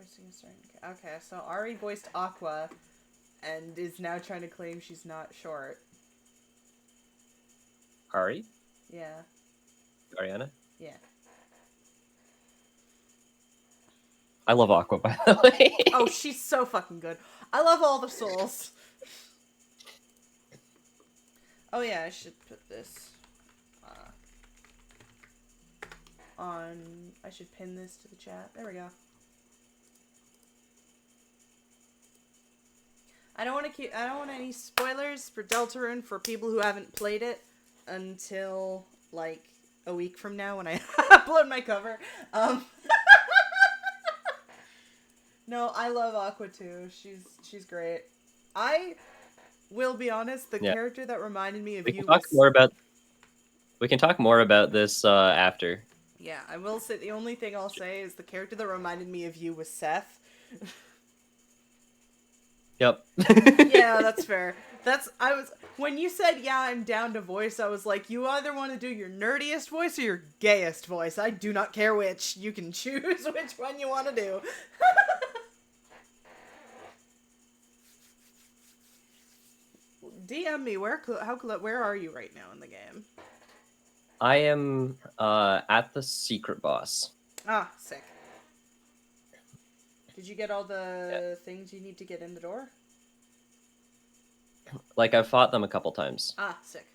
Voicing a certain... Okay, so Ari voiced Aqua and is now trying to claim she's not short. Ari? Yeah. Ariana? Yeah. I love Aqua, by the way. Oh, she's so fucking good. I love all the souls. Oh yeah, I should put this on... I should pin this to the chat. There we go. I don't want any spoilers for Deltarune for people who haven't played it until like a week from now when I upload my cover. No, I love Aqua too. She's great. I will be honest, the character that reminded me of you was... We can talk more about this after. Yeah, I will say the only thing I'll say is the character that reminded me of you was Seth. Yep. Yeah, that's fair. When you said, yeah, I'm down to voice, I was like, you either want to do your nerdiest voice or your gayest voice. I do not care which. You can choose which one you want to do. DM me, where are you right now in the game? I am at the secret boss. Ah, sick. Did you get all the things you need to get in the door? Like, I've fought them a couple times. Ah, sick.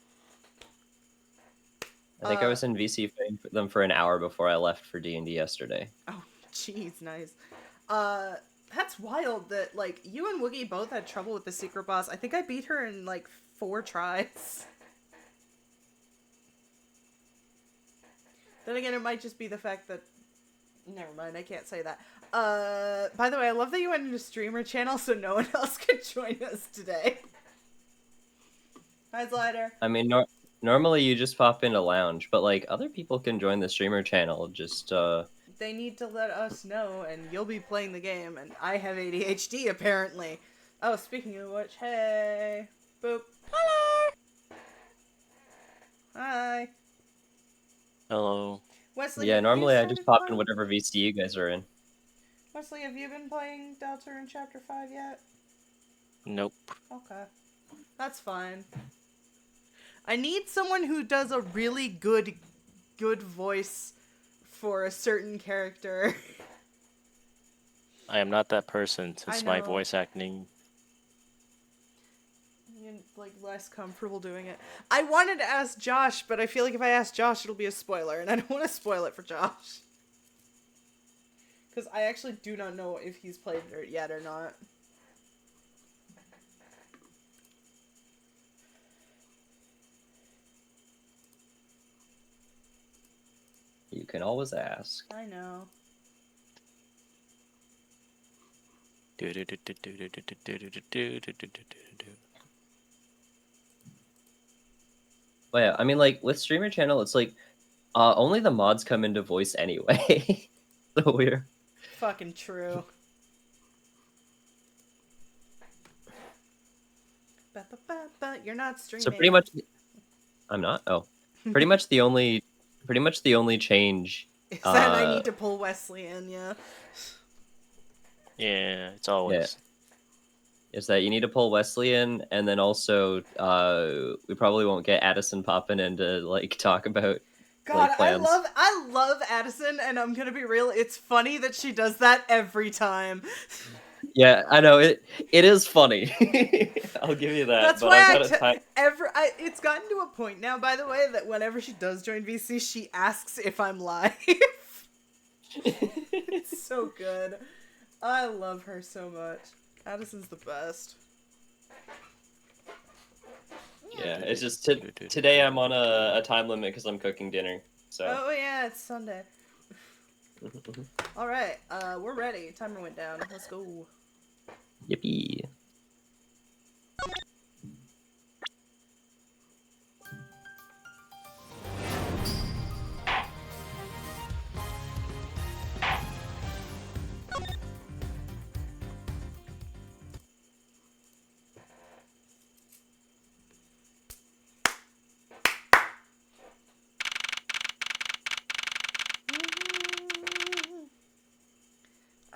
I think I was in VC fighting them for an hour before I left for D&D yesterday. Oh, jeez, nice. That's wild that, like, you and Woogie both had trouble with the secret boss. I think I beat her in, like, 4 tries. Then again, it might just be the fact that... Never mind, I can't say that. By the way, I love that you went into streamer channel so no one else could join us today. Hi, Slider. I mean, normally you just pop into lounge, but, like, other people can join the streamer channel, just, They need to let us know, and you'll be playing the game, and I have ADHD, apparently. Oh, speaking of which, hey! Boop. Hello! Hi! Hello. Wesley, yeah, normally I just pop in whatever VC you guys are in. Wesley, have you been playing Deltarune Chapter 5 yet? Nope. Okay. That's fine. I need someone who does a really good voice for a certain character. I am not that person since my know. voice acting. You're, like, less comfortable doing it. I wanted to ask Josh, but I feel like if I ask Josh, it'll be a spoiler, and I don't want to spoil it for Josh. Because I actually do not know if he's played it yet or not. You can always ask. I know. But yeah, I mean, like, with streamer channel, it's like, only the mods come into voice anyway. So weird. Fucking true. You're not streaming. So pretty much, I'm not. Oh, pretty much the only change is that I need to pull Wesley in. Yeah. Yeah, it's always. Yeah, is that you need to pull Wesley in, and then also we probably won't get Addison popping in to like talk about. God, like, plans. I love Addison, and I'm gonna be real. It's funny that she does that every time. Yeah, I know it is funny. I'll give you that. That's but why it's gotten to a point now, by the way, that whenever she does join VC, she asks if I'm live. It's so good. I love her so much. Addison's the best. Yeah, it's just today I'm on a time limit because I'm cooking dinner. So. Oh yeah, it's Sunday. All right, we're ready. Timer went down. Let's go. Yippee.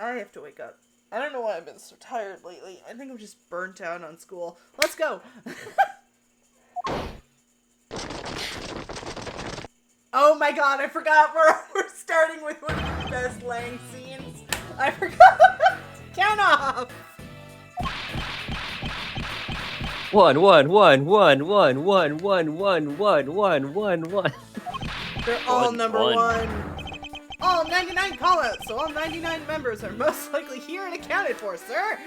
I have to wake up. I don't know why I've been so tired lately. I think I'm just burnt out on school. Let's go! Oh my god, I forgot we're starting with one of the best Lang scenes. I forgot! Count off! 1, 1, 1, 1, 1, 1, 1, 1, 1, 1, 1, 1. They're all One, number one. 1. All 99 callouts, so all 99 members are most likely here and accounted for, sir!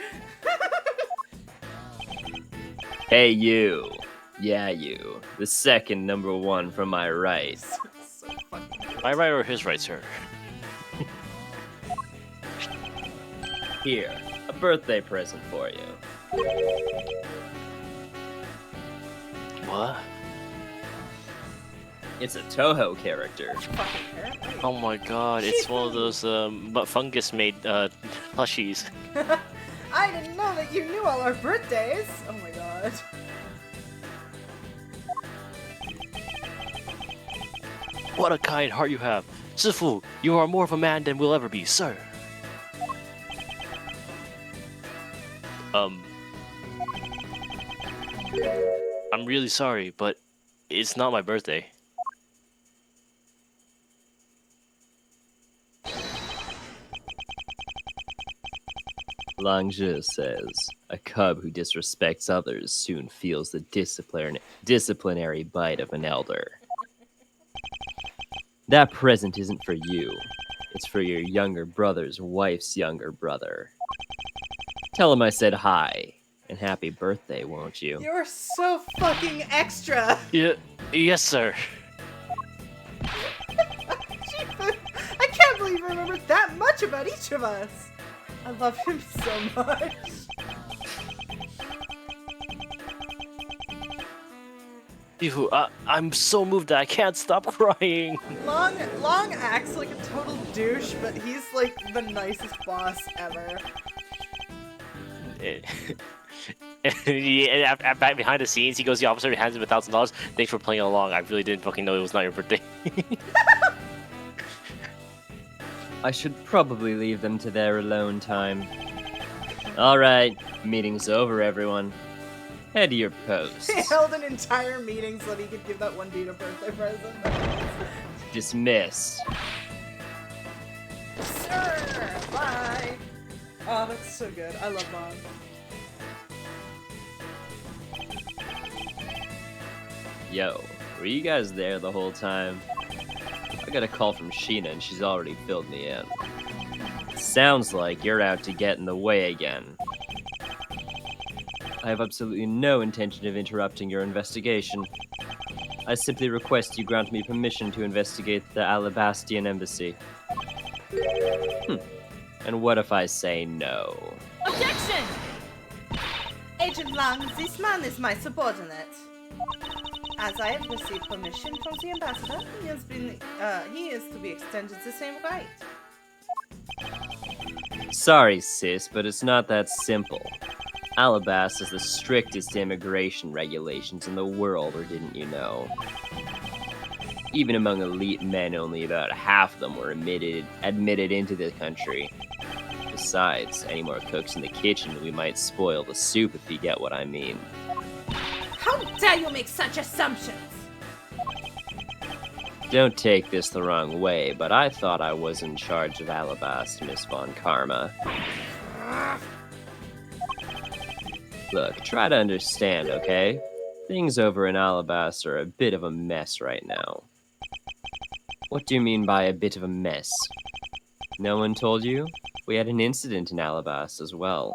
Hey, you. Yeah, you. The second number 1 from my right. So fucking good. My right or his right, sir? Here, a birthday present for you. What? It's a Toho character. Fucking parrot. Oh my god, it's one of those fungus made plushies. I didn't know that you knew all our birthdays! Oh my god. What a kind heart you have. Sifu, you are more of a man than we'll ever be, sir. I'm really sorry, but it's not my birthday. Langzhi says, a cub who disrespects others soon feels the disciplinary bite of an elder. That present isn't for you. It's for your younger brother's wife's younger brother. Tell him I said hi, and happy birthday, won't you? You're so fucking extra! Yeah, yes, sir. I can't believe you remembered that much about each of us! I love him so much. Sifu, I'm so moved that I can't stop crying. Long acts like a total douche, but he's like the nicest boss ever. Yeah, back behind the scenes, he goes the opposite, hands him $1,000. Thanks for playing along. I really didn't fucking know it was not your birthday. I should probably leave them to their alone time. Alright, meeting's over, everyone. Head to your posts. He held an entire meeting so that he could give that one dude a birthday present. Dismissed. Sir, bye! Oh, that's so good. I love Bond. Yo, were you guys there the whole time? I got a call from Sheena and she's already filled me in. Sounds like you're out to get in the way again. I have absolutely no intention of interrupting your investigation. I simply request you grant me permission to investigate the Alabastian embassy. And what if I say no? Objection! Agent Lang, this man is my subordinate. As I have received permission from the ambassador, he is to be extended the same right. Sorry, sis, but it's not that simple. Alabast has the strictest immigration regulations in the world, or didn't you know? Even among elite men, only about half of them were admitted into the country. Besides, any more cooks in the kitchen, we might spoil the soup if you get what I mean. How dare you make such assumptions? Don't take this the wrong way, but I thought I was in charge of Alabast, Miss Von Karma. Look, try to understand, okay? Things over in Alabast are a bit of a mess right now. What do you mean by a bit of a mess? No one told you? We had an incident in Alabast as well.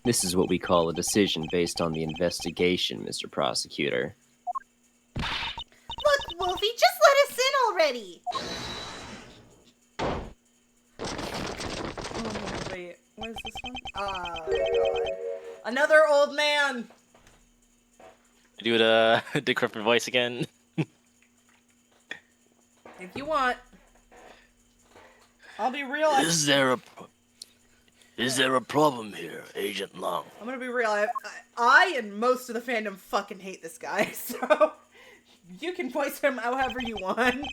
This is what we call a decision based on the investigation, Mr. Prosecutor. Look, Wolfie, just let us in already! Oh, wait, what is this one? Oh, God. Another old man! Do the decrepit voice again. If you want. I'll be real. Is there a problem here, Agent Long? I'm gonna be real. I and most of the fandom fucking hate this guy, so you can voice him however you want.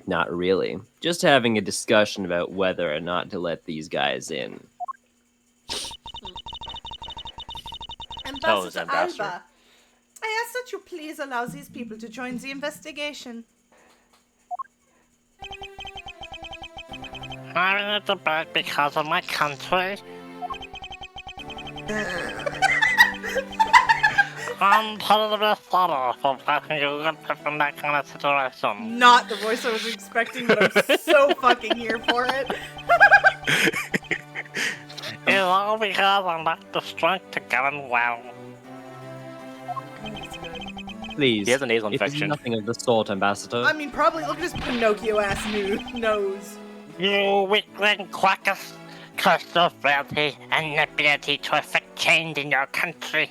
Not really. Just having a discussion about whether or not to let these guys in. Oh, it's Ambassador Ambassador. Alba, I ask that you please allow these people to join the investigation. I'm in the back because of my country. I'm totally sorry for letting you get in that kind of situation. Not the voice I was expecting, but I'm so fucking here for it. It's all because I lack the strength to get in well. Please. He has a nasal It is infection. nothing of the sort, Ambassador. I mean, probably look at his Pinocchio-ass nose. You weakling quackers, curse your frailty and ability to effect change in your country.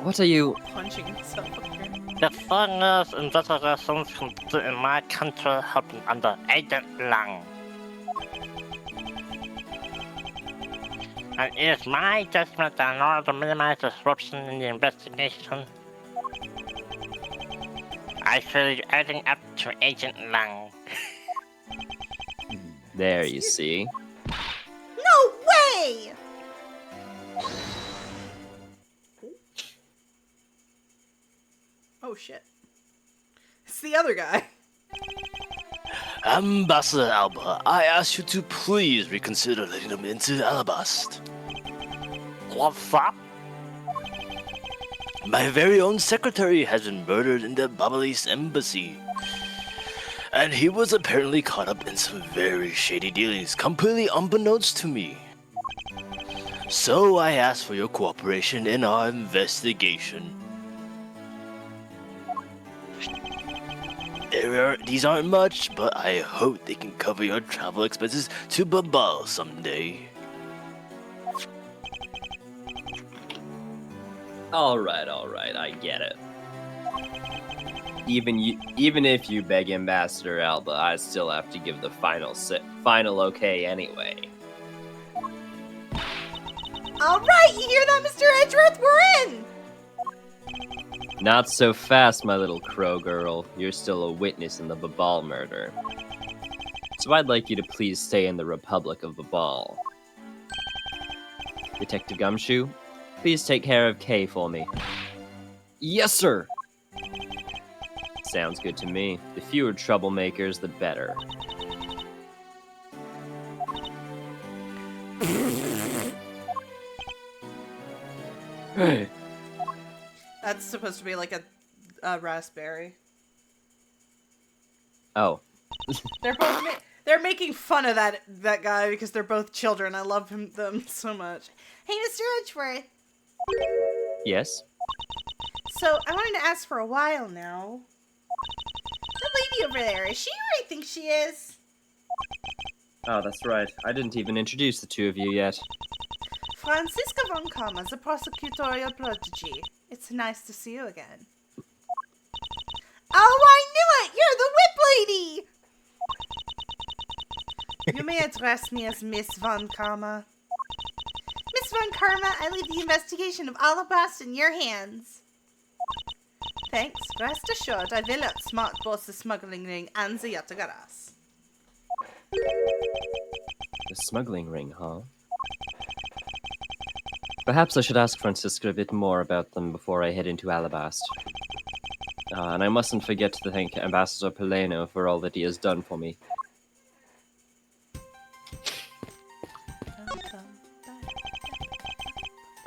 What are you... Punching himself up here. The thing is, investigations complete in my country helping under Agent Lang. And it is my judgment that in order to minimize disruption in the investigation, I should leave everything up to Agent Lang. There, you see. No way! Oh shit. It's the other guy. Ambassador Alba, I ask you to please reconsider letting them into Alabast. What's up? My very own secretary has been murdered in the Babalis embassy. And he was apparently caught up in some very shady dealings, completely unbeknownst to me. So I ask for your cooperation in our investigation. These aren't much, but I hope they can cover your travel expenses to Babal someday. Alright, I get it. Even if you beg Ambassador Alba, I still have to give the final okay anyway. Alright, you hear that, Mr. Edgeworth? We're in! Not so fast, my little crow girl. You're still a witness in the Babal murder. So I'd like you to please stay in the Republic of Babal. Detective Gumshoe, please take care of Kay for me. Yes, sir! Sounds good to me. The fewer troublemakers, the better. Hey. That's supposed to be like a raspberry. Oh. They're making fun of that guy because they're both children. I love them so much. Hey, Mr. Edgeworth. Yes? So, I wanted to ask for a while now. The lady over there, is she who I think she is? Oh, that's right. I didn't even introduce the two of you yet. Franziska von Kammer's a prosecutorial prodigy. It's nice to see you again. Oh, I knew it! You're the whip lady! You may address me as Miss von Karma. Miss von Karma, I leave the investigation of Alabast in your hands. Thanks. Rest assured, I will outsmart both the smuggling ring and the Yatagaras. The smuggling ring, huh? Perhaps I should ask Francisca a bit more about them before I head into Alabast. And I mustn't forget to thank Ambassador Peleno for all that he has done for me.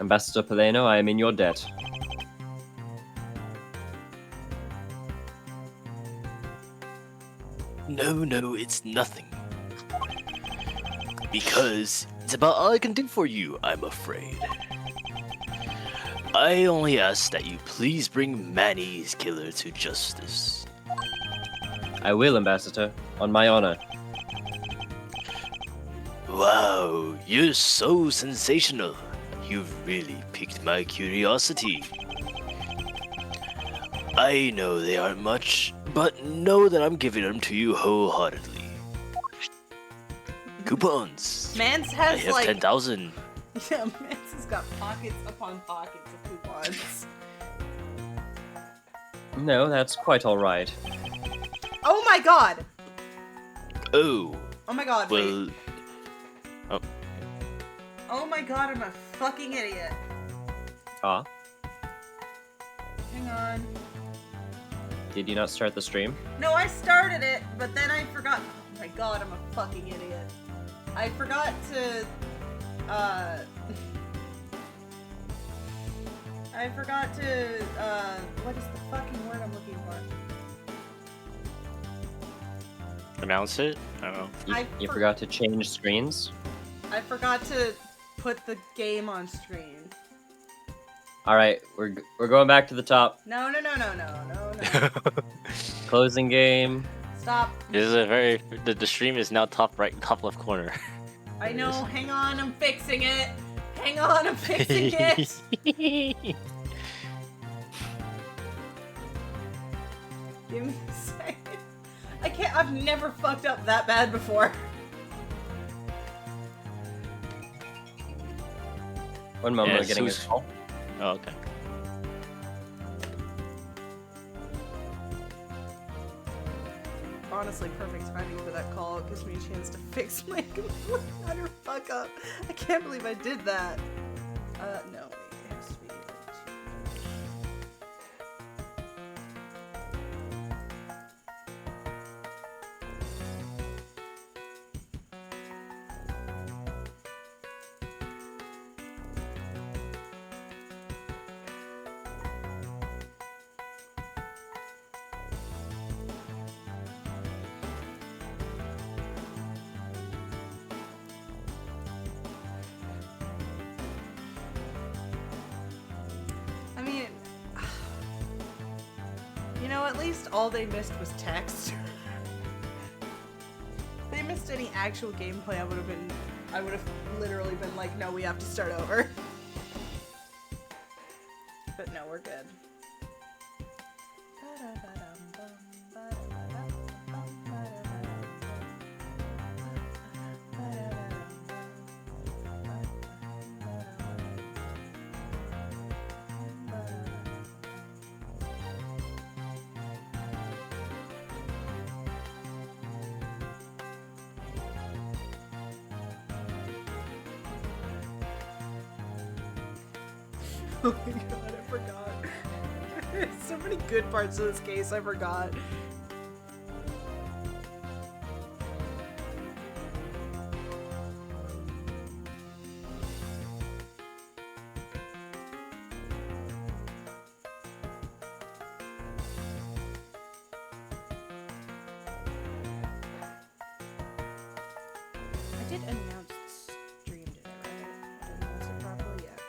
Ambassador Peleno, I am in your debt. No, it's nothing. Because it's about all I can do for you, I'm afraid. I only ask that you please bring Manny's killer to justice. I will, Ambassador, on my honor. Wow, you're so sensational. You've really piqued my curiosity. I know they aren't much, but know that I'm giving them to you wholeheartedly. Coupons. Mans I has have like 10,000. Yeah, Mans has got pockets upon pockets of coupons. No, that's quite alright. Oh my god! Oh, Oh my god, wait. well, Oh my god, I'm a fucking idiot. Ah, Hang on. did you not start the stream? No, I started it, but then I forgot. Oh my god, I'm a fucking idiot. I forgot to, I forgot to, what is the fucking word I'm looking for? Announce it? I don't know. You forgot to change screens? I forgot to put the game on screen. Alright, we're going back to the top. No. Closing game. Stop. This is a very the stream is now top right, top left corner. I know, hang on, I'm fixing it. Hang on, I'm fixing it. Give me a second. I can't, I've never fucked up that bad before. One moment, Yeah, we're getting a Sue's- call. Oh, okay. Honestly, perfect timing for that call. It gives me a chance to fix my complete utter fuck up. I can't believe I did that. No, it has to be. I mean, you know, at least all they missed was text. If they missed any actual gameplay, I would have literally been like, no, we have to start over. But no, we're good. Oh my god, I forgot. There's so many good parts of this case, I forgot. I did announce the stream, did I, right? I didn't announce it properly yet.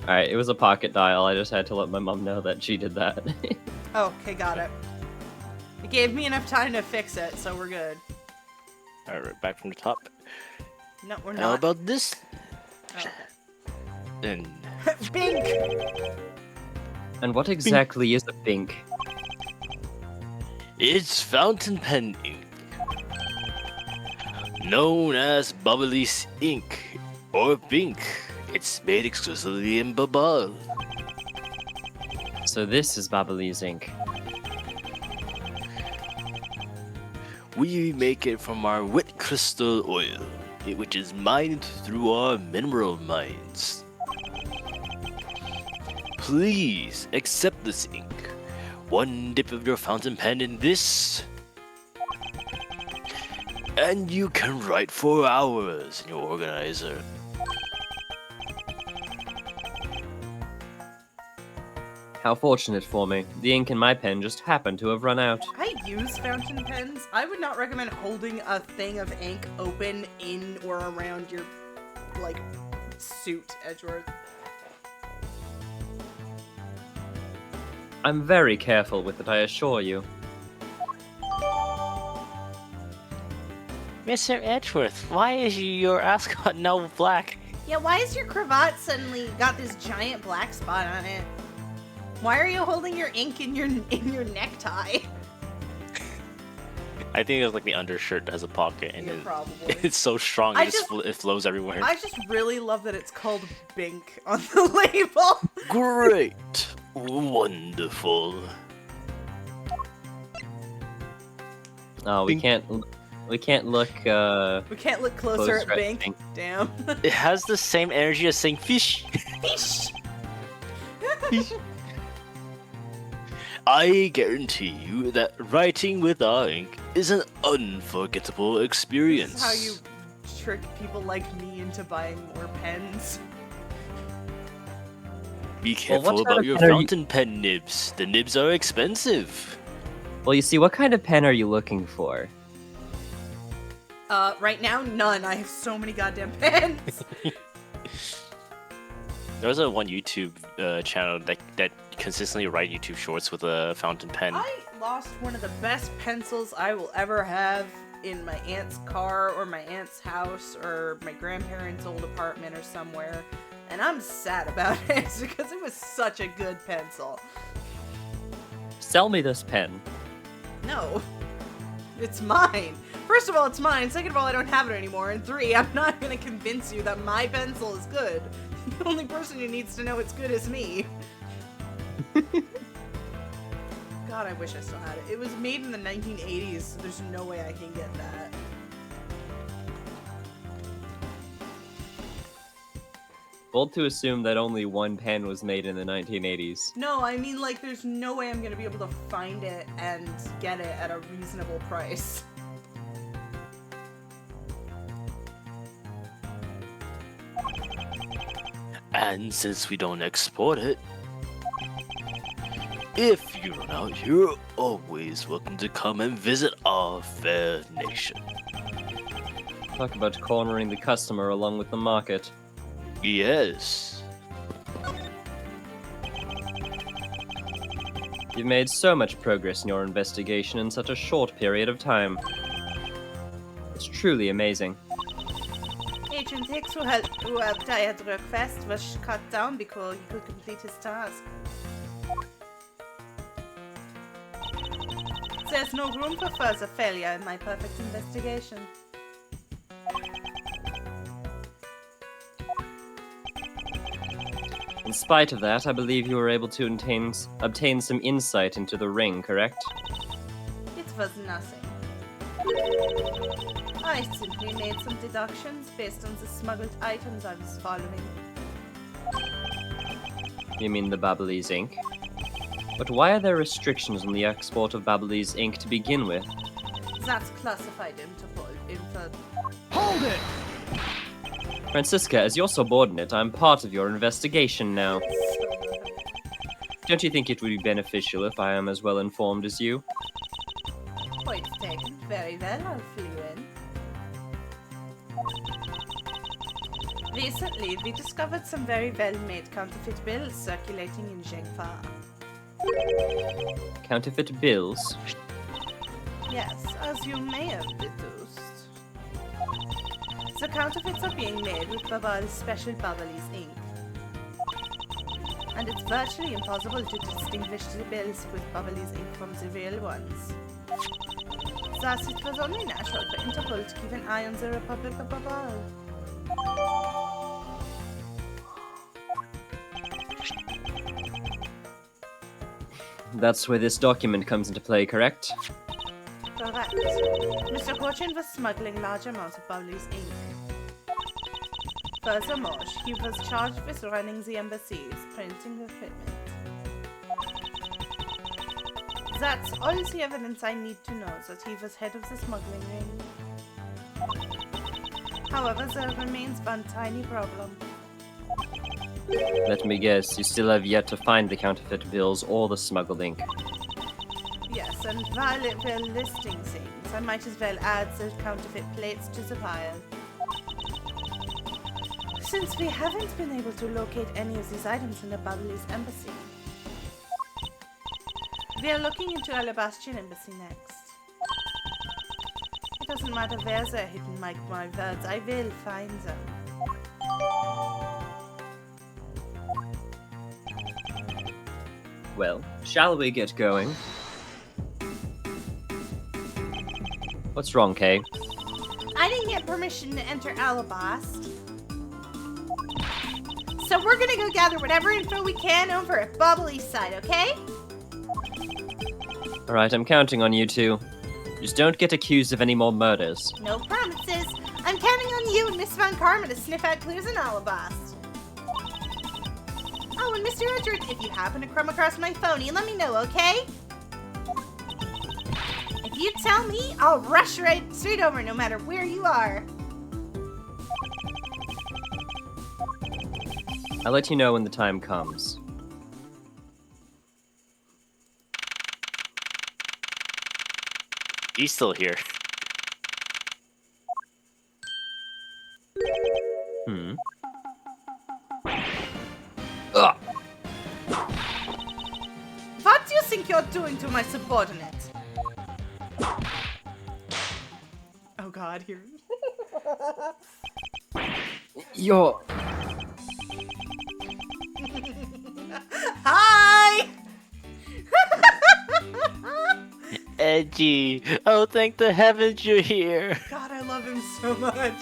Alright, it was a pocket dial. I just had to let my mom know that she did that. Oh, okay, got it. It gave me enough time to fix it, so we're good. Alright, right back from the top. No, we're how not. about this? Oh. And Bink! And what exactly is a bink? it's fountain pen ink, known as Bubbly's ink or Bink. It's made exclusively in Babal. So this is Babaly's ink. We make it from our wet crystal oil, which is mined through our mineral mines. Please accept this ink. One dip of your fountain pen in this, and you can write for hours in your organizer. How fortunate for me. The ink in my pen just happened to have run out. I use fountain pens. I would not recommend holding a thing of ink open in or around your, like, suit, Edgeworth. I'm very careful with it, I assure you. Mr. Edgeworth, why is your ascot now black? Yeah, why is your cravat suddenly got this giant black spot on it? Why are you holding your ink in your necktie? I think it's like the undershirt has a pocket, and Yeah, probably. it's so strong it flows everywhere. I just really love that it's called Bink on the label. Great. Wonderful. Oh, we can't look. We can't look closer Closer at at Bink. Bink. Damn. It has the same energy as saying fish. Fish. I guarantee you that writing with our ink is an unforgettable experience. This is how you trick people like me into buying more pens. Be what careful kind about of your pen are you- fountain pen nibs. The nibs are expensive. Well, you see, what kind of pen are you looking for? Right now, none. I have so many goddamn pens. There was a one YouTube channel that consistently write YouTube shorts with a fountain pen. I lost one of the best pencils I will ever have in my aunt's car or my aunt's house or my grandparents' old apartment or somewhere. And I'm sad about it because it was such a good pencil. Sell me this pen. No. It's mine. First of all, it's mine. Second of all, I don't have it anymore. And three, I'm not going to convince you that my pencil is good. The only person who needs to know it's good is me. God, I wish I still had it. It was made in the 1980s, so there's no way I can get that. Bold to assume that only one pen was made in the 1980s. No, I mean, like, there's no way I'm gonna be able to find it and get it at a reasonable price. And since we don't export it, if you run out, you're always welcome to come and visit our fair nation. Talk about cornering the customer along with the market. Yes. You've made so much progress in your investigation in such a short period of time. It's truly amazing. Agent Hicks, who helped I at the request, was cut down before he could complete his task. There's no room for further failure in my perfect investigation. In spite of that, I believe you were able to obtain some insight into the ring, correct? It was nothing. I simply made some deductions based on the smuggled items I was following. You mean the Babalese ink? But why are there restrictions on the export of Babalese ink to begin with? That's classified info. Hold it! Francisca, as your subordinate, I'm part of your investigation now. Don't you think it would be beneficial if I am as well informed as you? Point taken. Very well, I'll fill you in. Recently, we discovered some very well-made counterfeit bills circulating in Zhengfa. Counterfeit bills? Yes, as you may have deduced. The counterfeits are being made with Babal's special Babalese ink. And it's virtually impossible to distinguish the bills with Babalese ink from the real ones. Thus, it was only natural for Interpol to keep an eye on the Republic of Babal. That's where this document comes into play, correct? Correct. Mr. Fortune was smuggling large amounts of Babalese ink. Furthermore, he was charged with running the embassy's printing equipment. That's all the evidence I need to know that he was head of the smuggling ring. However, there remains one tiny problem. Let me guess, you still have yet to find the counterfeit bills or the smuggled ink. Yes, and while we're listing things, I might as well add the counterfeit plates to the pile. Since we haven't been able to locate any of these items in the Babalese embassy, we are looking into Alabastian embassy next. Doesn't matter where they're hidden, my words. I will find them. Well, shall we get going? What's wrong, Kay? I didn't get permission to enter Alabast. So we're gonna go gather whatever info we can over at Bubbly side, okay? Alright, I'm counting on you two. Just don't get accused of any more murders. No promises. I'm counting on you and Miss Von Karma to sniff out clues in Alabast. Oh, and Mr. Edric, if you happen to come across my phony, let me know, okay? If you tell me, I'll rush right straight over no matter where you are. I'll let you know when the time comes. He's still here. Hmm. Ugh. What do you think you're doing to my subordinate? Oh god, here. You're... Hi! Edgy. Oh, thank the heavens you're here. God, I love him so much.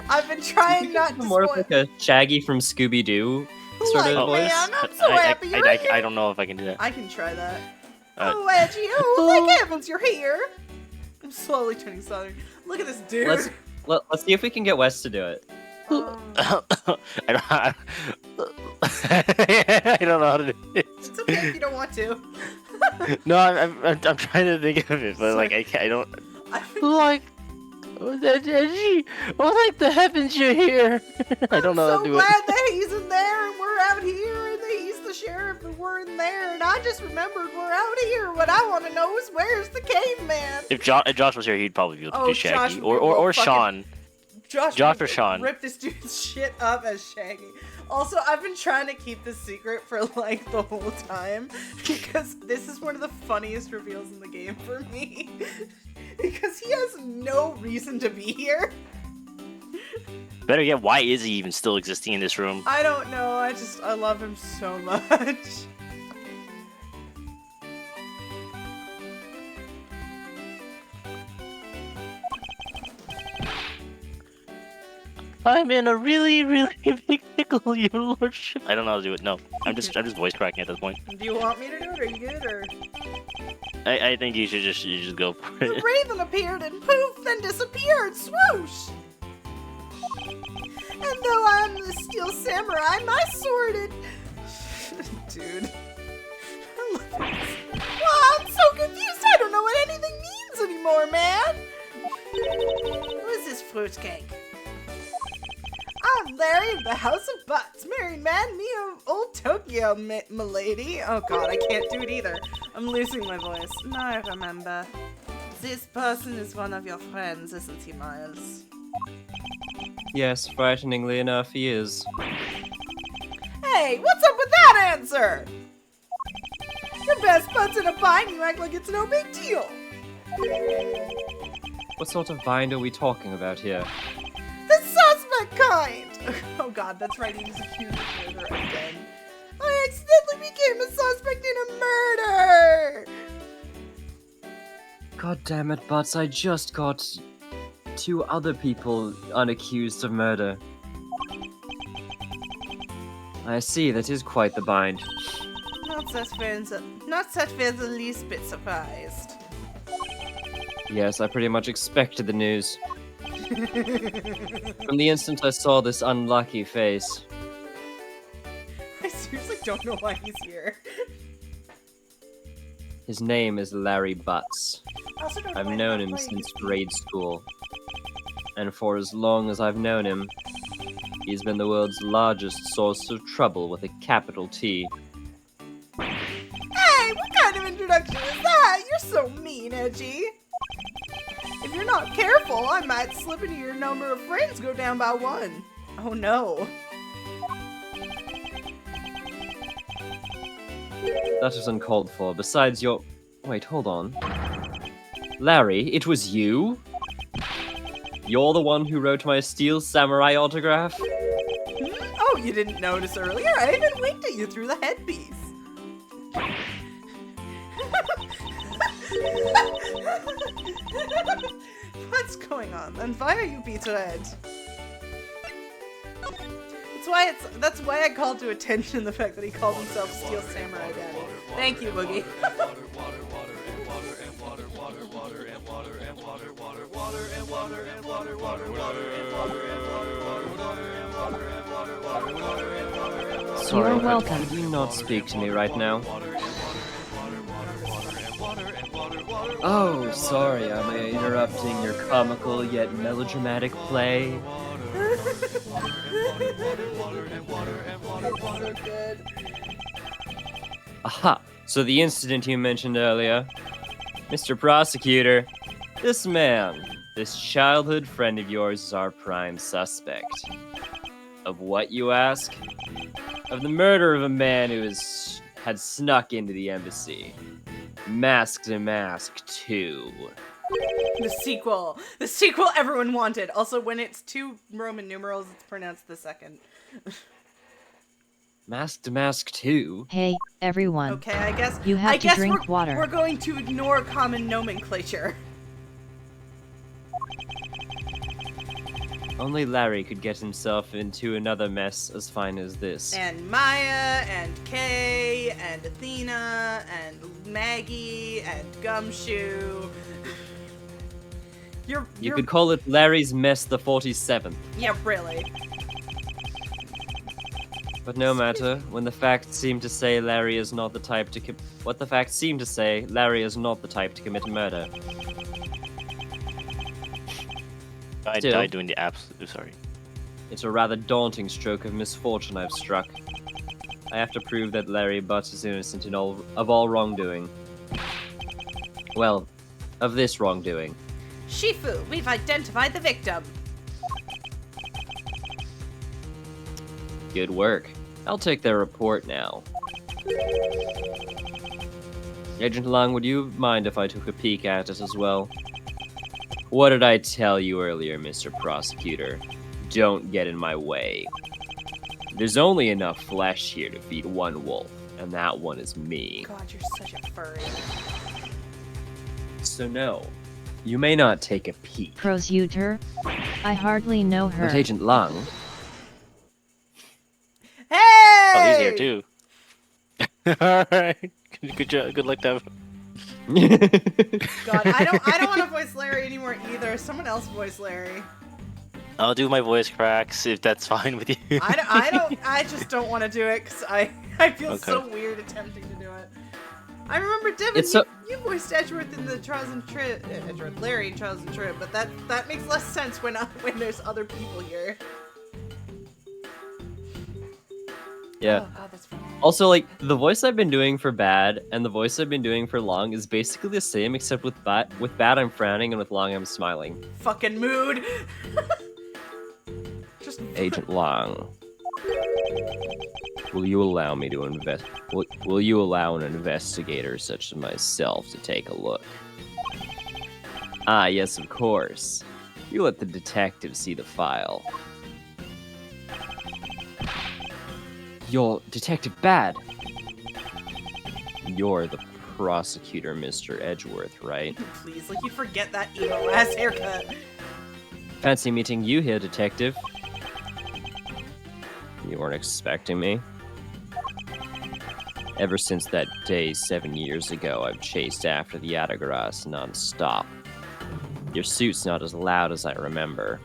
I've been trying not to more spoil- like a Shaggy from Scooby-Doo sort Like, of voice. man, I'm so happy you're here. I don't know if I can do that. I can try that. Uh, Oh, Edgy, oh, thank heavens you're here. I'm slowly turning southern. Look at this dude. Let's see if we can get Wes to do it. I don't know how to do it. It's okay if you don't want to. No, I'm trying to think of it, but like I don't like. Edgy. Oh, like the heavens you're here. I don't know how to do I'm so it. glad that he's in there and we're out here and that he's the sheriff and we're in there and I just remembered we're out here. What I want to know is where's the caveman? If Josh was here, he'd probably be able to Oh, do Josh Shaggy would or fucking- Sean. Josh or Sean? Rip this dude's shit up as Shaggy. Also, I've been trying to keep this secret for like the whole time because this is one of the funniest reveals in the game for me. Because he has no reason to be here. Better yet, why is he even still existing in this room? I don't know. I love him so much. I'm in a really, really big pickle, your lordship. I don't know how to do it. No, I'm just voice cracking at this point. Do you want me to do it? Are you good? Or I think you should just go for the it. raven appeared and poof, then disappeared. Swoosh! And though I'm the steel samurai, my sword and dude. I love this. Wow, I'm so confused. I don't know what anything means anymore, man. Who is this fruitcake? I'm Larry of the House of Butts, married man, me of old Tokyo, m'lady. Oh god, I can't do it either. I'm losing my voice. Now I remember. This person is one of your friends, isn't he, Miles? Yes, frighteningly enough, he is. Hey, what's up with that answer? Your best bud's in a bind, you act like it's no big deal. What sort of bind are we talking about here? The suspect kind! Oh god, that's right, he was accused of murder again. I accidentally became a suspect in a murder! God damn it, Butts, I just got 2 other people unaccused of murder. I see, that is quite the bind. Not that we're the least bit surprised. Yes, I pretty much expected the news. From the instant I saw this unlucky face. I seriously don't know why he's here. His name is Larry Butts. I also don't know I've why known he's him not playing since his- grade school. And for as long as I've known him, he's been the world's largest source of trouble with a capital T. Hey, what kind of introduction is that? You're so mean, Edgy. If you're not careful, I might slip into your number of friends go down by 1. Oh no. That is uncalled for. Besides, you're... Wait, hold on. Larry, it was you? You're the one who wrote my Steel Samurai autograph? Oh, you didn't notice earlier? I even winked at you through the headpiece. What's going on then? Why are you Pizza Head? That's why I called to attention the fact that he called himself Steel Samurai Daddy. Thank you, Boogie. Sorry, You're but welcome. could you not speak to me right now? Oh, sorry, am I interrupting your comical yet melodramatic play? So good. Aha! So the incident you mentioned earlier. Mr. Prosecutor, this man, this childhood friend of yours is our prime suspect. Of what, you ask? Of the murder of a man who had snuck into the embassy. Masked to Mask 2. The sequel everyone wanted. Also, when it's 2 Roman numerals, it's pronounced the second. Masked to Mask 2? Hey, everyone. Okay, I guess You have to drink we're, water. We're going to ignore common nomenclature. Only Larry could get himself into another mess as fine as this. And Maya, and Kay, and Athena, and Maggie, and Gumshoe. You could call it Larry's Mess the 47th. Yeah, really. But no matter, when the facts seem to say Larry is not the type to what the facts seem to say, Larry is not the type to commit murder. I Still. died doing the absolute. Sorry. It's a rather daunting stroke of misfortune I've struck. I have to prove that Larry Butts is innocent of all wrongdoing. Well, of this wrongdoing. Shifu, we've identified the victim. Good work. I'll take their report now. Agent Long, would you mind if I took a peek at it as well? What did I tell you earlier, Mr. Prosecutor? Don't get in my way. There's only enough flesh here to feed one wolf, and that one is me. God, you're such a furry. So no, you may not take a peek. Prosecutor? I hardly know her. But Agent Long, Hey! Oh, he's here too. All right. Good job. Good luck, Dev. God, I don't want to voice Larry anymore either. Someone else voice Larry. I'll do my voice cracks if that's fine with you. I just don't want to do it because I feel Okay. so weird attempting to do it. I remember Devin, It's so- you voiced Edgeworth in the Trials and Trip, Edgeworth, Larry in Trials and Trip, but that makes less sense when there's other people here. yeah. Oh God, that's funny. Also, like, the voice I've been doing for Bad and the voice I've been doing for Long is basically the same, except with Bad I'm frowning and with Long I'm smiling. Fucking mood. Just Agent Long, will you allow me to will you allow an investigator such as myself to take a look? Ah, yes, of course. You let the detective see the file. You're Detective Bad. You're the prosecutor, Mr. Edgeworth, right? please, like you forget that emo ass haircut. Fancy meeting you here, Detective. You weren't expecting me? Ever since that day 7 years ago, I've chased after the Yatagras non-stop. Your suit's not as loud as I remember.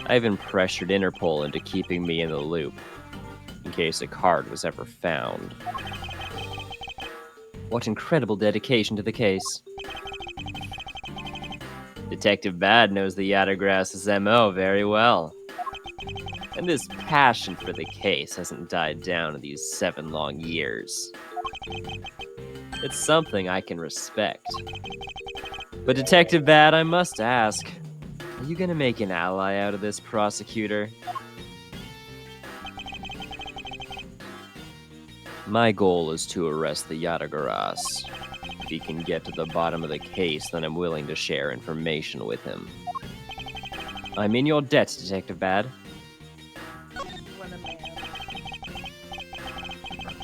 I even pressured Interpol into keeping me in the loop, in case a card was ever found. What incredible dedication to the case. Detective Bad knows the Yatagras' MO very well. And his passion for the case hasn't died down in these 7 long years. It's something I can respect. But Detective Bad, I must ask, are you gonna make an ally out of this prosecutor? My goal is to arrest the Yatagras. If he can get to the bottom of the case, then I'm willing to share information with him. I'm in your debt, Detective Bad. What a man.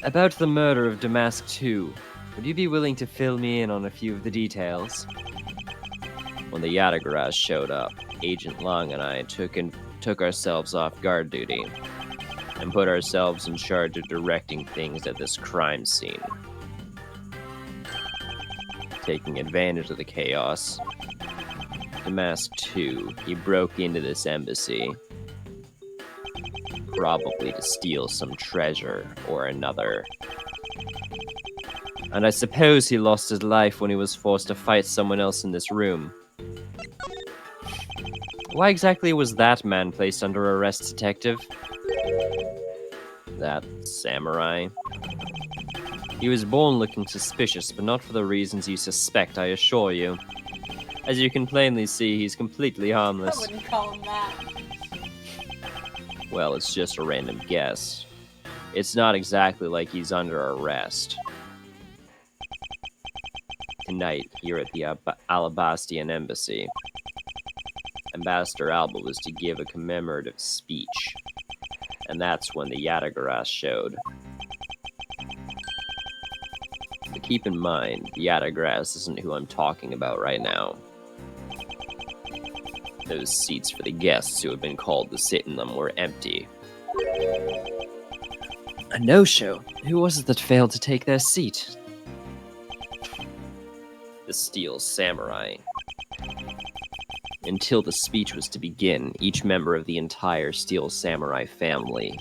About the murder of Damask 2, would you be willing to fill me in on a few of the details? When the Yatagarash showed up, Agent Long and I took ourselves off guard duty and put ourselves in charge of directing things at this crime scene. Taking advantage of the chaos, Damask 2, he broke into this embassy, probably to steal some treasure or another. And I suppose he lost his life when he was forced to fight someone else in this room. Why exactly was that man placed under arrest, Detective? That samurai? He was born looking suspicious, but not for the reasons you suspect, I assure you. As you can plainly see, he's completely I harmless. wouldn't call him that. Well, it's just a random guess. It's not exactly like he's under arrest. Tonight, here at the Alabastian Embassy, Ambassador Alba was to give a commemorative speech, and that's when the Yatagarash showed. But keep in mind, the Yatagarash isn't who I'm talking about right now. Those seats for the guests who had been called to sit in them were empty. A no-show? Who was it that failed to take their seat? The Steel Samurai. Until the speech was to begin, each member of the entire Steel Samurai family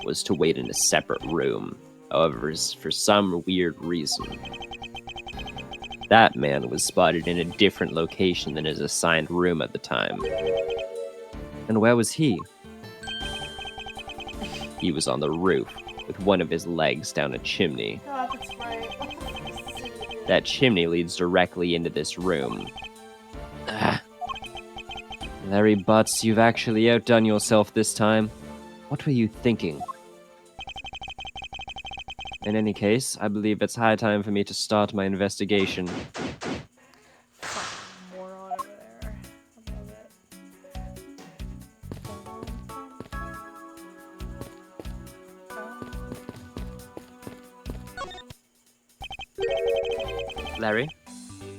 was to wait in a separate room. However, for some weird reason, that man was spotted in a different location than his assigned room at the time. And where was he? He was on the roof, with one of his legs down a chimney. God, that's right. That chimney leads directly into this room. Larry Butts, you've actually outdone yourself this time. What were you thinking? In any case, I believe it's high time for me to start my investigation. Fucking moron over there. I love it. Larry,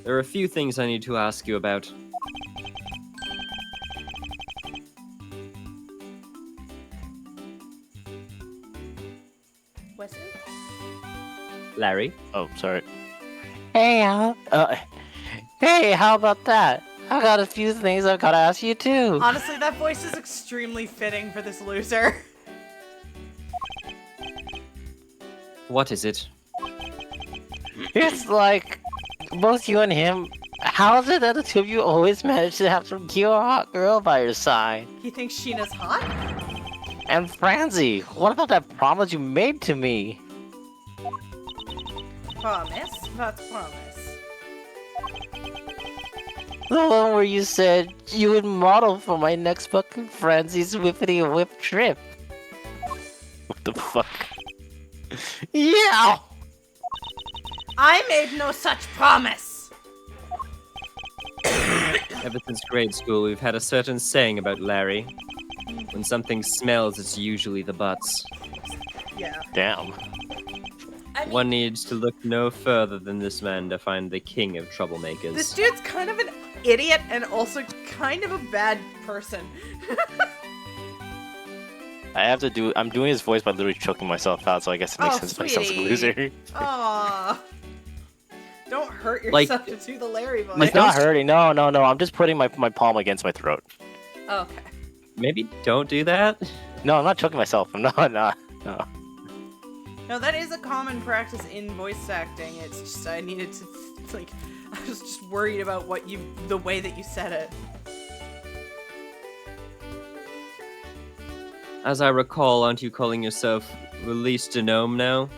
there are a few things I need to ask you about. Wesley? Larry? Oh, sorry. Hey, how about that? I got a few things I've got to ask you too. Honestly, that voice is extremely fitting for this loser. What is it? It's like, both you and him, how is it that the two of you always manage to have some cute hot girl by your side? He thinks Sheena's hot? And Franzi, what about that promise you made to me? Promise? What promise? The one where you said you would model for my next fucking Franzi's whippity whip trip. What the fuck? Yeah! I made no such promise! Ever since grade school, we've had a certain saying about Larry. When something smells, it's usually the butts. Yeah. Damn. I mean, One needs to look no further than this man to find the king of troublemakers. this dude's kind of an idiot and also kind of a bad person. I'm doing his voice by literally choking myself out, so I guess it makes Oh, sense if I sound like a sweetie. loser. Aww. Don't hurt Like- yourself to do the Larry voice. It's not hurting. No. I'm just putting my palm against my throat. Okay. Maybe don't do that? No, I'm not choking myself. I'm not. No. No, that is a common practice in voice acting. It's just I needed to, like, I was just worried about the way that you said it. As I recall, aren't you calling yourself Release to Gnome now?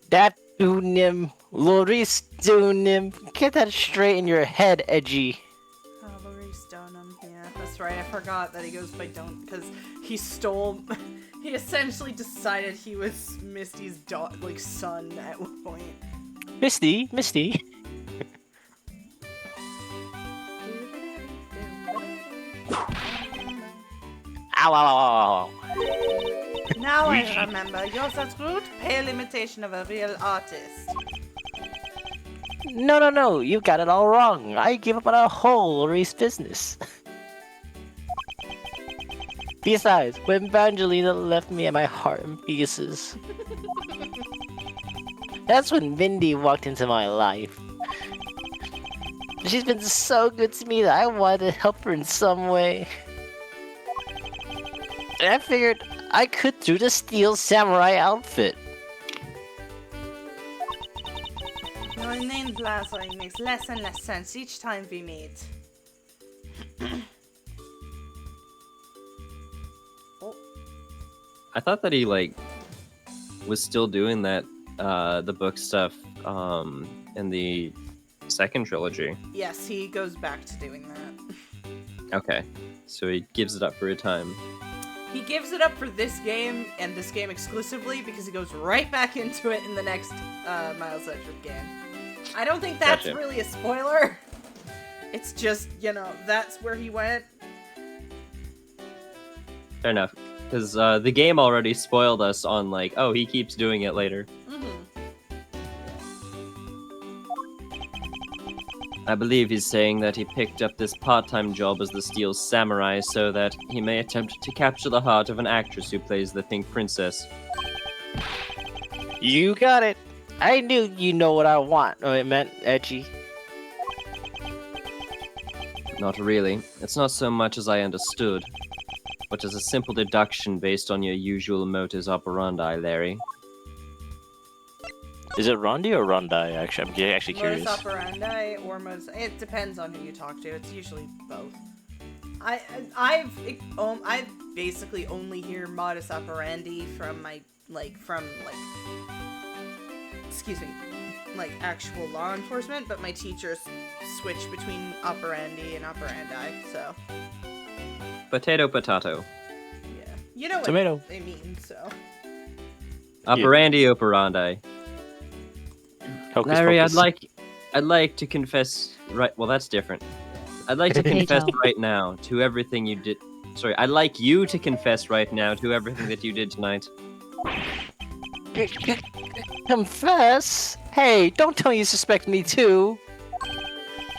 That Unim, Loris Dunim. Get that straight in your head, Edgy. Oh, Maurice Donham. Yeah, that's right. I forgot that he goes by Don't because he stole He essentially decided he was Misty's son at one point. Misty. Ow. Now I remember. You're that rude, pale imitation of a real artist. No, you got it all wrong. I give up on a whole race business. Besides, when Evangelina left me and my heart in pieces. That's when Mindy walked into my life. She's been so good to me that I wanted to help her in some way. And I figured I could do the Steel Samurai outfit. Your name blathering makes less and less sense each time we meet. I thought that he was still doing that the book stuff in the second trilogy. Yes, he goes back to doing that. Okay, so he gives it up for a time. He gives it up for this game, and this game exclusively, because he goes right back into it in the next Miles Edgeworth game. I don't think that's Gotcha. really a spoiler. It's just, that's where he went. Fair enough, because the game already spoiled us on oh, he keeps doing it later. I believe he's saying that he picked up this part-time job as the Steel Samurai so that he may attempt to capture the heart of an actress who plays the Pink Princess. You got it. I knew you know what I want. Oh, it meant edgy. Not really. It's not so much as I understood, but as a simple deduction based on your usual modus operandi, Larry. Is it Rondi or Rondi? Actually, I'm actually curious. Modus operandi or modus... It depends on who you talk to. It's usually both. I've basically only hear modus operandi from my excuse me, actual law enforcement, but my teachers switch between operandi and operandi, so Potato, potato. yeah, you know what Tomato. they mean. So Operandi, operandi. Hocus Larry, pocus. I'd like to confess right. Well, that's different. I'd like to confess Potato. right now to everything you did. Sorry, I'd like you to confess right now to everything that you did tonight. Confess? Hey, don't tell me you suspect me too.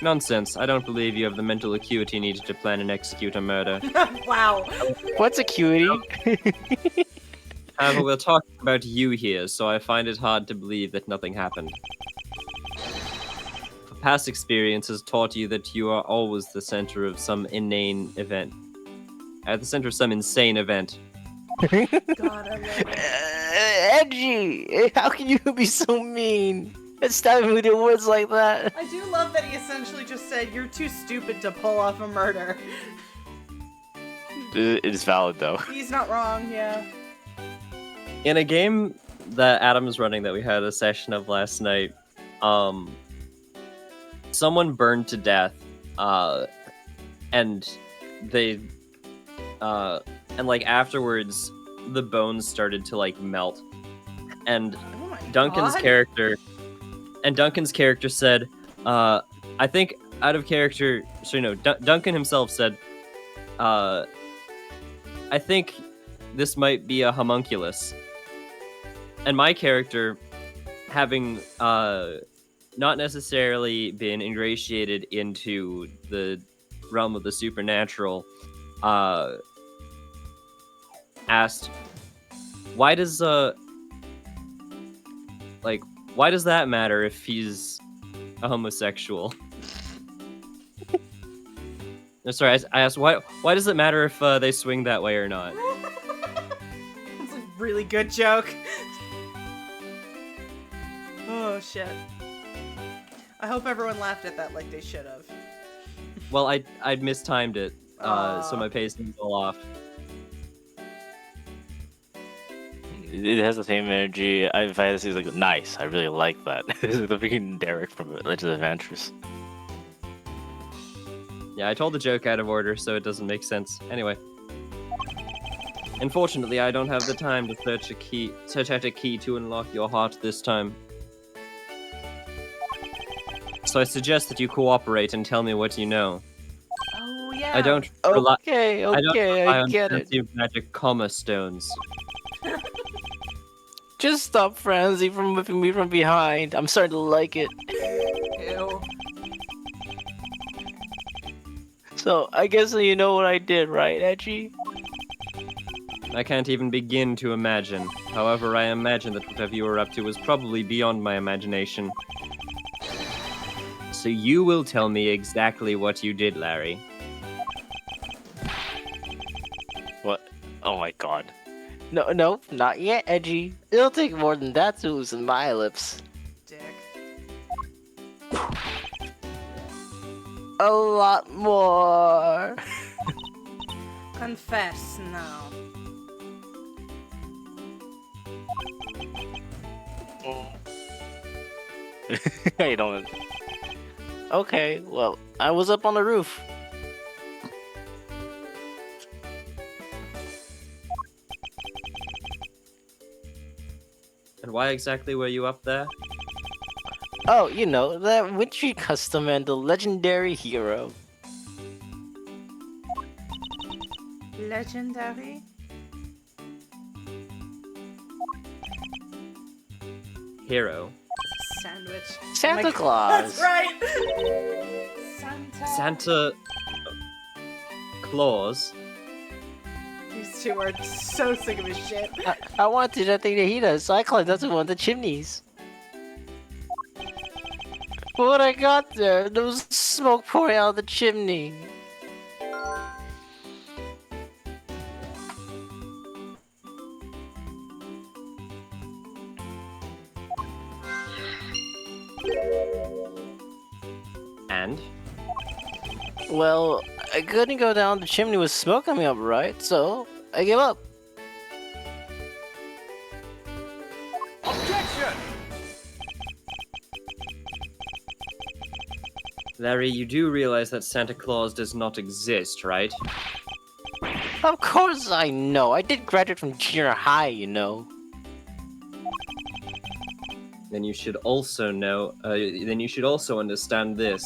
Nonsense. I don't believe you have the mental acuity needed to plan and execute a murder. wow. What's acuity? However, we're talking about you here, so I find it hard to believe that nothing happened. Past experience has taught you that you are always the center of some inane event. At the center of some insane event. God, I love it. Edgy! How can you be so mean? And stabbing me with your words like that. I do love that he essentially just said, "You're too stupid to pull off a murder." It is valid though. He's not wrong, yeah. In a game that Adam is running that we had a session of last night, someone burned to death, and they, and afterwards, the bones started to melt, and Oh my Duncan's God. character said, I think out of character, Duncan himself said, I think this might be a homunculus. And my character, having not necessarily been ingratiated into the realm of the supernatural, asked, why does that matter if he's a homosexual? No, sorry, I asked, why does it matter if they swing that way or not? That's a really good joke. Oh shit. I hope everyone laughed at that like they should have. Well, I'd mistimed it, so my pacing's all off. It has the same energy. I find this is nice. I really like that. This is the freaking Derek from Legend of Adventures. Yeah, I told the joke out of order, so it doesn't make sense. Anyway. Unfortunately, I don't have the time to search out a key to unlock your heart this time. So I suggest that you cooperate and tell me what you know. Oh yeah. I don't rely. Okay, I don't okay, rely I on get it. fancy magic comma stones. Just stop Franzi from whipping me from behind. I'm starting to like it. Ew. So, I guess you know what I did, right, Edgy? I can't even begin to imagine. However, I imagine that whatever you were up to was probably beyond my imagination. So you will tell me exactly what you did, Larry. What? Oh my god. No, not yet, Edgy. It'll take more than that to loosen my lips. Dick. A lot more. Confess now. I don't. Okay, well, I was up on the roof. And why exactly were you up there? Oh, you know, that wintry custom and the legendary hero. Legendary? Hero. Sandwich. Santa Oh my God, Claus. That's right! Santa. Santa Claus. These two are so sick of his shit. I wanted that thing to heat us, so I climbed up to one of the chimneys. But when I got there was smoke pouring out of the chimney. And? Well, I couldn't go down the chimney with smoke coming up, right? So, I gave up. Larry, you do realize that Santa Claus does not exist, right? Of course I know. I did graduate from junior high, you know. Then you should also know, then you should also understand this.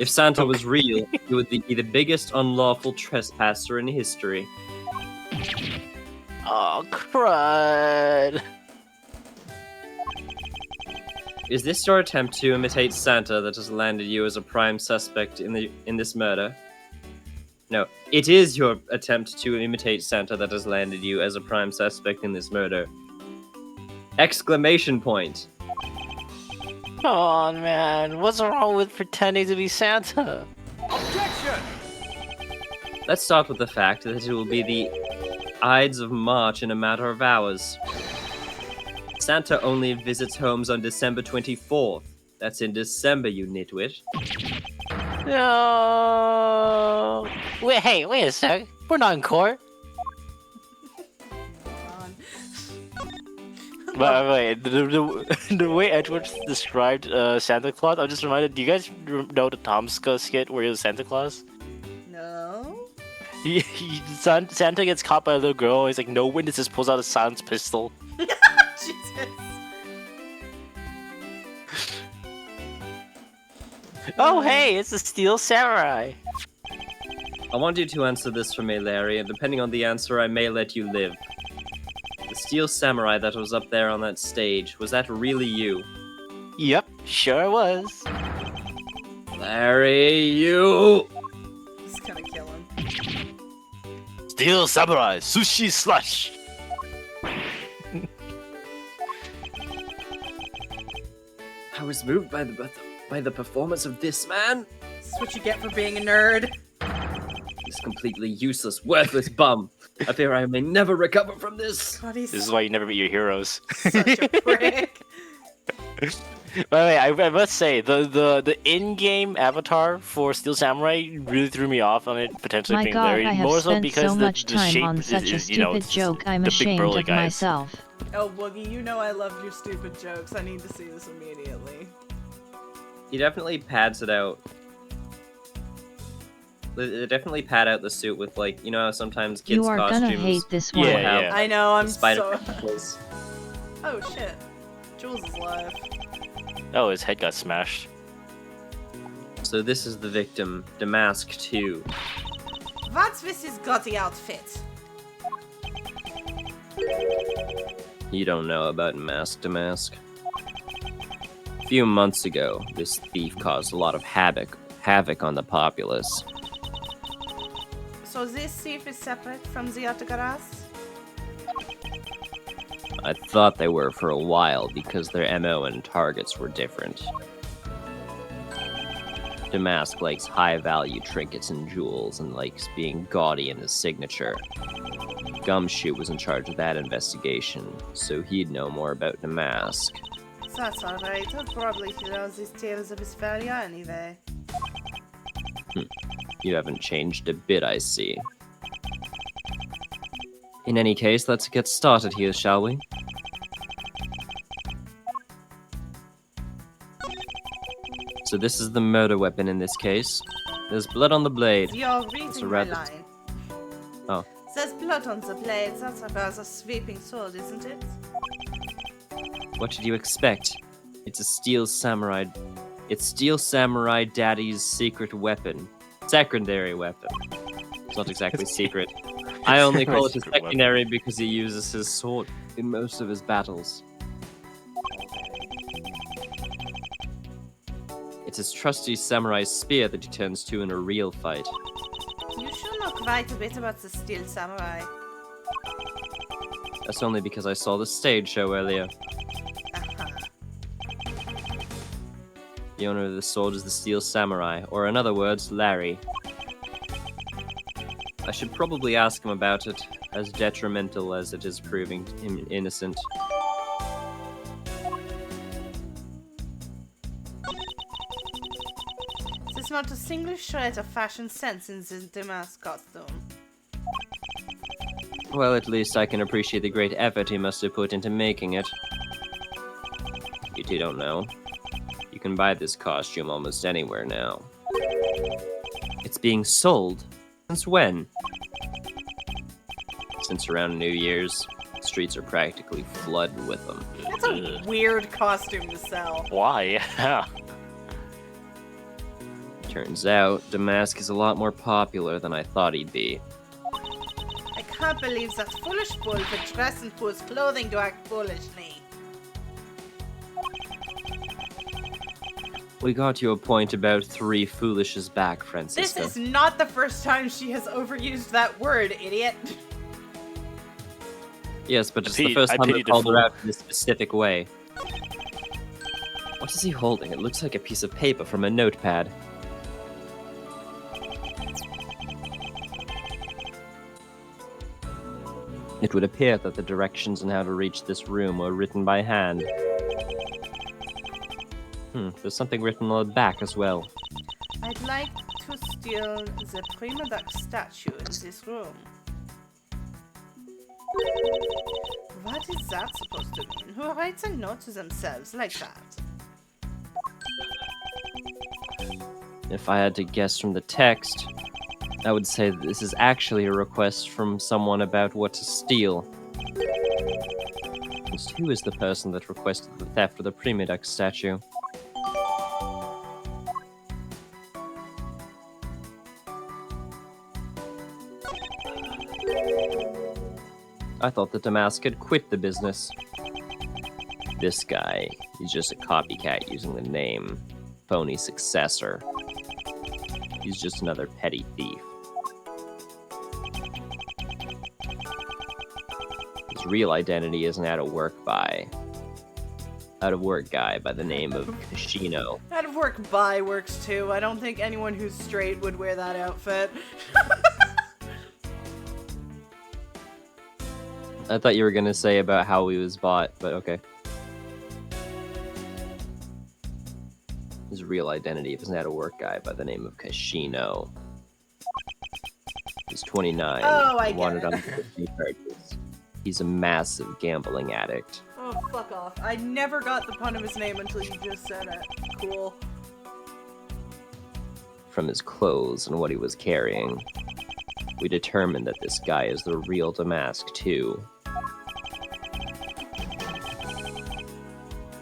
If Santa was real, he would be the biggest unlawful trespasser in history. Oh, crud. Is this your attempt to imitate Santa that has landed you as a prime suspect in this murder? No, it is your attempt to imitate Santa that has landed you as a prime suspect in this murder. Exclamation point. Come on, man. What's wrong with pretending to be Santa? Let's start with the fact that it will be the Ides of March in a matter of hours. Santa only visits homes on December 24th. That's in December, you nitwit. No. Wait a sec. We're not in court. But wait, the way Edward described Santa Claus, I'm just reminded. Do you guys know the Tomska skit where he was Santa Claus? No? Santa gets caught by a little girl. He's like, "No witnesses." Pulls out a silenced pistol. Jesus. Oh, hey, it's the Steel Samurai. I want you to answer this for me, Larry, and depending on the answer, I may let you live. The Steel Samurai that was up there on that stage, was that really you? Yep, sure was. Larry, you... He's gonna kill him. Steel Samurai Sushi Slush. I was moved by the performance of this man. This is what you get for being a nerd. This completely useless, worthless bum. I fear I may never recover from this. God, he's This is why you never meet your heroes. such a prick. By the way, I must say the in-game avatar for Steel Samurai really threw me off on it potentially My being God, Larry. I have More so spent because so the much time shape on such a is, you know, stupid joke, I'm the big ashamed burly of guys. myself. Oh, Woogie, you know I love your stupid jokes. I need to see this immediately. He definitely pads it out. They definitely pad out the suit with, like, you know how sometimes kids' You are costumes gonna hate this one. Yeah, will have yeah. I know, I'm spider so... tentacles. Oh shit. Jules is alive. Oh, his head got smashed. So this is the victim, Damask 2. What's with his gaudy outfit? You don't know about Mask Damask. A few months ago, this thief caused a lot of havoc on the populace. So this thief is separate from the Otagaras? I thought they were for a while because their MO and targets were different. Damask likes high-value trinkets and jewels and likes being gaudy in his signature. Gumshoe was in charge of that investigation, so he'd know more about Damask. That's alright, I'll probably hear all these tales of his failure anyway. You haven't changed a bit, I see. In any case, let's get started here, shall we? So this is the murder weapon in this case. There's blood on the blade. You're It's reading a my rabbit. line. Oh. Says blood on the blade, that's a rather sweeping sword, isn't it? What did you expect? It's a Steel Samurai. It's Steel Samurai Daddy's secret weapon. Secondary weapon. It's not exactly secret. I only call it a Secret weapon. secondary because he uses his sword in most of his battles. It's his trusty samurai spear that he turns to in a real fight. You should know quite a bit about the Steel Samurai. That's only because I saw the stage show earlier. The owner of the sword is the Steel Samurai, or in other words, Larry. I should probably ask him about it, as detrimental as it is proving him innocent. There's not a single shred of fashion sense in this Damask costume. Well, at least I can appreciate the great effort he must have put into making it. You two don't know. You can buy this costume almost anywhere now. It's being sold? Since when? Since around New Year's. Streets are practically flooded with them. That's a weird costume to sell. Why? Yeah. Turns out, Damask is a lot more popular than I thought he'd be. I can't believe that foolish bull would dress in fool's clothing to act foolishly. We got you a point about 3 foolishes back, This Francisca. is not the first time she has overused that word, idiot. Yes, but it's I the first time I pity the called her fool. out in this specific way. What is he holding? It looks like a piece of paper from a notepad. It would appear that the directions on how to reach this room were written by hand. There's something written on the back as well. I'd like to steal the prima duck statue in this room. What is that supposed to mean? Who writes a note to themselves like that? If I had to guess from the text, I would say that this is actually a request from someone about what to steal. Just who is the person that requested the theft of the Primiduck statue? I thought that Damask had quit the business. This guy, he's just a copycat using the name Phony Successor. He's just another petty thief. His real identity is an out-of-work guy by the name of Kashino. Out of work by works too. I don't think anyone who's straight would wear that outfit. I thought you were gonna say about how he was bought, but okay. His real identity is an out-of-work guy by the name of Kashino. He's 29. Oh, I get wanted it. on 50 charges. He's a massive gambling addict. Oh, fuck off. I never got the pun of his name until you just said it. Cool. from his clothes and what he was carrying, we determined that this guy is the real Damask, too.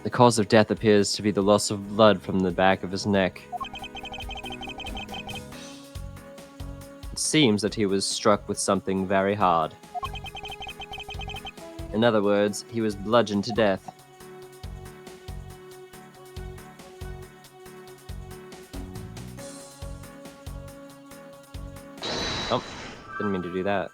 The cause of death appears to be the loss of blood from the back of his neck. It seems that he was struck with something very hard. In other words, he was bludgeoned to death. Oh, didn't mean to do that.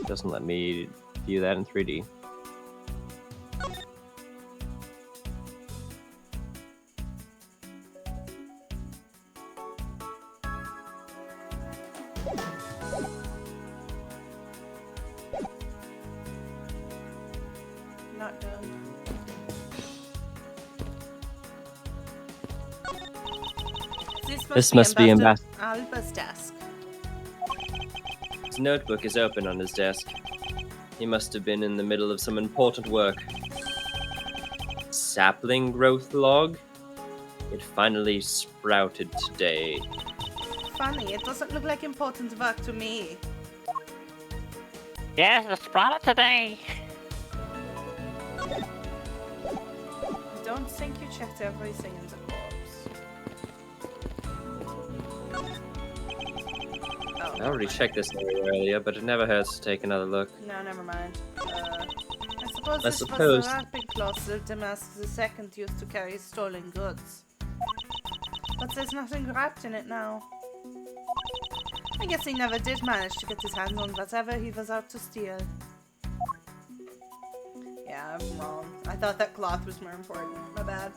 Doesn't let me view that in 3D. Not done. This must be Ambassador Alba's desk. His notebook is open on his desk. He must have been in the middle of some important work. Sapling growth log? It finally sprouted today. Funny, it doesn't look like important work to me. Yes, it's sprouted today. I don't think you checked everything in the corpse. Oh, I already checked this area earlier, but it never hurts to take another look. no, never mind. I suppose I this was suppose- the wrapping cloth that Damask II used to carry his stolen goods. But there's nothing wrapped in it now. I guess he never did manage to get his hands on whatever he was out to steal. Yeah, I'm wrong. I thought that cloth was more important. My bad.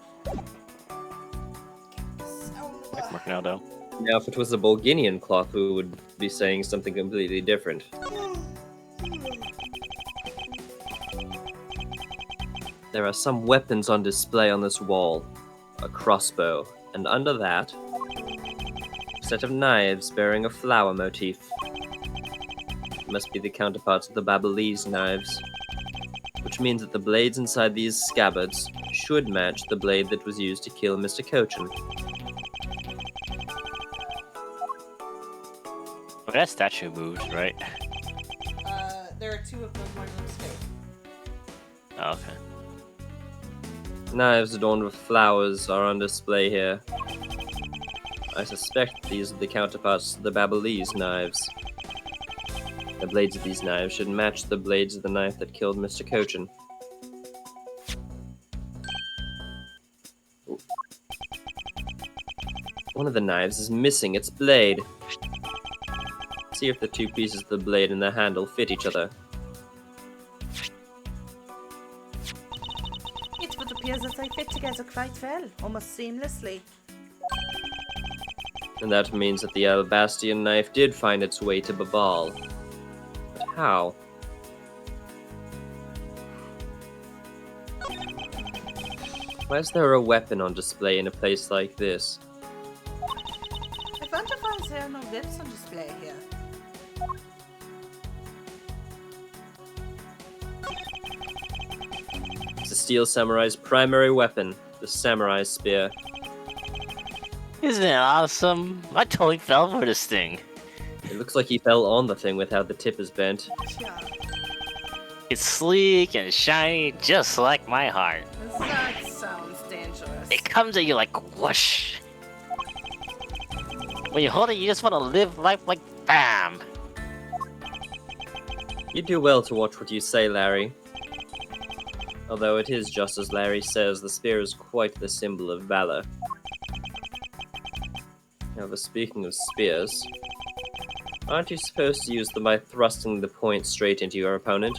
Ronaldo. Now, if it was a Bulgarian cloth, we would be saying something completely different. There are some weapons on display on this wall. A crossbow, and under that, a set of knives bearing a flower motif. Must be the counterparts of the Babalese knives. Which means that the blades inside these scabbards should match the blade that was used to kill Mr. Cochin. Well, that statue moved, right? There are two of them, one of them's fake. Oh, okay. Knives adorned with flowers are on display here. I suspect these are the counterparts to the Babalese knives. The blades of these knives should match the blades of the knife that killed Mr. Cochin. Ooh. One of the knives is missing its blade. See if the two pieces of the blade and the handle fit each other. It would appear that they fit together quite well, almost seamlessly. And that means that the Albastian knife did find its way to Babal. But how? Why is there a weapon on display in a place like this? I wonder why there are no lips on display here. It's the Steel Samurai's primary weapon, the Samurai Spear. Isn't it awesome? I totally fell for this thing. It looks like he fell on the thing with how the tip is bent. Yeah, It's sleek and shiny, just like my heart. that sounds dangerous. It comes at you like whoosh. When you hold it, you just want to live life like bam. You do well to watch what you say, Larry. Although it is just as Larry says, the spear is quite the symbol of valor. However, speaking of spears, aren't you supposed to use them by thrusting the point straight into your opponent?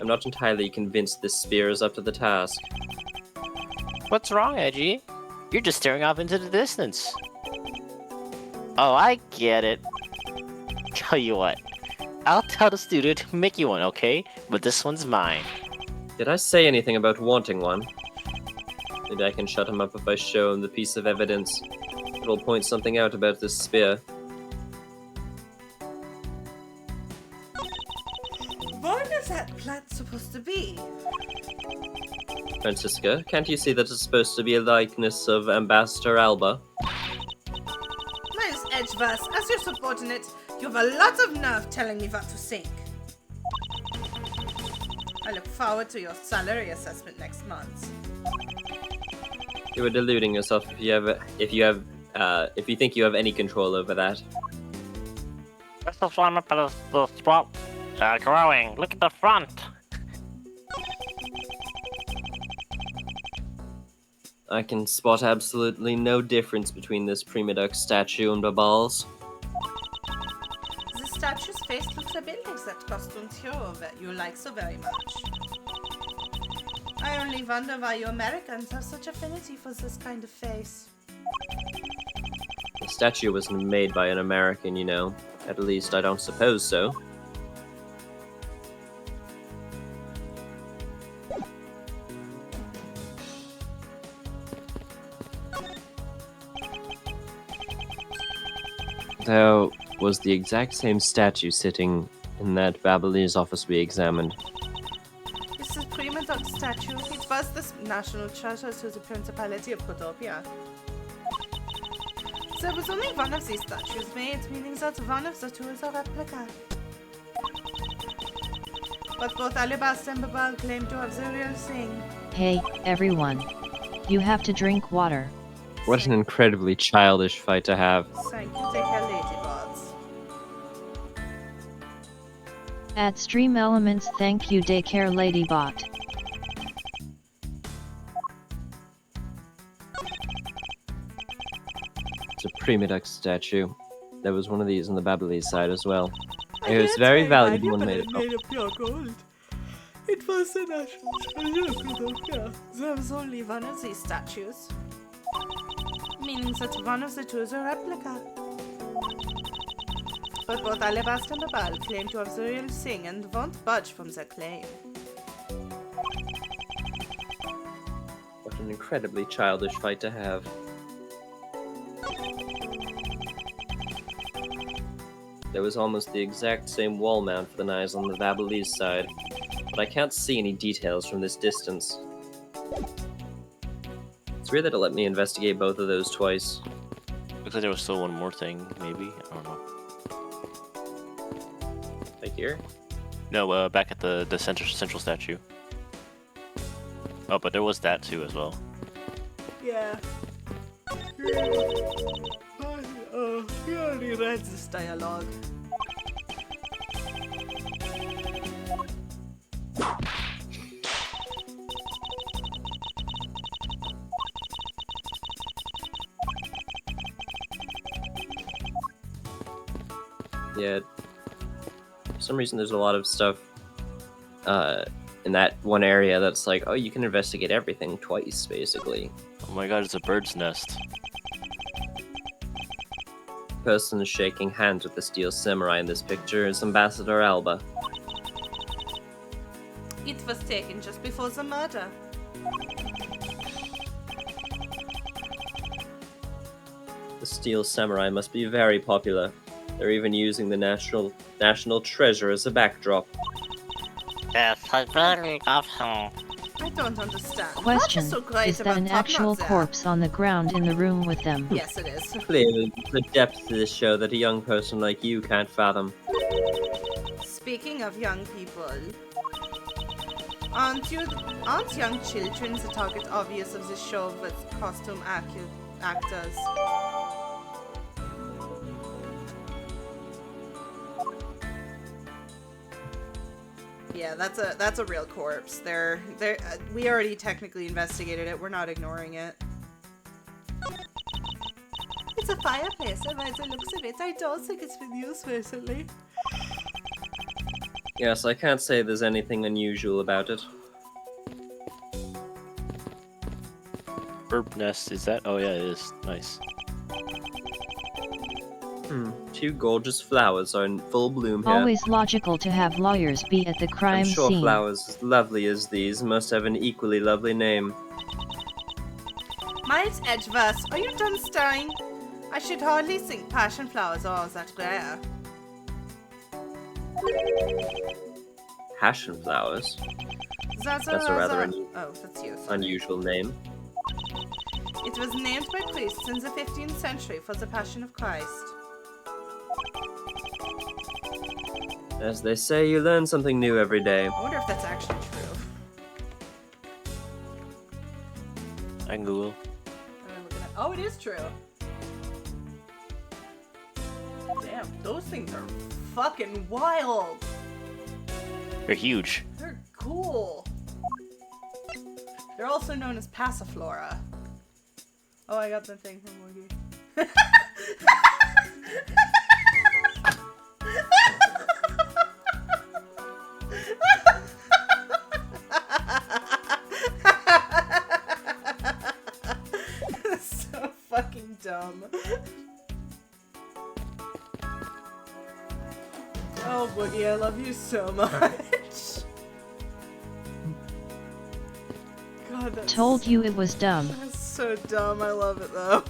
I'm not entirely convinced this spear is up to the task. What's wrong, Edgy? You're just staring off into the distance. Oh, I get it. Tell you what, I'll tell the studio to make you one, okay? But this one's mine. Did I say anything about wanting one? Maybe I can shut him up if I show him the piece of evidence. It'll point something out about this spear. What is that plant supposed Francisca, can't you see that it's supposed to be a likeness of Ambassador Alba? Miles Edgeverse, as your subordinate, you have a lot of nerve telling me what to think. I look forward to your salary assessment next month. You are deluding yourself if you think you have any control over that. This is one of the spot growing. Look at the front. I can spot absolutely no difference between this Prima Duck statue and Babal's. The statue's face looks a bit like that costume hero that you like so very much. I only wonder why you Americans have such affinity for this kind of face. The statue wasn't made by an American, you know. At least I don't suppose so. There was the exact same statue sitting in that Babylonie's office we examined. This is Prima Duck statue. It was the national treasure to the Principality of Cordopia. There was only one of these statues made, meaning that one of the two is a replica. But both Alabaster and Babal claim to have the real thing. Hey, everyone. You have to drink water. What an incredibly childish fight to have. Thank you, take care, ladybots. At Stream Elements, thank you, Daycare Ladybot. It's a Prima Duck statue. There was one of these on the Babylonie's side as well. It was very valuable when made of pure gold. It was the national treasure of Cordopia. There was only one of these statues. Meaning that one of the two is a replica. But both Alabaster and Babal claim to have the real thing and won't budge from their claim. What an incredibly childish fight to have. There was almost the exact same wall mount for the knives on the Babylonie's side, but I can't see any details from this distance. It's weird that it let me investigate both of those twice. Looks like there was still one more thing, maybe. I don't know. Like here? No, back at the central statue. Oh, but there was that too as well. Yeah. You already read this dialogue. Yeah. For some reason, there's a lot of stuff in that one area that's like, oh, you can investigate everything twice, basically. Oh my god, it's a bird's nest. Person is shaking hands with the steel samurai in this picture is Ambassador Alba. It was taken just before the murder. The steel samurai must be very popular. They're even using the national treasure as a backdrop. Yes, I really love him. I don't understand. Question, What is so great is that about an Top actual Knot there? corpse on the ground in the room with them? Yes, it is. Clearly, the depth of this show that a young person like you can't fathom. Speaking of young people, aren't young children the target obvious of this show with costume actors? Yeah, that's a real corpse. We already technically investigated it. We're not ignoring it. It's a fireplace, and by the looks of it, I don't think it's been used recently. Yes, I can't say there's anything unusual about it. Bird nest, is that? Oh yeah, it is. Nice. Two gorgeous flowers are in full bloom here. Always logical to have lawyers be at the crime I'm sure scene. flowers as lovely as these must have an equally lovely name. Miles Edgeverse, are you done staring? I should hardly think passion flowers are all that rare. Passion flowers? Zaza That's a rather Oh, that's you. Sorry. unusual name. It was named by priests in the 15th century for the Passion of Christ. As they say, you learn something new every day. I wonder if that's actually true. I can Google. Oh, it is true. Damn, those things are fucking wild. They're huge. They're cool. They're also known as passiflora. Oh, I got the thing from Woogie. That's so fucking dumb. Oh, Woogie, I love you so much. God, that's Told you it was dumb. That's so dumb. I love it though.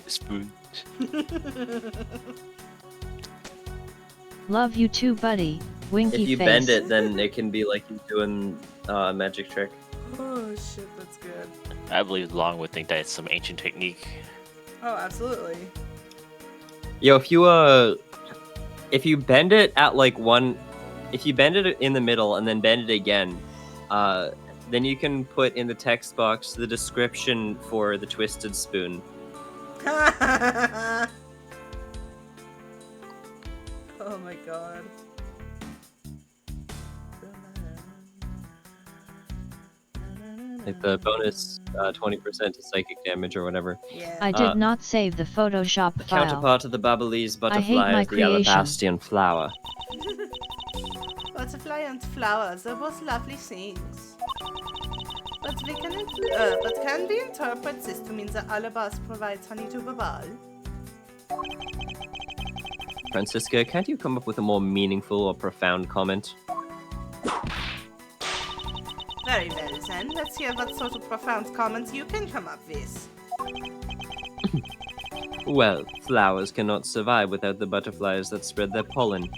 Spoon. Love you too, buddy. Winky If you face. bend it, then it can be like you're doing a magic trick. Oh shit, that's good. I believe Long would think that it's some ancient technique. Oh, absolutely. Yo, if you bend it at like one, if you bend it in the middle and then bend it again, then you can put in the text box the description for the twisted spoon. Oh my god. Like the bonus 20% to psychic damage or whatever. Yeah. I did not save the Photoshop The file. counterpart of the Babalese hate butterfly my is the creation. alabastian flower. Butterfly and flowers are both lovely things. But can we interpret this to mean that Alabas provides honey to Babal? Francisca, can't you come up with a more meaningful or profound comment? Very well then. Let's hear what sort of profound comments you can come up with. Well, flowers cannot survive without the butterflies that spread their pollen,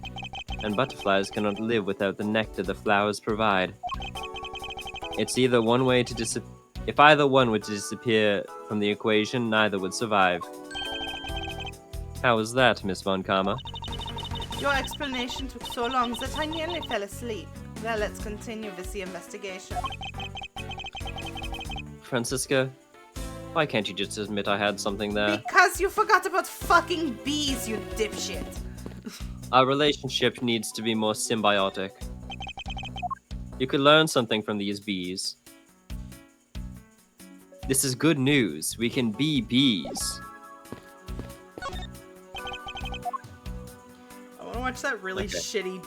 and butterflies cannot live without the nectar the flowers provide. It's either one way to disappear. If either one were to disappear from the equation, neither would survive. How was that, Miss Von Karma? Your explanation took so long that I nearly fell asleep. Well, let's continue with the investigation. Francisca, why can't you just admit I had something there? Because you forgot about fucking bees, you dipshit. Our relationship needs to be more symbiotic. You could learn something from these bees. This is good news. We can be bees. I want to watch that really Okay. shitty.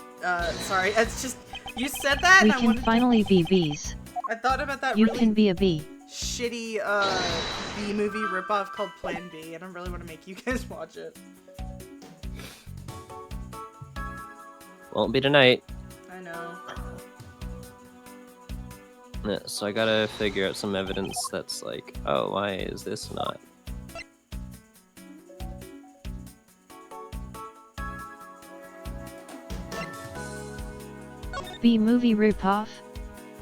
Sorry, it's just you said that, We and I can wanted. finally be bees. I thought about that You really can be a bee. shitty B movie ripoff called Plan B, and I really want to make you guys watch it. Won't be tonight. I know. So I gotta figure out some evidence that's like, oh, why is this not? B movie rip off?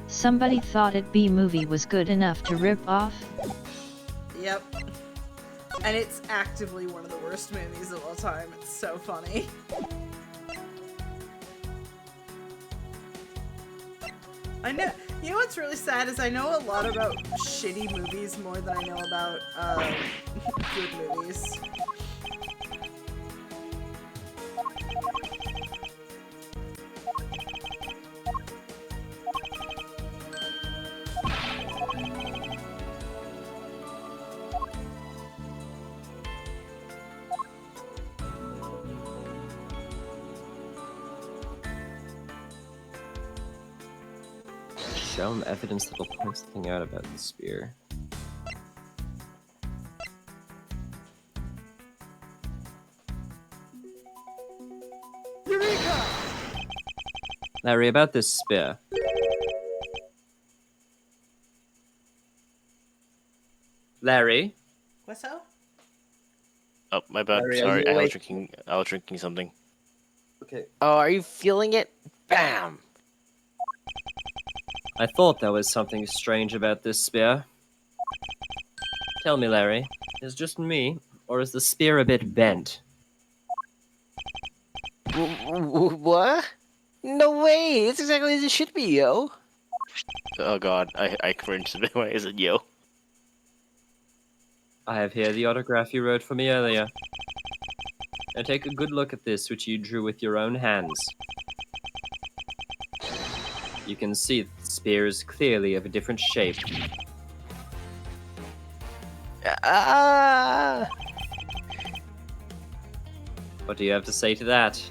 Somebody thought it B movie was good enough to rip off? Yep. And it's actively one of the worst movies of all time. It's so funny. I know. You know what's really sad is I know a lot about shitty movies more than I know about good movies. Show him evidence that will point something out about the spear. Eureka! Larry, about this spear. Larry? What's up? Oh, Oh, my bad. Larry, are Sorry, you I was awake? drinking. I was drinking something. Okay. Oh, are you feeling it? Bam! I thought there was something strange about this spear. Tell me, Larry, is it just me, or is the spear a bit bent? What? No way! It's exactly as it should be, yo! Oh god, I cringed a bit when I said yo. I have here the autograph you wrote for me earlier. Now take a good look at this, which you drew with your own hands. You can see that the spear is clearly of a different shape. Ah! What do you have to say to that?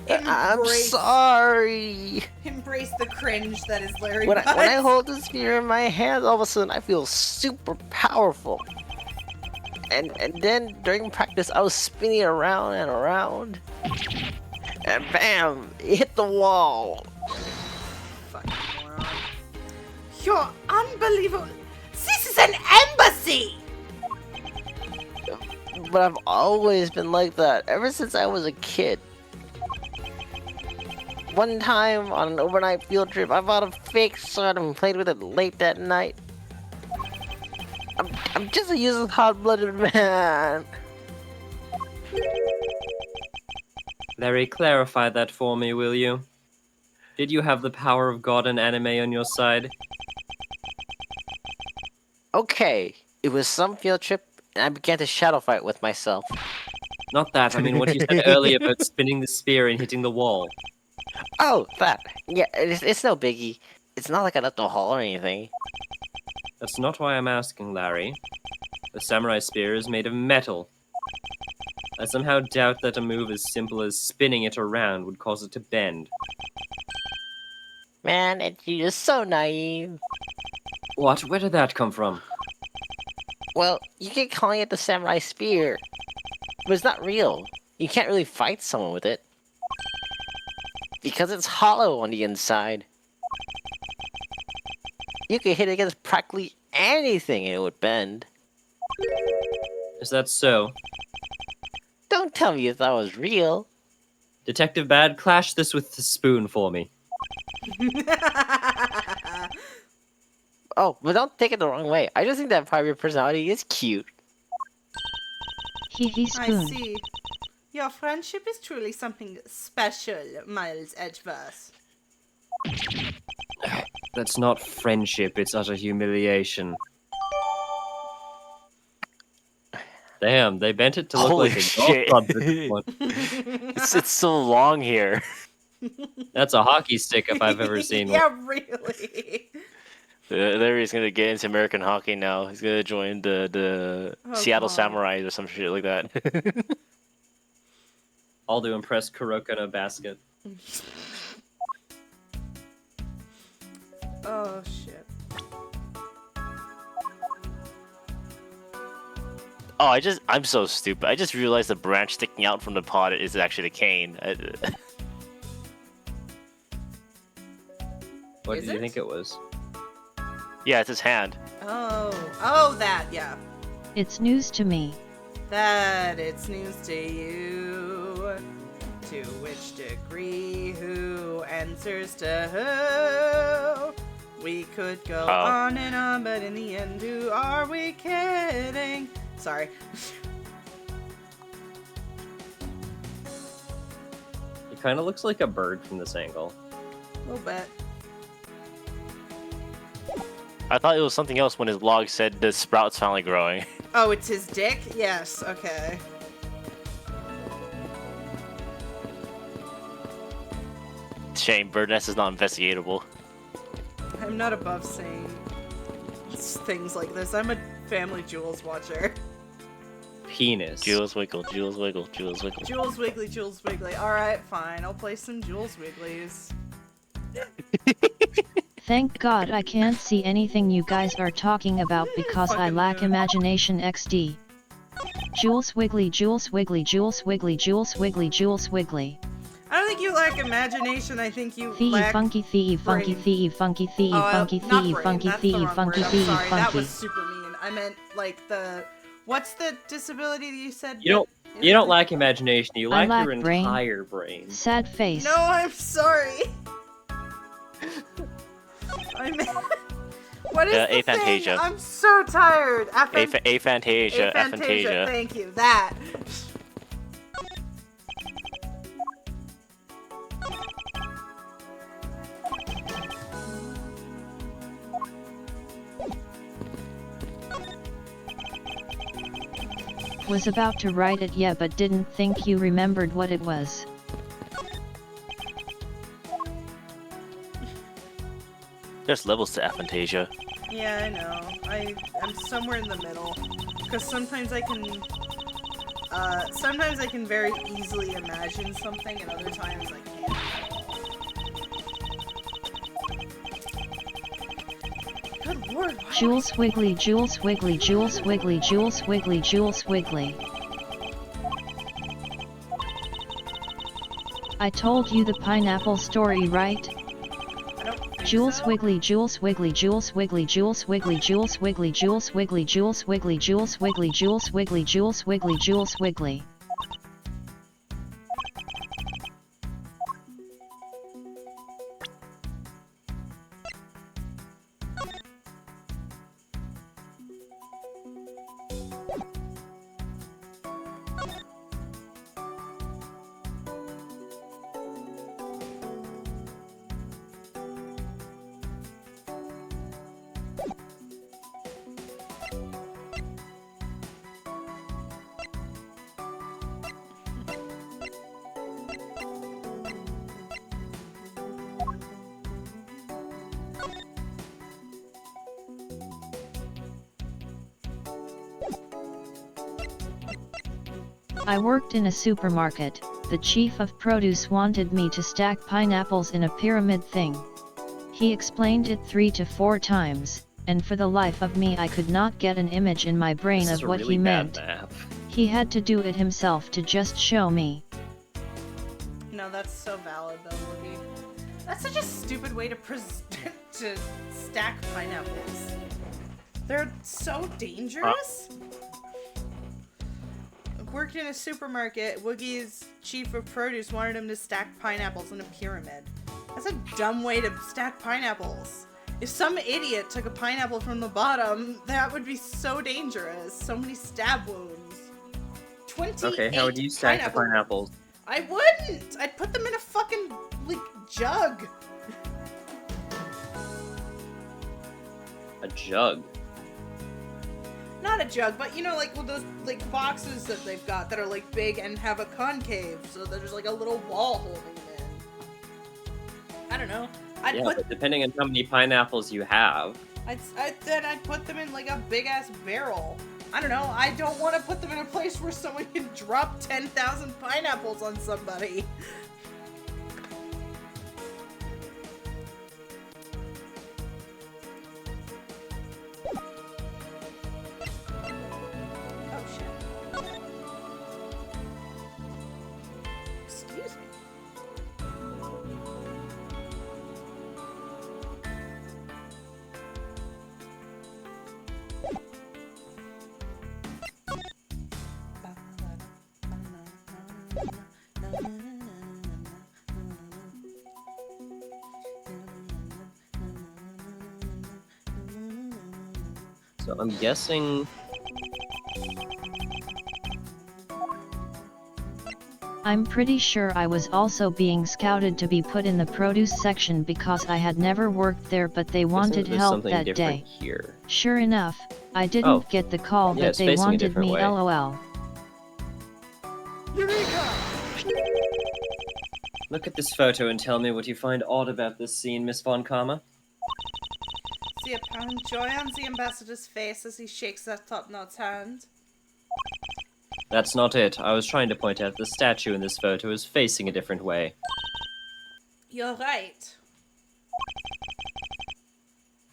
I'm Embrace. sorry! Embrace the cringe that is Larry When Butts. I hold the spear in my hand, all of a sudden I feel super powerful. And then during practice, I was spinning around and around. And bam! It hit the wall. Fucking moron. You're unbelievable. This is an embassy! But I've always been like that, ever since I was a kid. One time on an overnight field trip, I bought a fake sword and played with it late that night. I'm just a useless hot-blooded man. Larry, clarify that for me, will you? Did you have the power of God and anime on your side? Okay, it was some field trip, and I began to shadow fight with myself. Not that, I mean what you said earlier about spinning the spear and hitting the wall. Oh, that. Yeah, it's no biggie. It's not like I left a hole or anything. That's not why I'm asking, Larry. The samurai spear is made of metal. I somehow doubt that a move as simple as spinning it around would cause it to bend. Man, you're just so naive. What? Where did that come from? Well, you keep calling it the samurai spear, but it's not real. You can't really fight someone with it. Because it's hollow on the inside. You could hit it against practically anything and it would bend. Is that so? Don't tell me you thought it was real. Detective Bad, clash this with the spoon for me. Oh, but don't take it the wrong way. I just think that part of your personality is cute. Hee I spoon. see. Your friendship is truly something special, Miles Edgeworth. That's not friendship, it's utter humiliation. Damn, they bent it to look Holy like a shit. golf club for this one. It's so long here. That's a hockey stick if I've ever seen one. Yeah, really. Larry's gonna get into American hockey now. He's gonna join the Oh, Seattle God. Samurais or some shit like that. All to impress Kuroka in a basket. Oh, shit. Oh, I'm so stupid. I just realized the branch sticking out from the pot is actually the cane. What Is did you it? think it was? Yeah, it's his hand. Oh, that, yeah. It's news to me. That it's news to you. To which degree, who answers to who? We could go Oh. on and on, but in the end, who are we kidding? Sorry. It kind of looks like a bird from this angle. A little bit. I thought it was something else when his log said the sprout's finally growing. Oh, it's his dick? Yes, okay. Shame, bird nest is not investigatable. I'm not above saying things like this. I'm a Family Jewels watcher. Penis. Jules wiggle, Jules wiggle, Jules wiggle. Jules Wiggly, Jules Wiggly. Alright, fine. I'll play some Jules Wigglies. Thank God I can't see anything you guys are talking about because I Fucking lack moon. imagination XD. Jules Wiggly, Jules Wiggly, Jules Wiggly, Jules Wiggly, Jules Wiggly. I don't think you lack imagination. I think you Thee lack... funky thee funky brain. thee funky thee funky not thee brain. funky That's the thee wrong funky word. I'm thee sorry. That funky. was super mean. I meant, like, the... What's the disability that you said? You don't. You don't lack imagination, you I lack your lack brain. entire brain. Sad face. No, I'm sorry. I'm. What is the thing? aphantasia. I'm so tired. Aphantasia. Aphantasia. Thank you. That. Was about to write it, yeah, but didn't think you remembered what it was. There's levels to aphantasia. Yeah, I know. I'm somewhere in the middle. Because sometimes I can very easily imagine something, and other times I can't. Good lord. why Jules Wiggly, Jules Wiggly, Jules Wiggly, Jules Wiggly, Jules Wiggly. I told you the pineapple story, right? I don't think Jules so. Wiggly, Jules Wiggly, Jules Wiggly, Jules Wiggly, Jules Wiggly, Jules Wiggly, Jules Wiggly, Jules Wiggly, Jules Wiggly, Jules Wiggly, Jules Wiggly. I worked in a supermarket. The chief of produce wanted me to stack pineapples in a pyramid thing. He explained it 3 to 4 times, and for the life of me I could not get an image in my brain This is of a what really he bad meant. map. He had to do it himself to just show me. No, that's so valid though, Woogie. That's such a stupid way to to stack pineapples. They're so dangerous. Worked in a supermarket. Woogie's chief of produce wanted him to stack pineapples in a pyramid. That's a dumb way to stack pineapples. If some idiot took a pineapple from the bottom, that would be so dangerous. So many stab wounds. 28 Okay, how would you stack the pineapples? I wouldn't! I'd put them in a fucking, like, jug. A jug. Not a jug, but you know, like, well, those, like, boxes that they've got that are, like, big and have a concave, so there's, like, a little wall holding them in. I don't know. Yeah, but depending on how many pineapples you have. Then I'd put them in, like, a big-ass barrel. I don't know. I don't want to put them in a place where someone can drop 10,000 pineapples on somebody. Oh, shit. Excuse me. So I'm guessing. I'm pretty sure I was also being scouted to be put in the produce section because I had never worked there, but they wanted there's help something that different day. Here. Sure enough, I didn't Oh. get the call, Yeah, but it's they facing a wanted different me, way. lol. Eureka! Look at this photo and tell me what you find odd about this scene, Miss Von Karma. See apparent joy on the ambassador's face as he shakes that top-knot's hand. That's not it. I was trying to point out the statue in this photo is facing a different way. You're right.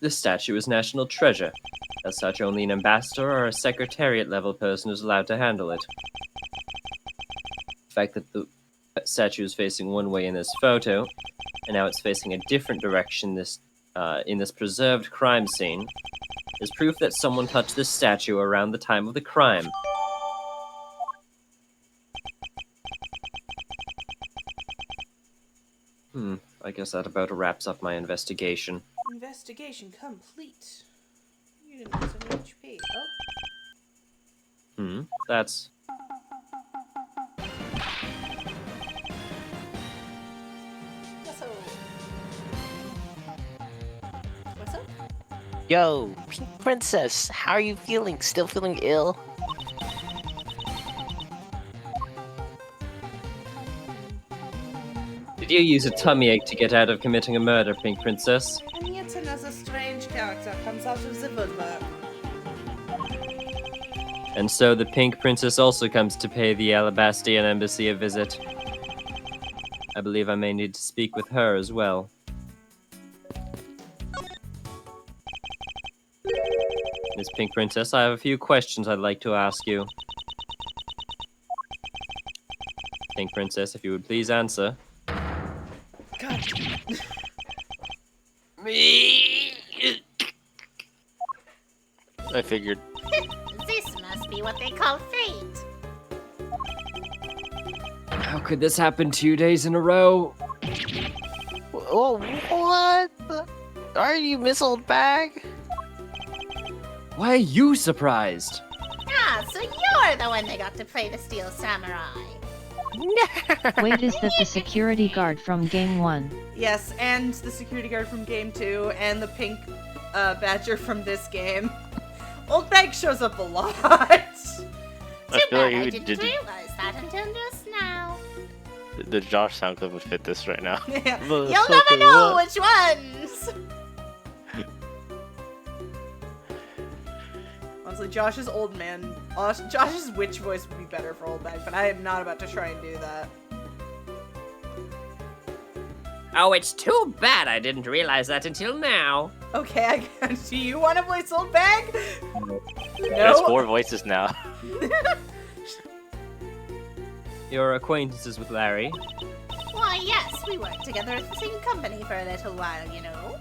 This statue is national treasure. As such, only an ambassador or a secretariat-level person is allowed to handle it. The fact that the statue is facing one way in this photo, and now it's facing a different direction in this preserved crime scene, is proof that someone touched this statue around the time of the crime. I guess that about wraps up my investigation. Investigation complete. You didn't miss any HP. Oh. That's... What's up? Yo, Pink Princess, how are you feeling? Still feeling ill? Did you use a tummy ache to get out of committing a murder, Pink Princess? And yet another strange character comes out of the woodwork. And so the Pink Princess also comes to pay the Alabastian Embassy a visit. I believe I may need to speak with her as well. Miss Pink Princess, I have a few questions I'd like to ask you. Pink Princess, if you would please answer. God. I figured. This must be what they call fate. How could this happen 2 days in a row? Oh, what? Are you Miss Old Bag? Why are you surprised? Ah, so you're the one that got to play the Steel Samurai. Wait, is that the security guard from Game 1? Yes, and the security guard from game 2, and the pink badger from this game. Old Bag shows up a lot. Too I feel bad like I you didn't did. realize that until just now. The Josh sound clip would fit this right now. Yeah. You'll never know which ones! Honestly, Josh's Josh's witch voice would be better for Old Bag, but I am not about to try and do that. Oh, it's too bad I didn't realize that until now. Okay, do you want to voice Old Bag? There's No? 4 voices now. You're acquaintances with Larry. Why, yes, we worked together at the same company for a little while, you know.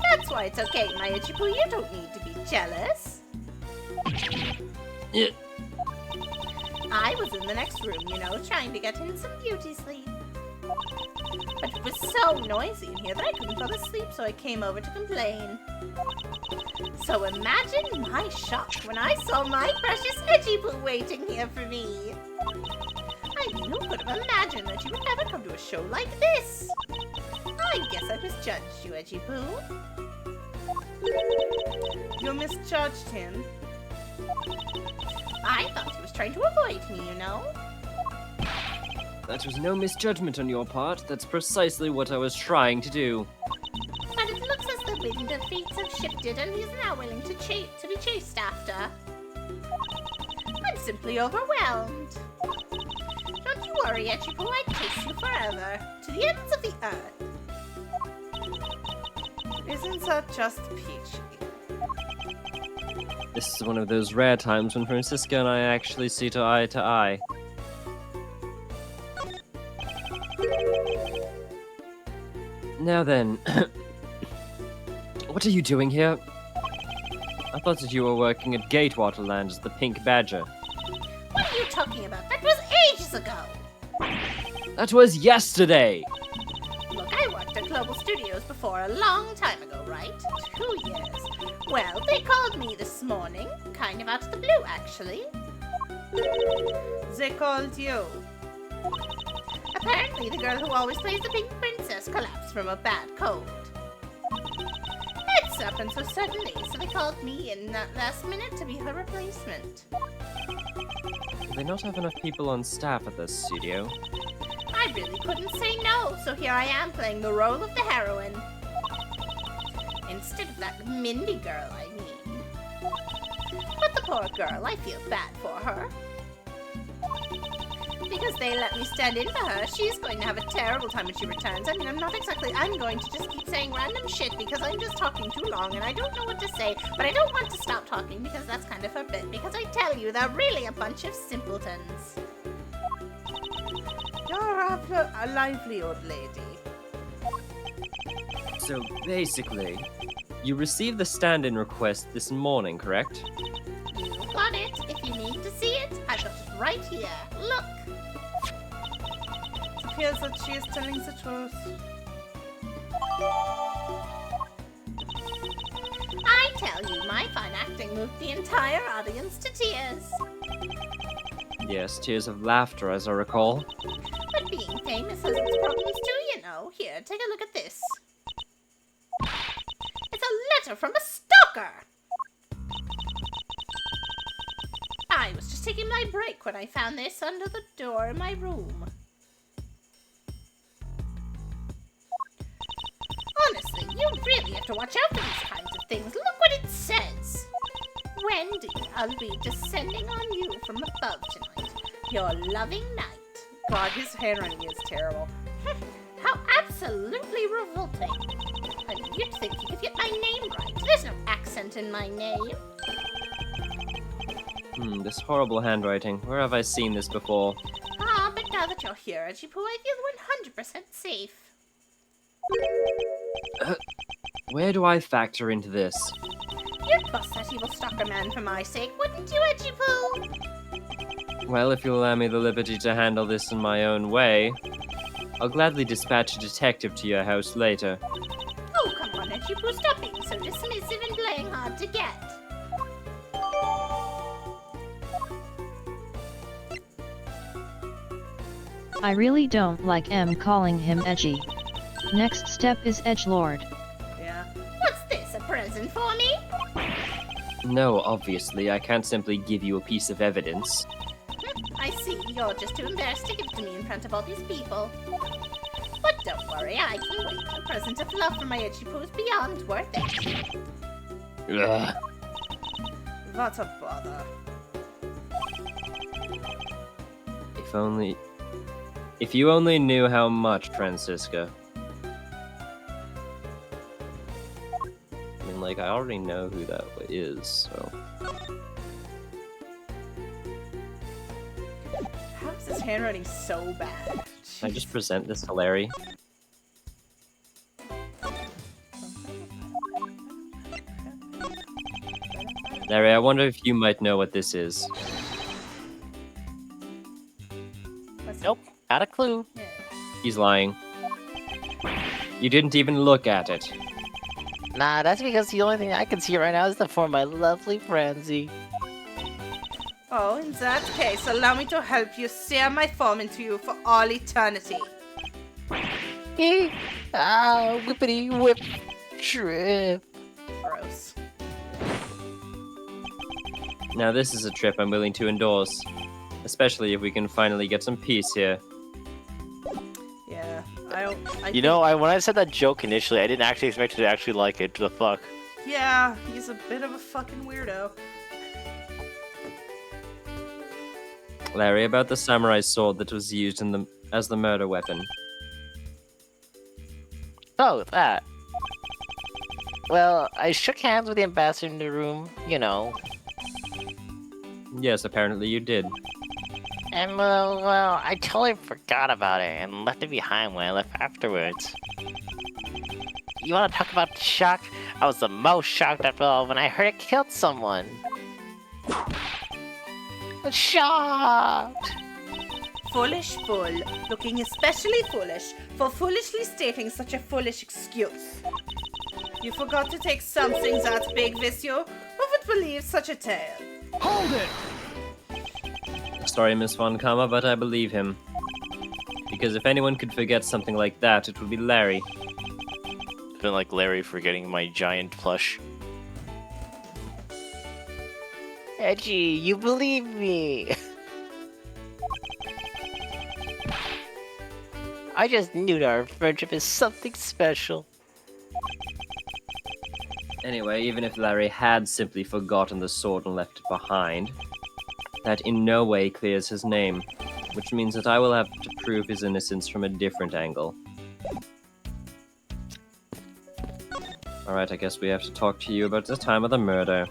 That's why it's okay, my Ichibu, you don't need to be jealous. Yeah. I was in the next room, you know, trying to get in some beauty sleep. But it was so noisy in here that I couldn't fall asleep, so I came over to complain. So imagine my shock when I saw my precious Ichibu waiting here for me. I knew could have imagined that you would never come to a show like this. I guess I misjudged you, Ichibu. You misjudged him. I thought he was trying to avoid me, you know. That was no misjudgment on your part. That's precisely what I was trying to do. But it looks as though maybe the fates have shifted and he's now willing to be chased after. I'm simply overwhelmed. Don't you worry, Ichibu, I'd chase you forever, to the ends of the earth. Isn't that just peachy? This is one of those rare times when Francisca and I actually see eye to eye. Now then, what are you doing here? I thought that you were working at Gatewaterland as the Pink Badger. What are you talking about? That was ages ago! That was yesterday! Look, I worked at Global Studios before a long time ago, right? 2 years. Well, they called me this morning, kind of out of the blue, actually. They called you. Apparently, the girl who always plays the Pink Princess collapsed from a bad cold. It's happened so suddenly, so they called me in that last minute to be her replacement. Do they not have enough people on staff at this studio? I really couldn't say no, so here I am playing the role of the heroine. Instead of that Mindy girl, I mean. But the poor girl, I feel bad for her. Because they let me stand in for her, she's going to have a terrible time when she returns. I mean, I'm going to just keep saying random shit because I'm just talking too long and I don't know what to say, but I don't want to stop talking because that's kind of her bit, because I tell you, they're really a bunch of simpletons. You're a lively old lady. So basically, you received the stand-in request this morning, correct? You got it. If you need to see it, I've got it right here. Look. appears that she is telling the truth. I tell you, my fine acting moved the entire audience to tears. Yes, tears of laughter, as I recall. But being famous has its problems too, you know. Here, take a look at this. It's a letter from a stalker! I was just taking my break when I found this under the door in my room. Honestly, you really have to watch out for these kinds of things. Look what it says. Wendy, I'll be descending on you from above tonight. Your loving knight. God, his handwriting is terrible. How absolutely revolting. I mean, you'd think you could get my name right. There's no accent in my name. This horrible handwriting. Where have I seen this before? Ah, but now that you're here, Ajipu, I feel 100% safe. Where do I factor into this? You'd bust that evil stalker man for my sake, wouldn't you, Ajipu? Well, if you'll allow me the liberty to handle this in my own way, I'll gladly dispatch a detective to your house later. Oh, come on, Ajipu, stop being so dismissive and playing hard to get. I really don't like M calling him edgy. Next step is edgelord. Yeah. What's this, a present for me? No, obviously, I can't simply give you a piece of evidence. I see, you're just too embarrassed to give it to me in front of all these people. But don't worry, I can wait. A present of love from my Ajipu is beyond worth it. Ugh. What a bother. If you only knew how much, Francisca. I mean, like, I already know who that is, so... How is his handwriting so bad? Can I just present this to Larry? Larry, I wonder if you might know what this is. Nope, not a clue. He's lying. You didn't even look at it. Nah, that's because the only thing I can see right now is the form of my lovely Franzi. Oh, in that case, allow me to help you sear my form into you for all eternity. Whippity whip trip. Gross. Now this is a trip I'm willing to endorse. Especially if we can finally get some peace here. Yeah, You know, when I said that joke initially, I didn't actually expect you to actually like it. The fuck? Yeah, he's a bit of a fucking weirdo. Larry, about the samurai sword that was used as the murder weapon. Oh, that. Well, I shook hands with the ambassador in the room, you know. Yes, apparently you did. And well, I totally forgot about it and left it behind when I left afterwards. You want to talk about shock? I was the most shocked after all when I heard it killed someone. Shocked! Foolish fool, looking especially foolish for foolishly stating such a foolish excuse. You forgot to take something that big with you? Who would believe such a tale? Hold it! Sorry, Miss Von Kama, but I believe him. Because if anyone could forget something like that, it would be Larry. It's been like Larry forgetting my giant plush. Edgy, you believe me! I just knew that our friendship is something special. Anyway, even if Larry had simply forgotten the sword and left it behind, that in no way clears his name, which means that I will have to prove his innocence from a different angle. Alright, I guess we have to talk to you about the time of the murder.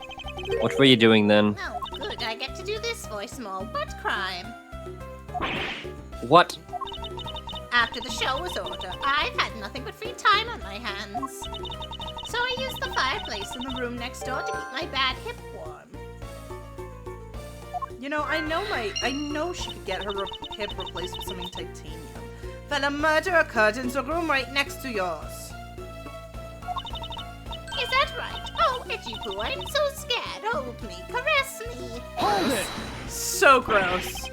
What were you doing then? Oh, good, I get to do this voice more. What crime? What? After the show was over, I've had nothing but free time on my hands. So I used the fireplace in the room next door to keep my bad hip warm. You know, I know she could get her hip replaced with something titanium. that a murder occurred in the room right next to yours. Is that right? Oh, Edgy Poo, I'm so scared. Hold me, caress me. Hold it! So gross.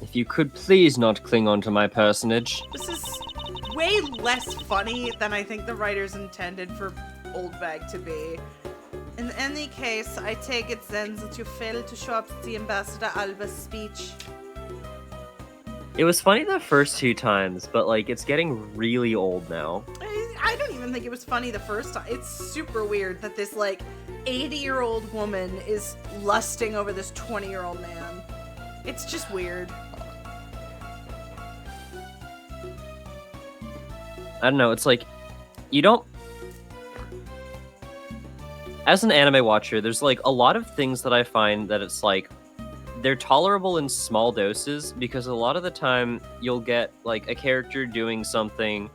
If you could please not cling on to my personage. This is way less funny than I think the writers intended for Old Bag to be. In any case, I take it then that you failed to show up to the Ambassador Alba's speech. It was funny the first 2 times, but like it's getting really old now. I don't even think it was funny the first time. It's super weird that this like 80-year-old woman is lusting over this 20-year-old man. It's just weird. I don't know, it's like, you don't... As an anime watcher, there's like a lot of things that I find that it's like, they're tolerable in small doses, because a lot of the time you'll get like a character doing something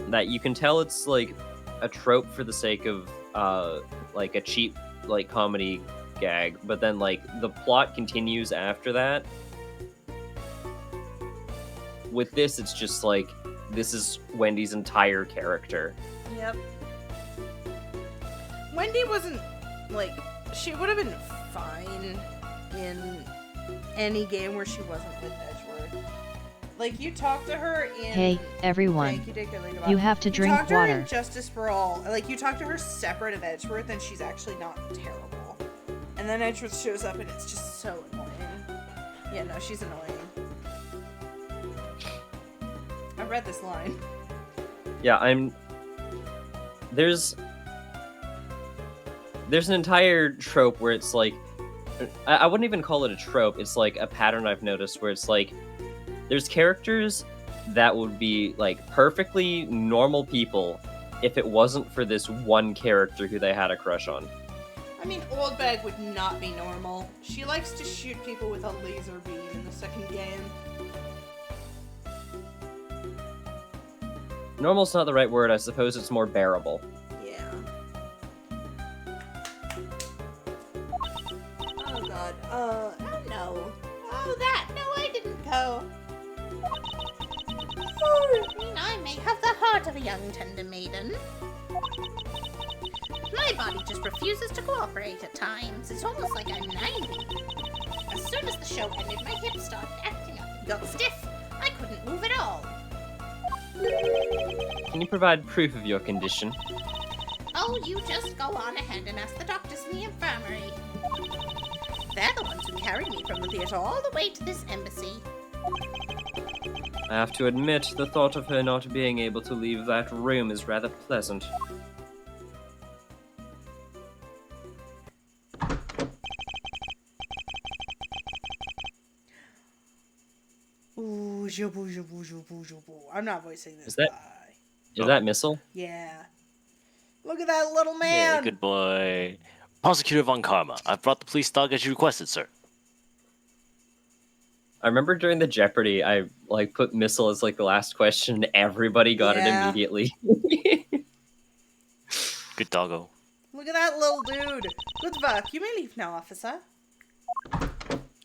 that you can tell it's like a trope for the sake of like a cheap like comedy gag, but then like the plot continues after that. With this, it's just like, this is Wendy's entire character. Yep. Wendy wasn't, like, she would have been fine in any game where she wasn't with Edgeworth. Like, you talk to her in... Hey, everyone. Thank you, Dick, You have to drink talk to her in water. Justice for All. Like, you talk to her separate of Edgeworth, and she's actually not terrible. And then Edgeworth shows up, and it's just so annoying. Yeah, no, she's annoying. I read this line. Yeah, there's an entire trope where it's like, I wouldn't even call it a trope, it's like a pattern I've noticed where it's like, there's characters that would be like perfectly normal people if it wasn't for this one character who they had a crush on. I mean, Old Bag would not be normal. She likes to shoot people with a laser beam in the second game. Normal's not the right word, I suppose it's more bearable. Yeah. Oh god. Oh no. Oh, that. No, I didn't go. Oh, I mean, I may have the heart of a young tender maiden. My body just refuses to cooperate at times. It's almost like I'm 90. As soon as the show ended, my hips started acting up and got stiff. I couldn't move at all. Can you provide proof of your condition? Oh, you just go on ahead and ask the doctors in the infirmary. They're the ones who carried me from the theater all the way to this embassy. I have to admit, the thought of her not being able to leave that room is rather pleasant. Ooh, jubu, jubu, jubu, jubu. I'm not voicing this Is that- guy. Is that Missile? Yeah. Look at that little man! Yeah, good boy. Prosecutor Von Karma, I've brought the police dog as you requested, sir. I remember during the Jeopardy, I like put Missile as like the last question, and everybody got it Yeah. immediately. Good doggo. Look at that little dude. Good work. You may leave now, officer.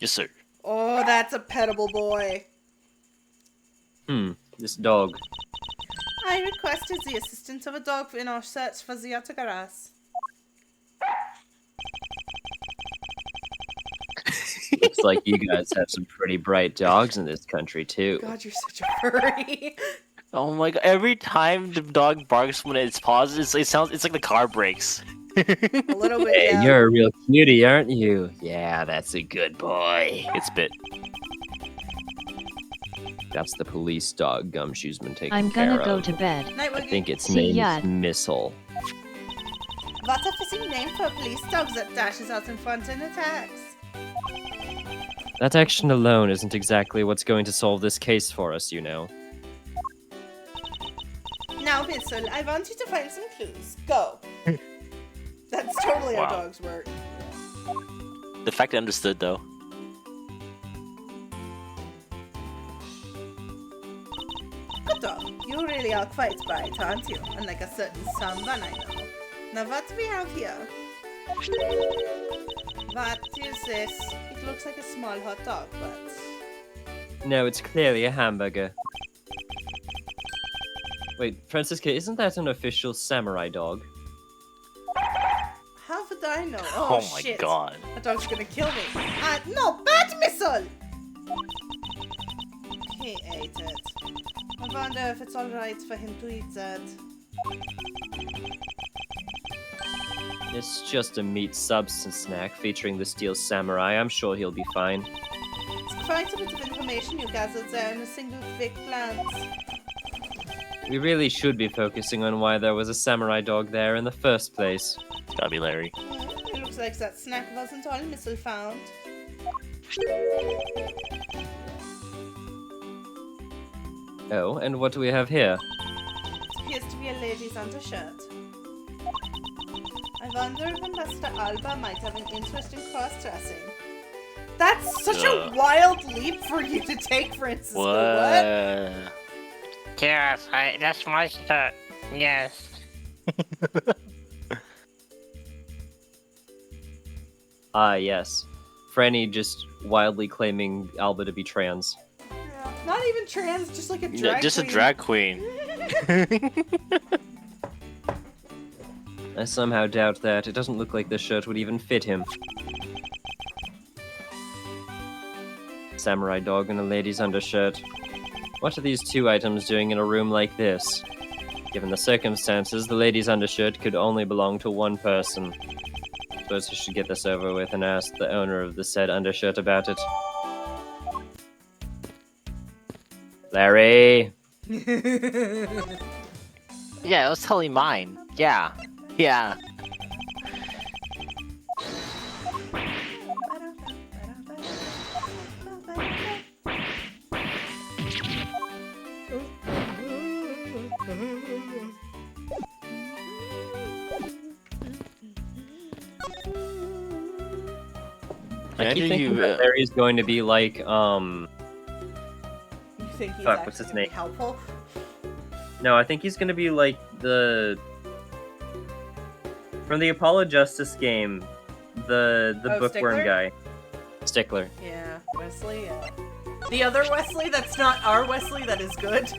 Yes, sir. Oh, that's a pettable boy. This dog. I requested the assistance of a dog in our search for the Yatagaras. Looks like you guys have some pretty bright dogs in this country too. God, you're such a furry. Oh my god, every time the dog barks when it's paused, it's like the car brakes. A little bit, Hey, yeah. you're a real cutie, aren't you? Yeah, that's a good boy. It's bit. That's the police dog Gumshoe's been taking I'm care gonna go of. to bed. Night, I think its See name ya. is Missile. What a fitting name for a police dog that dashes out in front and attacks. That action alone isn't exactly what's going to solve this case for us, you know. Now, Whistle, I want you to find some clues. Go. That's totally how Wow. dogs work. The fact I understood, though. Good dog. You really are quite bright, aren't you? Unlike a certain someone I know. Now, what do we have here? What is this? It looks like a small hot dog, but No, it's clearly a hamburger. Wait, Francisca, isn't that an official samurai dog? How would I know? Oh, Oh, my shit. god. That dog's gonna kill me. No, bad missile! He ate it. I wonder if it's alright for him to eat that. It's just a meat substance snack featuring the Steel Samurai. I'm sure he'll be fine. It's quite a bit of information you gathered there in a single quick glance. We really should be focusing on why there was a samurai dog there in the first place. It's gotta be Larry. It looks like that snack wasn't all missile found. Oh, and what do we have here? It appears to be a lady's undershirt. I wonder if Master Alba might have an interest in cross-dressing. That's such a wild leap for you to take, Francisco. What? Yes, that's my shirt. Yes. Ah, yes. Franny just wildly claiming Alba to be trans. Yeah, not even trans, just like a drag Just queen. a drag queen. I somehow doubt that. It doesn't look like this shirt would even fit him. Samurai dog and a lady's undershirt. What are these two items doing in a room like this? Given the circumstances, the lady's undershirt could only belong to one person. Suppose I should get this over with and ask the owner of the said undershirt about it. Larry! Yeah, it was totally mine. Yeah. Yeah. I keep Imagine thinking you, that Larry's going to be like, You think he's Fuck, actually what's his gonna be name? helpful? No, I think he's gonna be like the... From the Apollo Justice game, the Oh, bookworm Stickler? guy. Stickler. Yeah, Wesley, yeah. The other Wesley that's not our Wesley that is good?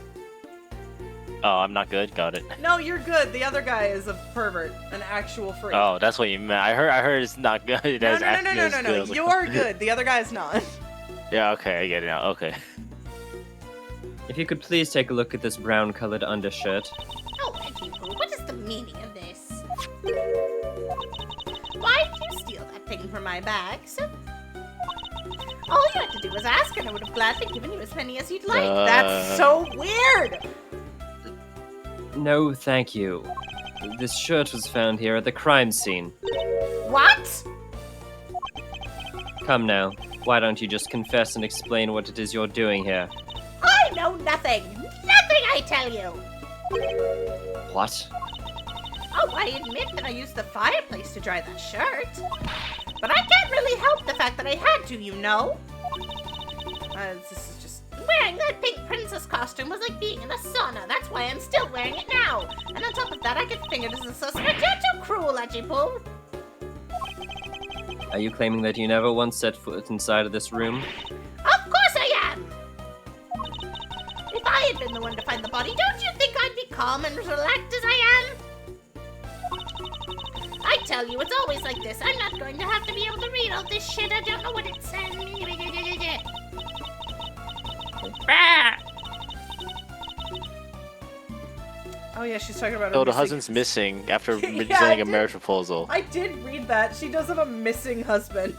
Oh, I'm not good. Got it. No, you're good. The other guy is a pervert, an actual freak. Oh, that's what you meant. I heard it's not good. It no, has no, act- no, it no, has no, good. I no. was like, You're good. The other guy is not. Yeah, okay, I get it now. Okay. If you could please take a look at this brown-colored undershirt. Oh, Reggie Poo, what is the meaning of this? Why did you steal that thing from my bags? All you had to do was ask, and I would have gladly given you as many as you'd like. That's so weird. No, thank you. This shirt was found here at the crime scene. What? Come now, why don't you just confess and explain what it is you're doing here? I know nothing. Nothing, I tell you. What? Oh, I admit that I used the fireplace to dry that shirt. But I can't really help the fact that I had to, you know? This is just... Wearing that pink princess costume was like being in a sauna. That's why I'm still wearing it now. And on top of that, I get fingered as a suspect. You're too cruel, Ajipoo. Are you claiming that you never once set foot inside of this room? Of course I am. If I had been the one to find the body, don't you think I'd be calm and relaxed as I am? I tell you, it's always like this. I'm not going to have to be able to read all this shit. I don't know what it says. Oh yeah, she's talking about So her the missing- husband's missing after Yeah, I presenting a did. marriage proposal. I did read that. She does have a missing husband.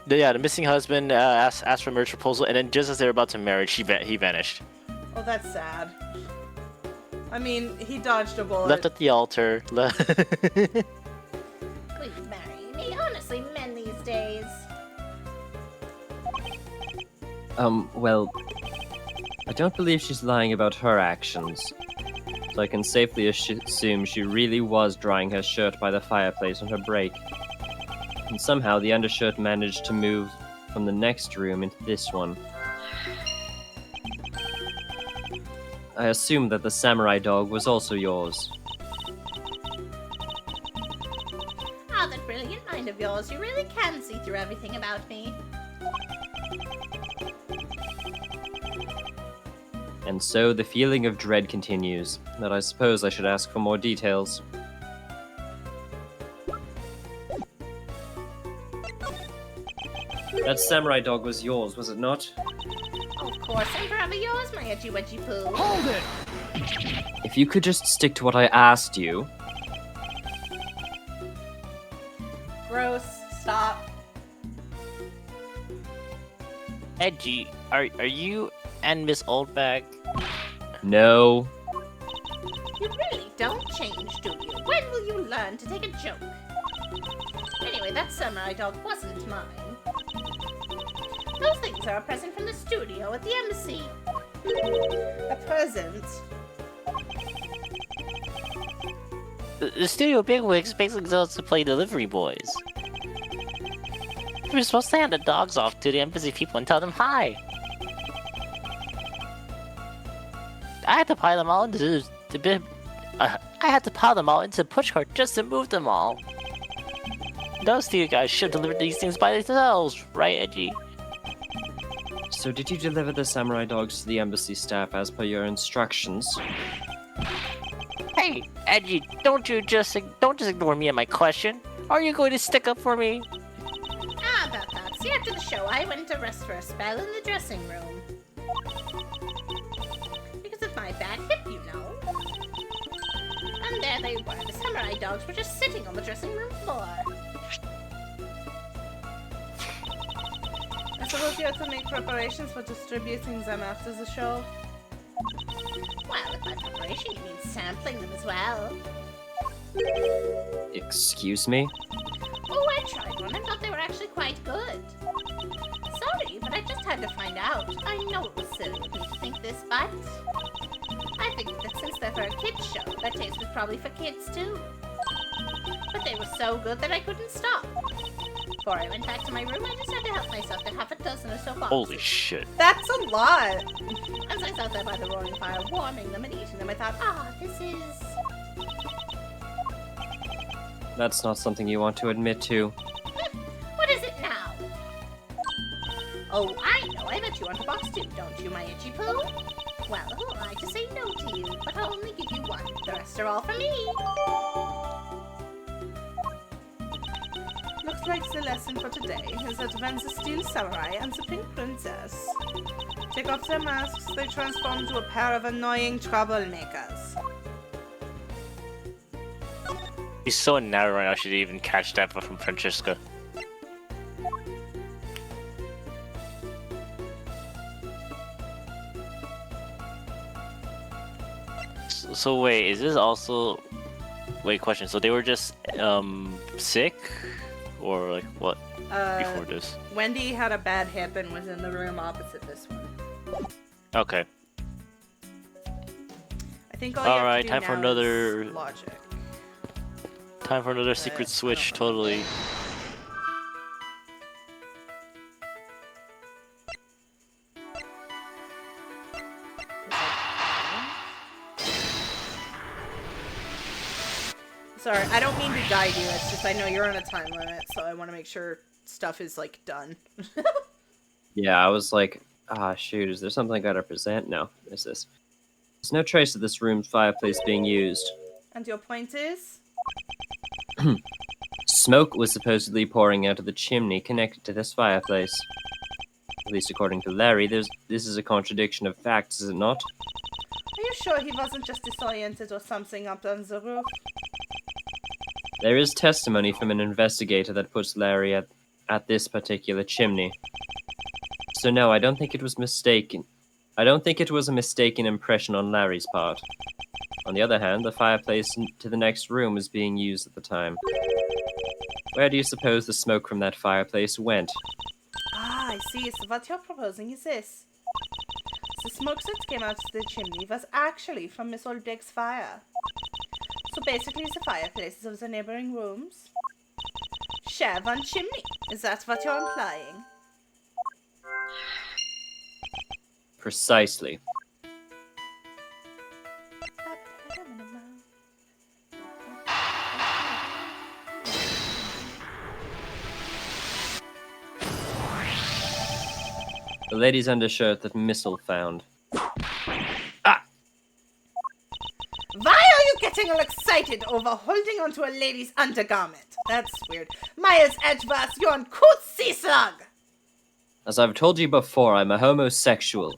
Yeah, the missing husband asked for a marriage proposal, and then just as they were about to marry, he vanished. Oh, that's sad. I mean, he dodged a bullet. Left at the altar. Please marry me. Honestly, men these days. Well, I don't believe she's lying about her actions. So I can safely assume she really was drying her shirt by the fireplace on her break. And somehow the undershirt managed to move from the next room into this one. I assume that the samurai dog was also yours. Ah, that brilliant mind of yours. You really can see through everything about me. And so the feeling of dread continues, but I suppose I should ask for more details. That samurai dog was yours, was it not? Of course, I'm forever yours, my edgy wedgy poo. Hold it! If you could just stick to what I asked you. Gross. Stop. Edgy, are you and Miss Oldbag? No. You really don't change, do you? When will you learn to take a joke? Anyway, that samurai dog wasn't mine. Those things are a present from the studio at the embassy. A present. The studio bigwigs basically tells us to play delivery boys. We're supposed to hand the dogs off to the embassy people and tell them hi. I had to pile them all into the push cart just to move them all. Those two guys should deliver these things by themselves, right, Edgy? So did you deliver the samurai dogs to the embassy staff as per your instructions? Hey, Edgy, don't just ignore me and my question. Are you going to stick up for me? Ah, about that. See, after the show, I went to rest for a spell in the dressing room. Because of my bad hip, you know. And there they were. The samurai dogs were just sitting on the dressing room floor. I suppose you have to make preparations for distributing them after the show. Well, if by preparation you mean sampling them as well. Excuse me? Oh, I tried one and thought they were actually quite good. Sorry, but I just had to find out. I know it was silly of me to think this, but I figured that since they're for a kids show, their taste was probably for kids too. But they were so good that I couldn't stop. Before I went back to my room, I just had to help myself to half a dozen or so boxes. Holy shit. That's a lot. As I sat there by the roaring fire, warming them and eating them, I thought, this is... That's not something you want to admit to. What is it now? Oh, I know. I bet you want a box too, don't you, my itchy poo? Well, who am I to say no to you? But I'll only give you one. The rest are all for me. Looks like the lesson for today is that when the Steel Samurai and the Pink Princess take off their masks, they transform into a pair of annoying troublemakers. He's so narrow right now, I should even catch that from Francesca. So wait, is this also... Wait, question. So they were just, sick? Or, like, what? Before this? Wendy had a bad hip and was in the room opposite this one. Okay. I think all you have Alright, to do time for now another... is logic. Time for another secret switch, totally. Sorry, I don't mean to guide you, it's just I know you're on a time limit, so I want to make sure stuff is, like, done. Yeah, I was like, shoot, is there something I gotta present? No, there's this. There's no trace of this room's fireplace being used. And your point is? Smoke was supposedly pouring out of the chimney connected to this fireplace. At least according to Larry, this is a contradiction of facts, is it not? Are you sure he wasn't just disoriented or something up on the roof? There is testimony from an investigator that puts Larry at this particular chimney. So no, I don't think it was mistaken. I don't think it was a mistaken impression on Larry's part. On the other hand, the fireplace to the next room was being used at the time. Where do you suppose the smoke from that fireplace went? Ah, I see. So what you're proposing is this. The smoke that came out of the chimney was actually from Miss Oldbeg's fire. So basically the fireplaces of the neighboring rooms share one chimney. Is that what you're implying? Precisely. The lady's undershirt that Missile found. getting all excited over holding onto a lady's undergarment. That's weird. Maya's Edgevas, you're uncouth sea slug! As I've told you before, I'm a homosexual.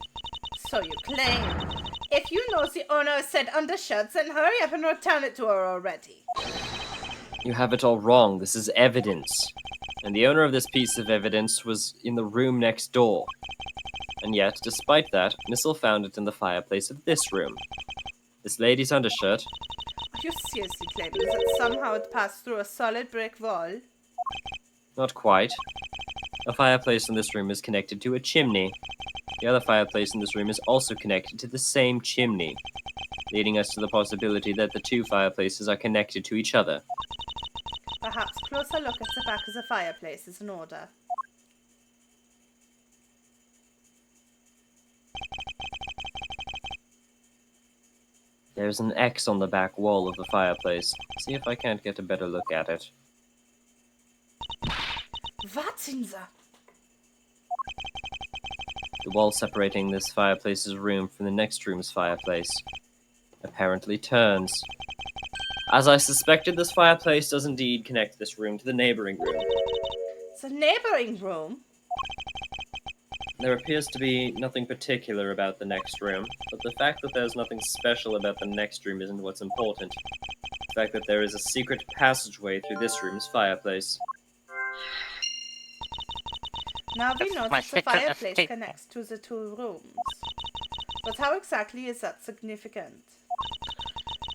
So you claim. If you know the owner of said undershirts, then hurry up and return it to her already. You have it all wrong. This is evidence. And the owner of this piece of evidence was in the room next door. And yet, despite that, Missile found it in the fireplace of this room. This lady's undershirt. Are you seriously claiming that somehow it passed through a solid brick wall? Not quite. A fireplace in this room is connected to a chimney. The other fireplace in this room is also connected to the same chimney, leading us to the possibility that the two fireplaces are connected to each other. Perhaps closer look at the back of the fireplace is in order. There's an X on the back wall of the fireplace. See if I can't get a better look at it. What's in the... The wall separating this fireplace's room from the next room's fireplace apparently turns. As I suspected, this fireplace does indeed connect this room to the neighboring room. The neighboring room? There appears to be nothing particular about the next room, but the fact that there's nothing special about the next room isn't what's important. The fact that there is a secret passageway through this room's fireplace. Now we That's my notice the secret fireplace escape. connects to the two rooms. But how exactly is that significant?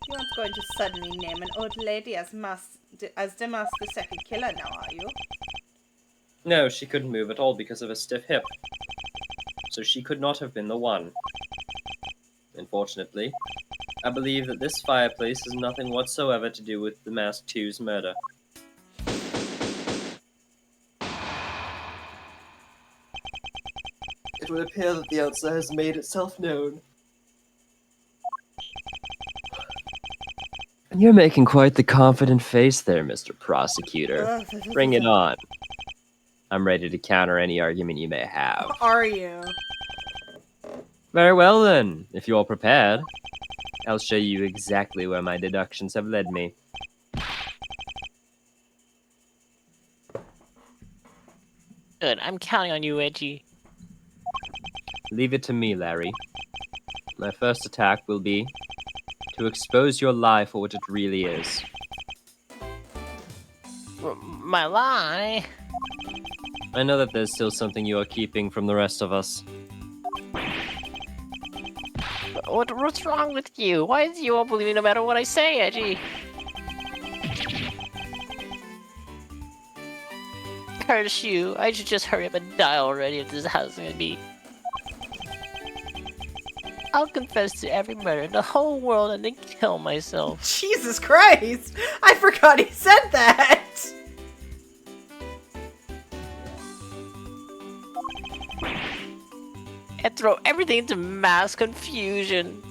You aren't going to suddenly name an old lady as Dimas the second killer now, are you? No, she couldn't move at all because of a stiff hip. So she could not have been the one. Unfortunately, I believe that this fireplace has nothing whatsoever to do with the Mask 2's murder. It would appear that the answer has made itself known. You're making quite the confident face there, Mr. Prosecutor. Bring it on. I'm ready to counter any argument you may have. Are you? Very well then, if you're prepared. I'll show you exactly where my deductions have led me. Good, I'm counting on you, Edgy. Leave it to me, Larry. My first attack will be to expose your lie for what it really is. My lie? I know that there's still something you are keeping from the rest of us. What's wrong with you? Why do you all believe me no matter what I say, Edgy? Curse you, I should just hurry up and die already if this is how it's gonna be. I'll confess to every murder in the whole world and then kill myself. Jesus Christ! I forgot he said that! And throw everything into mass confusion.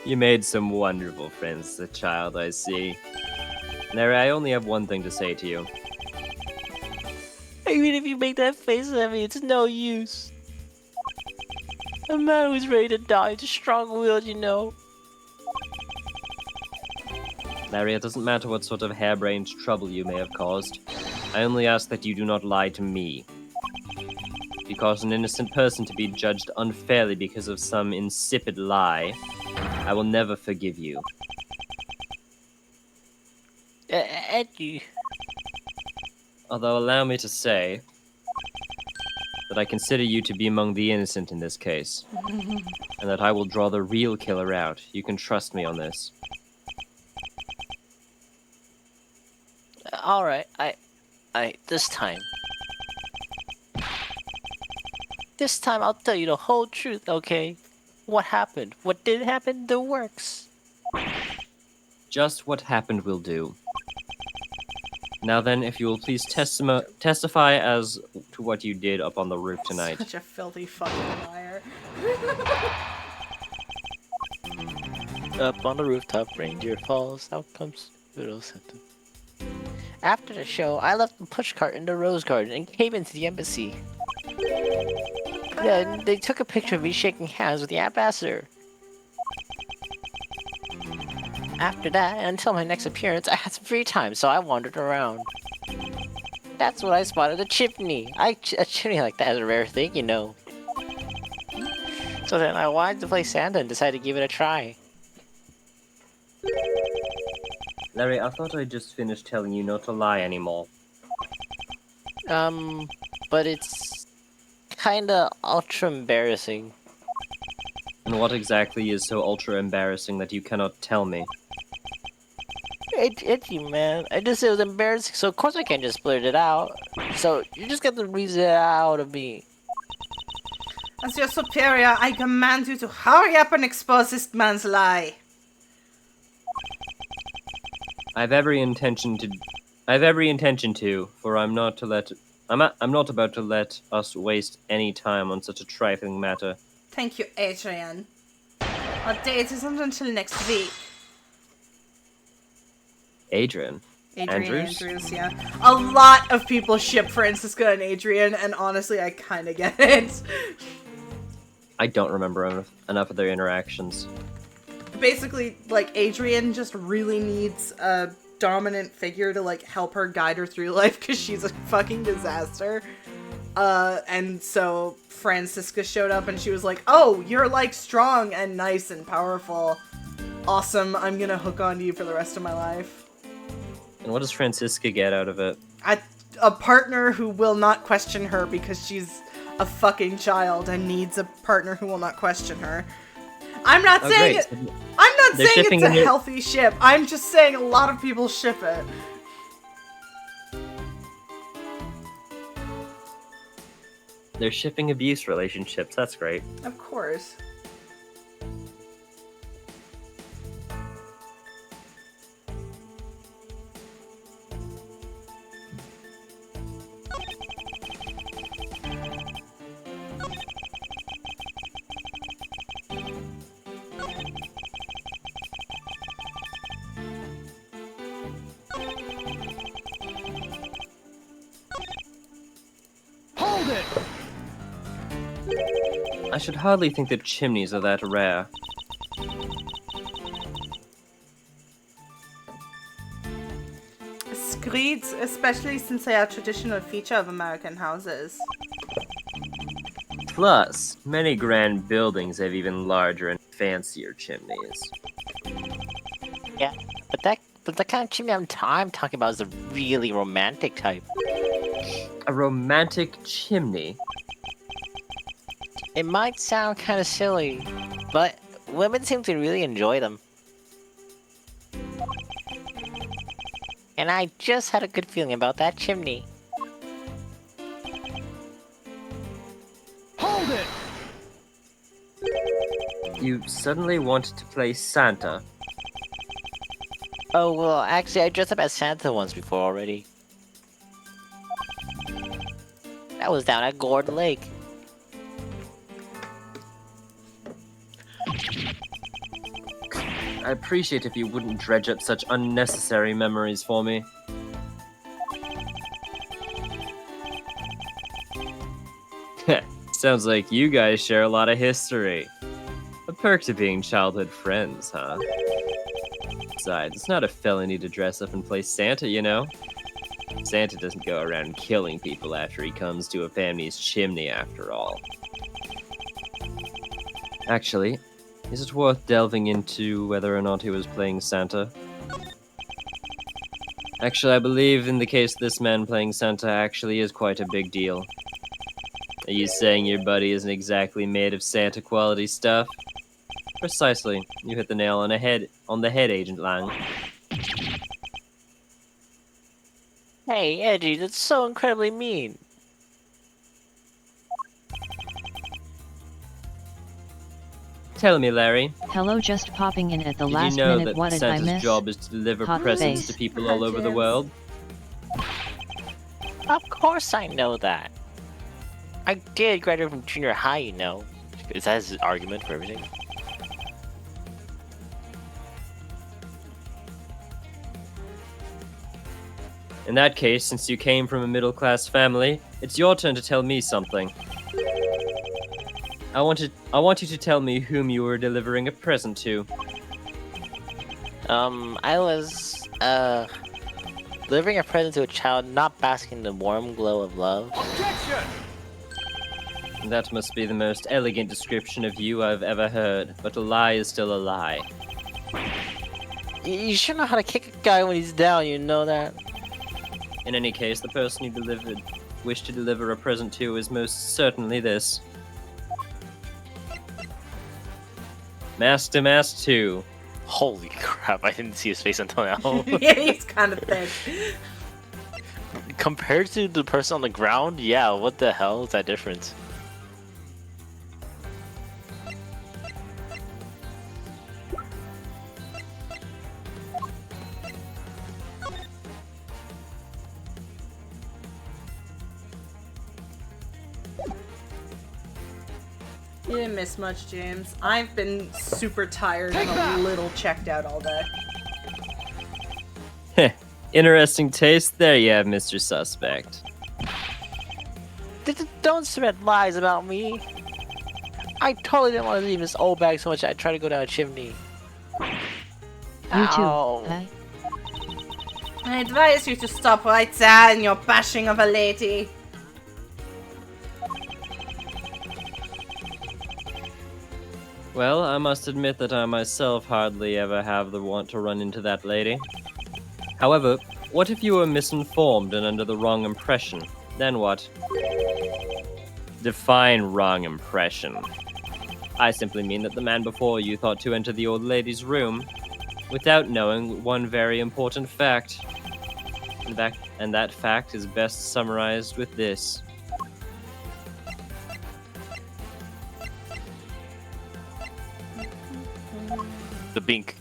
You made some wonderful friends as a child, I see. Larry, I only have one thing to say to you. Even if you make that face at me, it's no use. A man who's ready to die is strong-willed, you know. Larry, it doesn't matter what sort of harebrained trouble you may have caused. I only ask that you do not lie to me. If you cause an innocent person to be judged unfairly because of some insipid lie, I will never forgive you. Edgy. Although allow me to say that I consider you to be among the innocent in this case, and that I will draw the real killer out. You can trust me on this. Alright, this time. This time I'll tell you the whole truth, okay? What happened? What did happen? The works. Just what happened will do. Now then, if you will please testify as to what you did up on the roof tonight. Such a filthy fucking liar. Up on the rooftop, reindeer falls, out comes little Santa. After the show, I left the pushcart in the rose garden and came into the embassy. Then they took a picture of me shaking hands with the ambassador. After that, until my next appearance, I had some free time, so I wandered around. That's when I spotted a chimney. A chimney like that is a rare thing, you know. So then I wanted to play Santa and decided to give it a try. Larry, I thought I just finished telling you not to lie anymore. But it's kinda ultra embarrassing. And what exactly is so ultra embarrassing that you cannot tell me? Itchy, man. I just said it was embarrassing, so of course I can't just blurt it out. So you just got to reason it out of me. As your superior, I command you to hurry up and expose this man's lie. I've every intention to, for I'm not about to let us waste any time on such a trifling matter. Thank you, Adrian. Our date isn't until next week. Adrian? Andrews, yeah. A lot of people ship Francisca and Adrian, and honestly, I kind of get it. I don't remember enough of their interactions. Basically, like, Adrian just really needs a dominant figure to, like, help her guide her through life, because she's a fucking disaster. And so Francisca showed up, and she was like, oh, you're, like, strong and nice and powerful. Awesome, I'm gonna hook on to you for the rest of my life. And what does Francisca get out of it? A partner who will not question her because she's a fucking child and needs a partner who will not question her. I'm not saying great. I'm not They're saying shipping it's a a healthy ship. I'm just saying a lot of people ship it. They're shipping abuse relationships. That's great. Of course. I should hardly think that chimneys are that rare. Screeds, especially since they are a traditional feature of American houses. Plus, many grand buildings have even larger and fancier chimneys. Yeah, but the kind of chimney I'm talking about is a really romantic type. A romantic chimney? It might sound kind of silly, but women seem to really enjoy them. And I just had a good feeling about that chimney. Hold it! You suddenly wanted to play Santa. Oh, well, actually, I dressed up as Santa once before already. That was down at Gourd Lake. I'd appreciate if you wouldn't dredge up such unnecessary memories for me. Sounds like you guys share a lot of history. A perk to being childhood friends, huh? Besides, it's not a felony to dress up and play Santa, you know? Santa doesn't go around killing people after he comes to a family's chimney, after all. Actually, is it worth delving into whether or not he was playing Santa? Actually, I believe in the case of this man playing Santa actually is quite a big deal. Are you saying your buddy isn't exactly made of Santa quality stuff? Precisely. You hit the nail on the head, Agent Lang. Hey, Edgy, that's so incredibly mean. Tell me, Larry, Hello, just popping in at the did last you know minute. that What did I Santa's miss? job is to deliver Hot presents face. to people all over the world? Of course I know that. I did graduate from junior high, you know. Is that his argument for everything? In that case, since you came from a middle-class family, it's your turn to tell me something. I want you to tell me whom you were delivering a present to. I was, delivering a present to a child not basking in the warm glow of love. That must be the most elegant description of you I've ever heard, but a lie is still a lie. You sure know how to kick a guy when he's down, you know that? In any case, the person you wished to deliver a present to is most certainly this. Master Mask 2. Holy crap, I didn't see his face until now. Yeah, he's kind of thick. Compared to the person on the ground, yeah, what the hell is that difference? You didn't miss much, James. I've been super tired and a little checked out all day. Heh, interesting taste. There you have Mr. Suspect. Don't spread lies about me. I totally didn't want to leave this old bag so much I tried to go down a chimney. You too, Ow. huh? I advise you to stop right there in your bashing of a lady. Well, I must admit that I myself hardly ever have the want to run into that lady. However, what if you were misinformed and under the wrong impression? Then what? Define wrong impression. I simply mean that the man before you thought to enter the old lady's room without knowing one very important fact. And that fact is best summarized with this. The bink.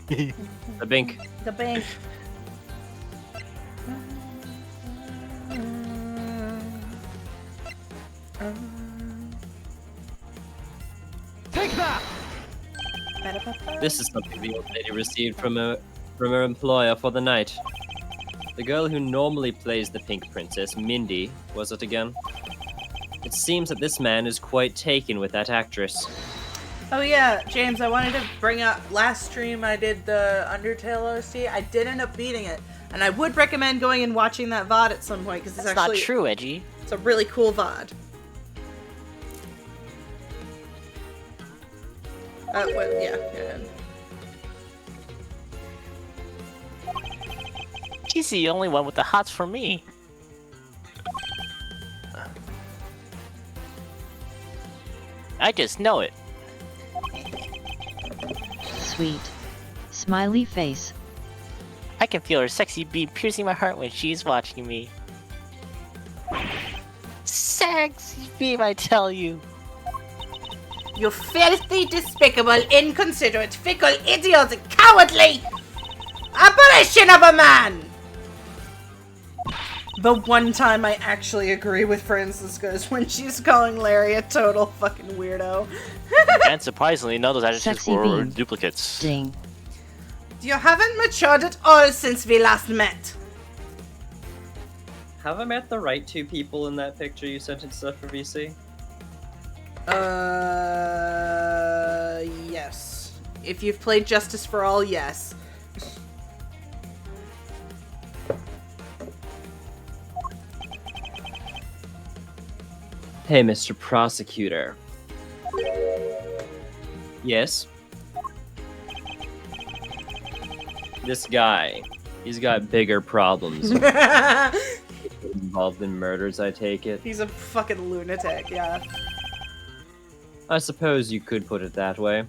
The bink. The bank. This is something the old lady received from her employer for the night. The girl who normally plays the Pink Princess, Mindy, was it again? It seems that this man is quite taken with that actress. Oh yeah, James, I wanted to bring up, last stream I did the Undertale OST. I did end up beating it, and I would recommend going and watching that VOD at some point, because it's That's actually... not true, Edgy. It's a really cool VOD. Well, yeah. She's the only one with the hots for me. I just know it. Sweet. Smiley face. I can feel her sexy beam piercing my heart when she's watching me. Sexy beam, I tell you. You filthy, despicable, inconsiderate, fickle, idiotic, cowardly apparition of a man! The one time I actually agree with Francisca is when she's calling Larry a total fucking weirdo. And surprisingly, none of those adjectives Sexy were beam. duplicates. Ding. You haven't matured at all since we last met. Have I met the right two people in that picture you sent into stuff for VC? Yes. If you've played Justice for All, yes. Hey, Mr. Prosecutor. Yes? This guy, he's got bigger problems. Involved in murders, I take it. He's a fucking lunatic, yeah. I suppose you could put it that way.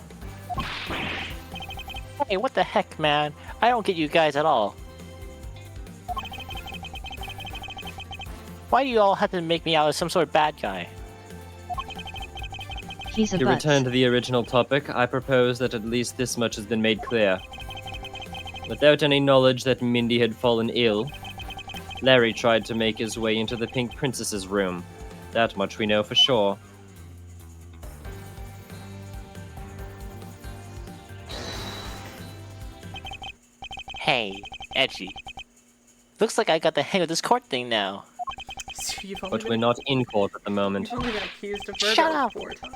Hey, what the heck, man? I don't get you guys at all. Why do you all have to make me out as some sort of bad guy? He's a To butts. return to the original topic, I propose that at least this much has been made clear. Without any knowledge that Mindy had fallen ill, Larry tried to make his way into the Pink Princess's room. That much we know for sure. Hey, Edgy. Looks like I got the hang of this court thing now. You've only But been, we're not in court at the moment. you've only been accused of murder Shut up. 4 times.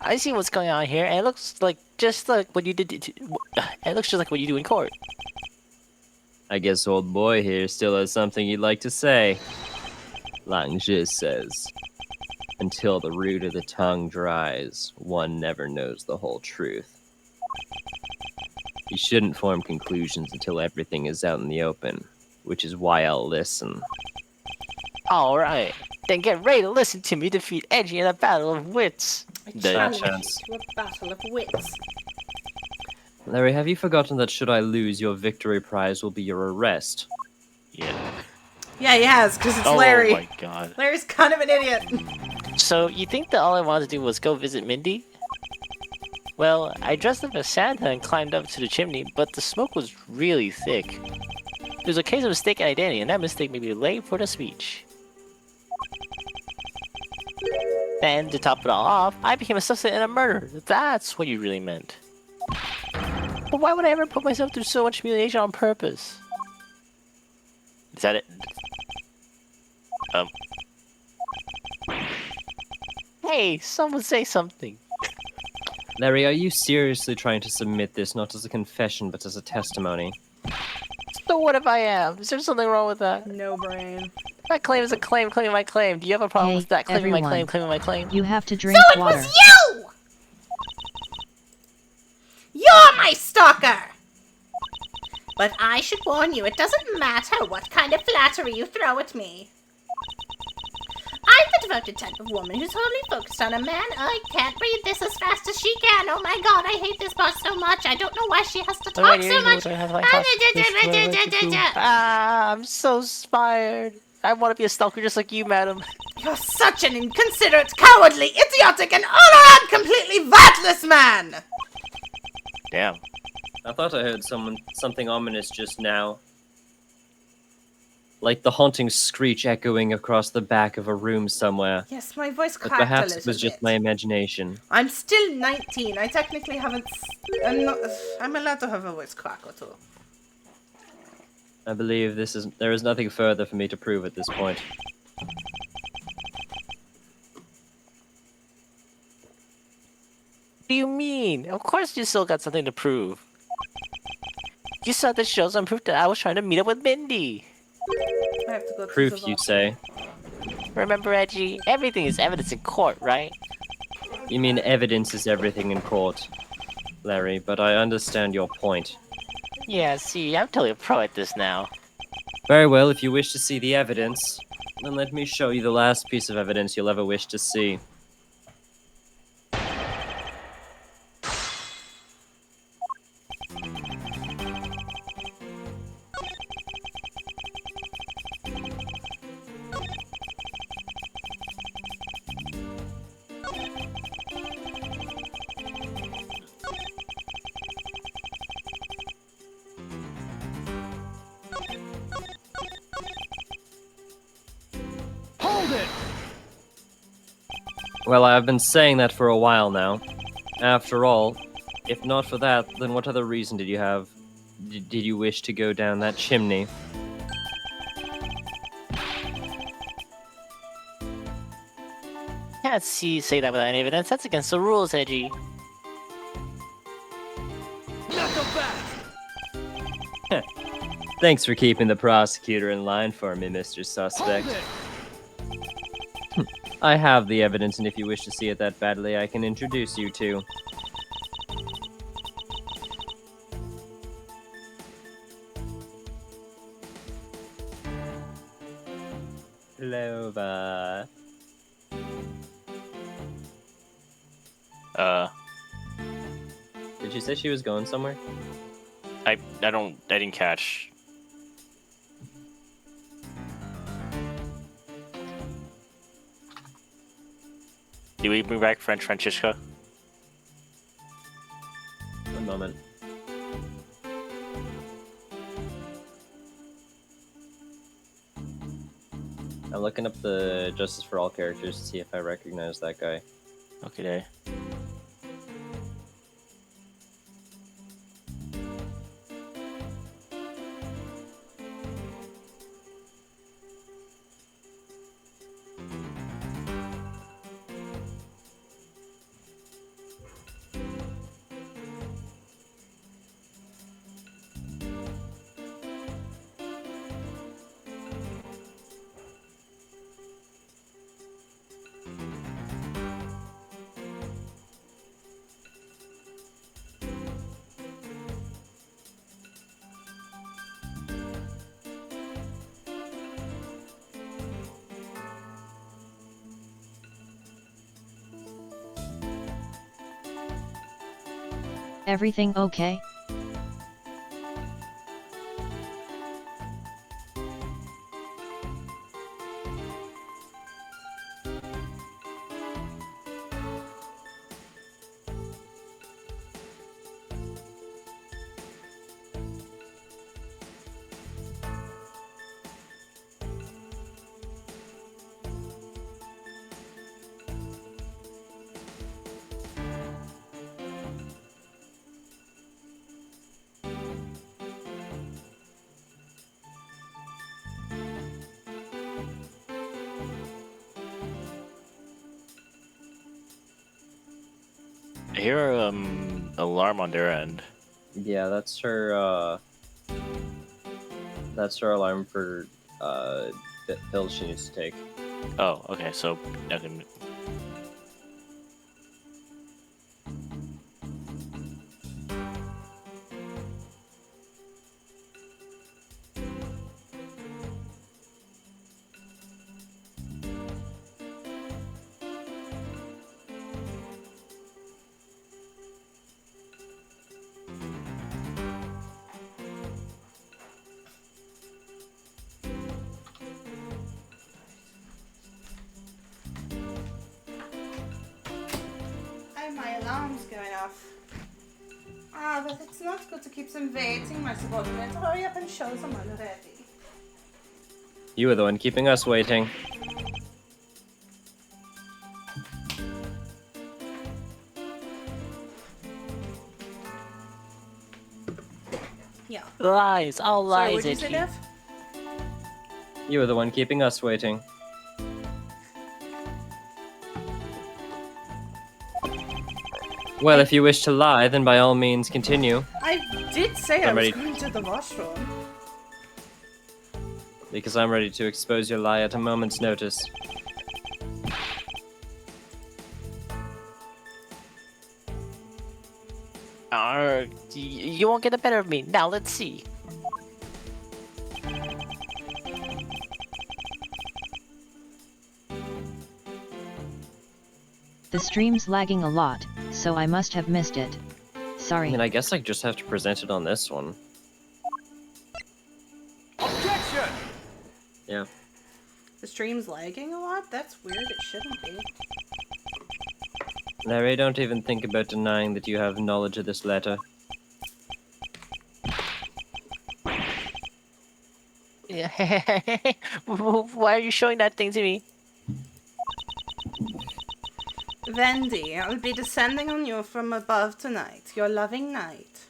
I see what's going on here, and it looks like just like what you did. It looks just like what you do in court. I guess old boy here still has something he'd like to say. Langzhi says, until the root of the tongue dries, one never knows the whole truth. You shouldn't form conclusions until everything is out in the open, which is why I'll listen. All right, then get ready to listen to me defeat Edgy in a battle of wits. I The challenge chance. you to a battle of wits. Larry, have you forgotten that should I lose, your victory prize will be your arrest? Yeah. Yeah, he has, because it's Oh Larry. my god. Larry's kind of an idiot. So you think that all I wanted to do was go visit Mindy? Well, I dressed up as Santa and climbed up to the chimney, but the smoke was really thick. There's a case of mistaken identity, and that mistake made me late for the speech. Then, to top it all off, I became a suspect in a murder. That's what you really meant. But why would I ever put myself through so much humiliation on purpose? Is that it? Hey, someone say something. Larry, are you seriously trying to submit this not as a confession but as a testimony? So what if I am? Is there something wrong with that? No brain. My claim is a claim, claiming my claim. Do you have a problem Hey, with that? Claiming my claim, everyone. claiming my claim? You have to drink So it water. was you! You're my stalker! But I should warn you, it doesn't matter what kind of flattery you throw at me. I'm the devoted type of woman who's wholly focused on a man. I can't read this as fast as she can. Oh my god, I hate this boss so much. I don't know why she has to talk so much. Ah, I'm so inspired. I want to be a stalker just like you, madam. You're such an inconsiderate, cowardly, idiotic, and all-around completely vatless man! Damn. I thought I heard something ominous just now. Like the haunting screech echoing across the back of a room somewhere. Yes, my voice But cracked a perhaps little it was just bit. my imagination. I'm still 19. I technically haven't... I'm allowed to have a voice crack or two. I believe there is nothing further for me to prove at this point. What do you mean? Of course you still got something to prove. You saw the shows and proof that I was trying to meet up with Mindy. I have to go to the Proof, you vault. say? Remember, Edgy? Everything is evidence in court, right? You mean evidence is everything in court, Larry, but I understand your point. Yeah, see, I'm totally a pro at this now. Very well, if you wish to see the evidence, then let me show you the last piece of evidence you'll ever wish to see. Well, I've been saying that for a while now. After all, if not for that, then what other reason did you have? Did you wish to go down that chimney? Can't say that without any evidence. That's against the rules, Edgy. Thanks for keeping the prosecutor in line for me, Mr. Suspect. I have the evidence, and if you wish to see it that badly, I can introduce you to. Lova. Did she say she was going somewhere? I didn't catch. Did we bring back French Francisca? One moment. I'm looking up the Justice for All characters to see if I recognize that guy. Okay. Everything okay? I hear alarm on their end. Yeah, that's her. That's her alarm for pills she needs to take. Oh, okay. So I can. My alarm's going off. Ah, but it's not good to keep them waiting, my subordinate. Hurry up and show them when ready. You were the one keeping us waiting. Yeah. Lies, all Sorry, lies, what'd you say, Edgy. Dev? You were the one keeping us waiting. Well, if you wish to lie, then by all means continue, I did say I I'm was ready. going to the washroom. because I'm ready to expose your lie at a moment's notice. You won't get the better of me. Now let's see. The stream's lagging a lot, so I must have missed it. Sorry. I mean, I guess I just have to present it on this one. Objection! Yeah. The stream's lagging a lot? That's weird, it shouldn't be. Larry, don't even think about denying that you have knowledge of this letter. Why are you showing that thing to me? Vendy, I'll be descending on you from above tonight, your loving knight.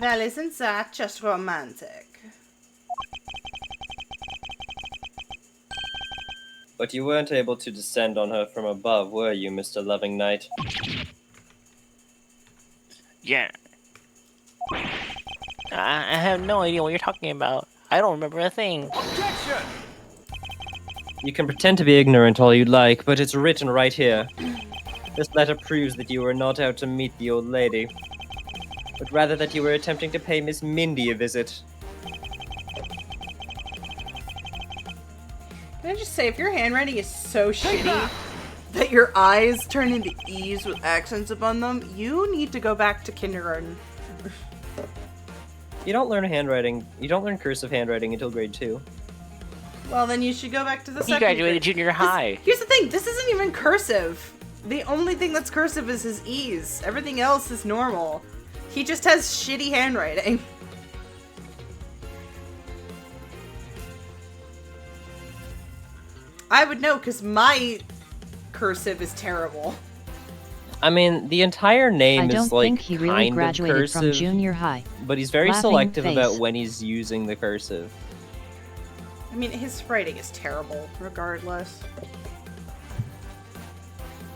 Well, isn't that just romantic? But you weren't able to descend on her from above, were you, Mr. Loving Knight? Yeah. I have no idea what you're talking about. I don't remember a thing. Objection! You can pretend to be ignorant all you'd like, but it's written right here. This letter proves that you were not out to meet the old lady, but rather that you were attempting to pay Miss Mindy a visit. Can I just say, if your handwriting is so shitty that your eyes turn into E's with accents upon them, you need to go back to kindergarten. You don't learn handwriting, you don't learn cursive handwriting until grade 2. Well, then you should go back to the He second graduated grade. junior high. Here's the thing, this isn't even cursive. The only thing that's cursive is his E's. Everything else is normal. He just has shitty handwriting. I would know, because my cursive is terrible. I mean, the entire I name don't is like think he really kind of graduated from cursive, junior high. but he's very Laughing selective face. about when he's using the cursive. I mean, his writing is terrible, regardless.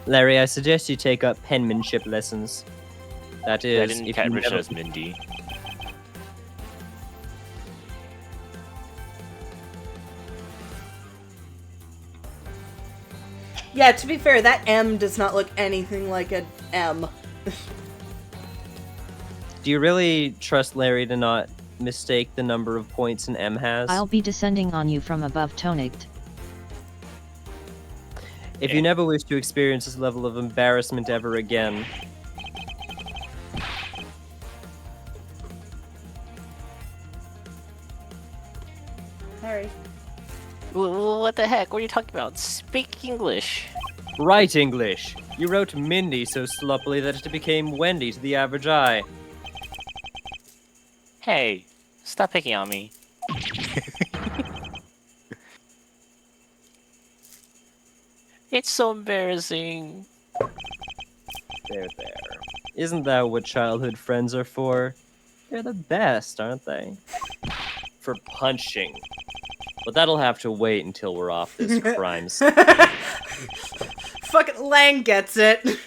Larry, I suggest you take up penmanship lessons. That I is, didn't if catch you never... as Mindy. Yeah, to be fair, that M does not look anything like an M. Do you really trust Larry to not mistake the number of points an M has? I'll be descending on you from above, Tonict. If you never wish to experience this level of embarrassment ever again, Harry. What the heck? What are you talking about? Speak English. write English. You wrote Mindy so sloppily that it became Wendy to the average eye. Hey, stop picking on me. It's so embarrassing. There. Isn't that what childhood friends are for? They're the best, aren't they? For punching. But that'll have to wait until we're off this crime scene. Fucking Lang gets it.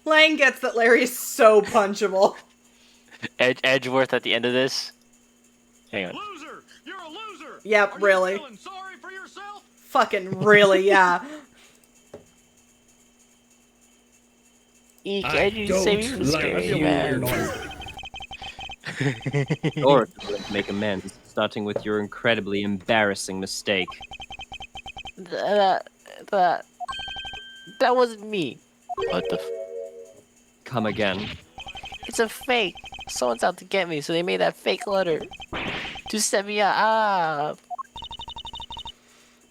Lang gets that Larry is so punchable. Edgeworth at the end of this. Hang on. Loser! You're a loser! Yep, Are really. You feeling sorry for yourself? Fucking really, yeah. Eek, Edgy, save me from scary man. Or if you're going to make amends, starting with your incredibly embarrassing mistake. That wasn't me. What the Come again. It's a fake. Someone's out to get me, so they made that fake letter to set me up.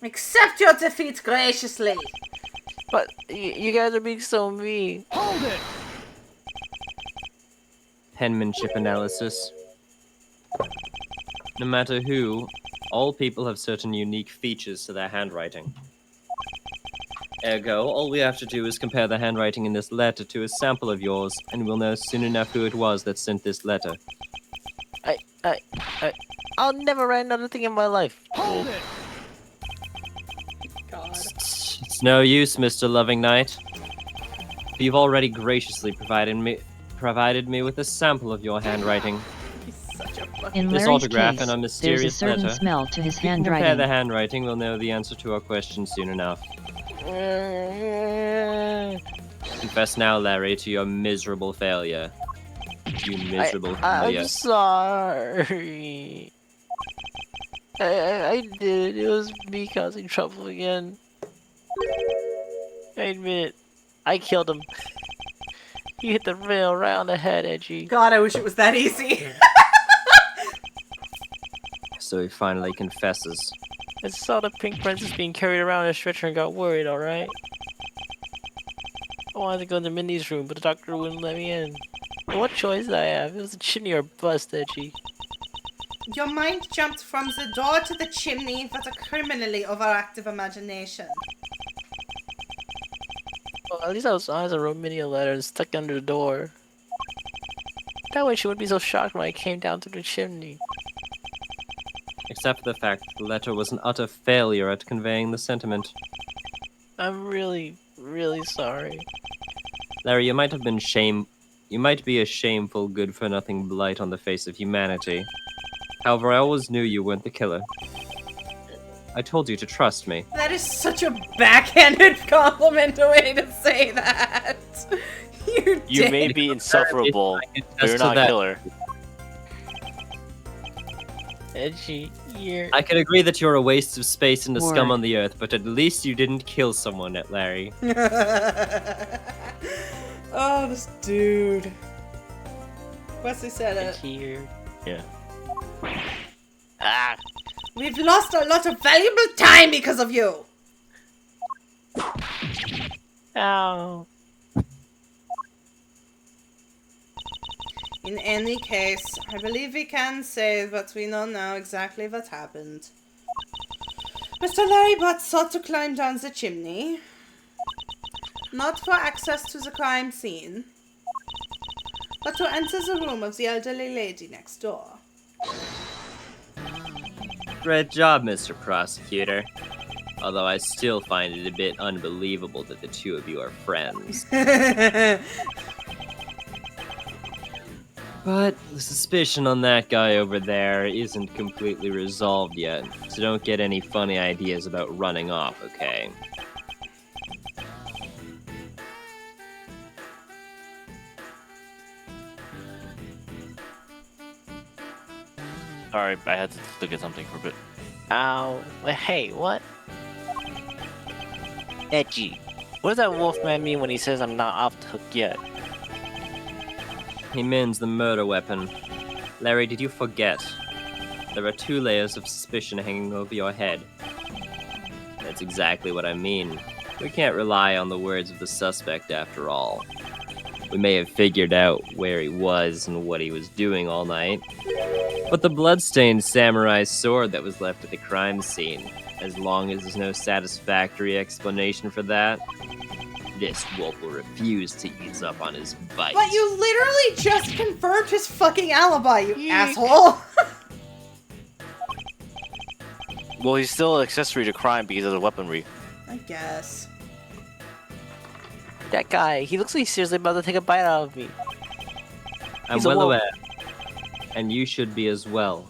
Accept your defeat graciously. But you guys are being so mean. Hold it! Penmanship analysis. No matter who, all people have certain unique features to their handwriting. Ergo, all we have to do is compare the handwriting in this letter to a sample of yours, and we'll know soon enough who it was that sent this letter. I'll never write another thing in my life. Hold it! God. It's no use, Mr. Loving Knight. You've already graciously provided me with a sample of your handwriting. He's such a fucking... In This Larry's autograph case, and a there's a mysterious certain letter. smell to his If we can compare the handwriting. handwriting, we'll know the answer to our question soon enough. Confess now, Larry, to your miserable failure. You miserable failure. I'm sorry. I did. It was me causing trouble again. I admit it. I killed him. You hit the nail right on the head, Edgy. God, I wish it was that easy. So he finally confesses. I saw the pink princess being carried around in a stretcher and got worried, alright? I wanted to go into Mindy's room, but the doctor wouldn't let me in. And what choice did I have? It was a chimney or bust, Edgy. Your mind jumped from the door to the chimney with a criminally overactive imagination. Well, at least I was honest and wrote Mindy a letter and stuck it under the door. That way she wouldn't be so shocked when I came down through the chimney. Except for the fact that the letter was an utter failure at conveying the sentiment. I'm really, really sorry. Larry, you might be a shameful, good-for-nothing blight on the face of humanity. However, I always knew you weren't the killer. I told you to trust me. That is such a backhanded compliment way to say that. You You may dick. be insufferable, I can but you're attest to not a that. killer. Edgy, you're... I can agree that you're a waste of space and a scum Word. on the earth, but at least you didn't kill someone, Larry. Oh, this dude. Wesley said it. Edgy, you're... Yeah. Ah! We've lost a lot of valuable time because of you. Ow. In any case, I believe we can say that we know now exactly what happened. Mr. Larry Butt sought to climb down the chimney. Not for access to the crime scene, but to enter the room of the elderly lady next door. Great job, Mr. Prosecutor. Although I still find it a bit unbelievable that the two of you are friends. But the suspicion on that guy over there isn't completely resolved yet, so don't get any funny ideas about running off, okay? Sorry, I had to look at something for a bit. Ow. Hey, what? Edgy. What does that wolfman mean when he says I'm not off the hook yet? He means the murder weapon. Larry, did you forget? There are 2 layers of suspicion hanging over your head. That's exactly what I mean. We can't rely on the words of the suspect after all. We may have figured out where he was and what he was doing all night, but the bloodstained samurai sword that was left at the crime scene, as long as there's no satisfactory explanation for that, this wolf will refuse to ease up on his bite. But you literally just confirmed his fucking alibi, you asshole! Well, he's still an accessory to crime because of the weaponry. I guess. That guy, he looks like he's seriously about to take a bite out of me. I'm He's a well wolf. aware, and you should be as well.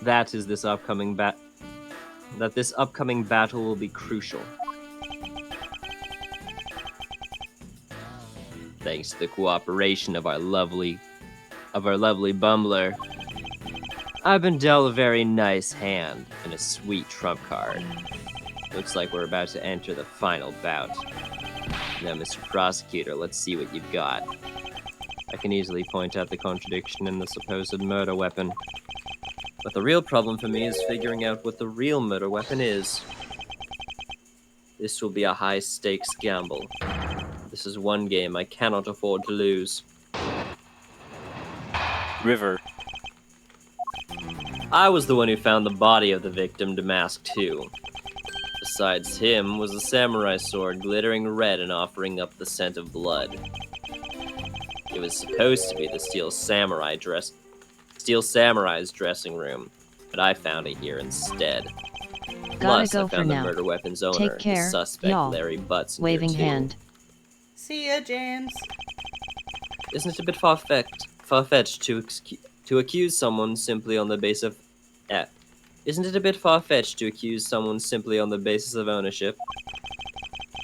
That is this upcoming this upcoming battle will be crucial. Thanks to the cooperation of our lovely bumbler, I've been dealt a very nice hand and a sweet trump card. Looks like we're about to enter the final bout. Now, Mr. Prosecutor, let's see what you've got. I can easily point out the contradiction in the supposed murder weapon. But the real problem for me is figuring out what the real murder weapon is. This will be a high-stakes gamble. This is one game I cannot afford to lose. River. I was the one who found the body of the victim demasked too. Besides him was a samurai sword glittering red and offering up the scent of blood. It was supposed to be the Steel Samurai's dressing room, but I found it here instead. Plus, go I for found the now. murder weapon's owner, Take care, the suspect y'all. Larry Butts. Waving here too. hand. See ya, James. Isn't it a bit far-fetched to accuse someone simply on the basis of Isn't it a bit far-fetched to accuse someone simply on the basis of ownership?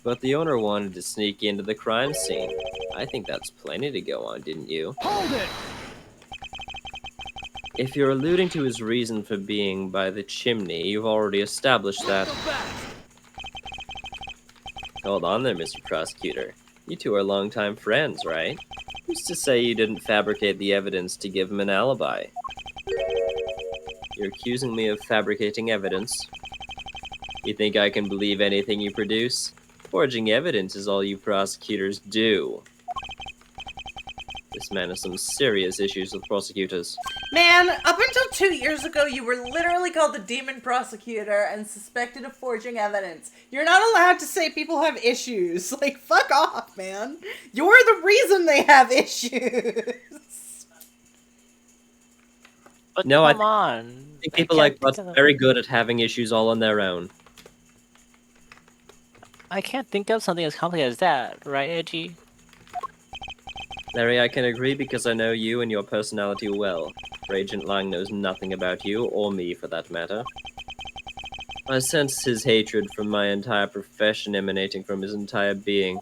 But the owner wanted to sneak into the crime scene. I think that's plenty to go on, didn't you? Hold it! If you're alluding to his reason for being by the chimney, you've already established that. Go back! Hold on there, Mr. Prosecutor. You two are longtime friends, right? Who's to say you didn't fabricate the evidence to give him an alibi? You're accusing me of fabricating evidence? You think I can believe anything you produce? Forging evidence is all you prosecutors do. This man has some serious issues with prosecutors. Man, up until 2 years ago, you were literally called the demon prosecutor and suspected of forging evidence. You're not allowed to say people have issues. Like, fuck off, man. You're the reason they have issues. But No, come on. I think people like Butts are very good at having issues all on their own. I can't think of something as complicated as that, right, Edgy? Larry, I can agree because I know you and your personality well. Agent Lang knows nothing about you, or me for that matter. I sense his hatred from my entire profession emanating from his entire being.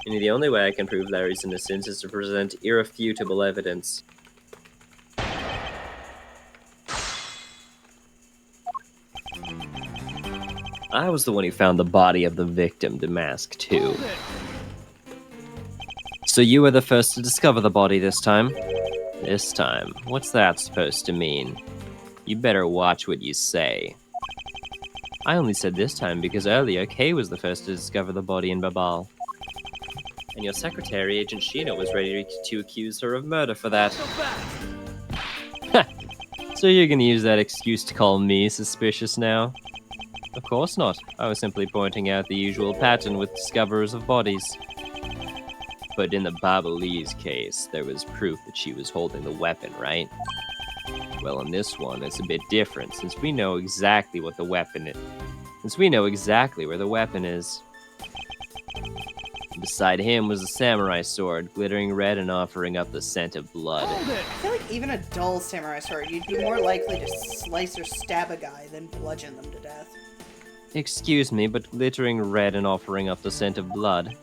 And the only way I can prove Larry's innocence is to present irrefutable evidence. I was the one who found the body of the victim demasked too. Hold it! So you were the first to discover the body this time? This time? What's that supposed to mean? You better watch what you say. I only said this time because earlier Kay was the first to discover the body in Babal. And your secretary, Agent Shino, was ready to accuse her of murder for that. Go back! So you're gonna use that excuse to call me suspicious now? Of course not. I was simply pointing out the usual pattern with discoverers of bodies. But in the Babalese case, there was proof that she was holding the weapon, right? Well, in this one, it's a bit different, since we know exactly what the weapon is. Since we know exactly where the weapon is. Beside him was a samurai sword, glittering red and offering up the scent of blood. I feel like even a dull samurai sword, you'd be more likely to slice or stab a guy than bludgeon them to death. Excuse me, but glittering red and offering up the scent of blood?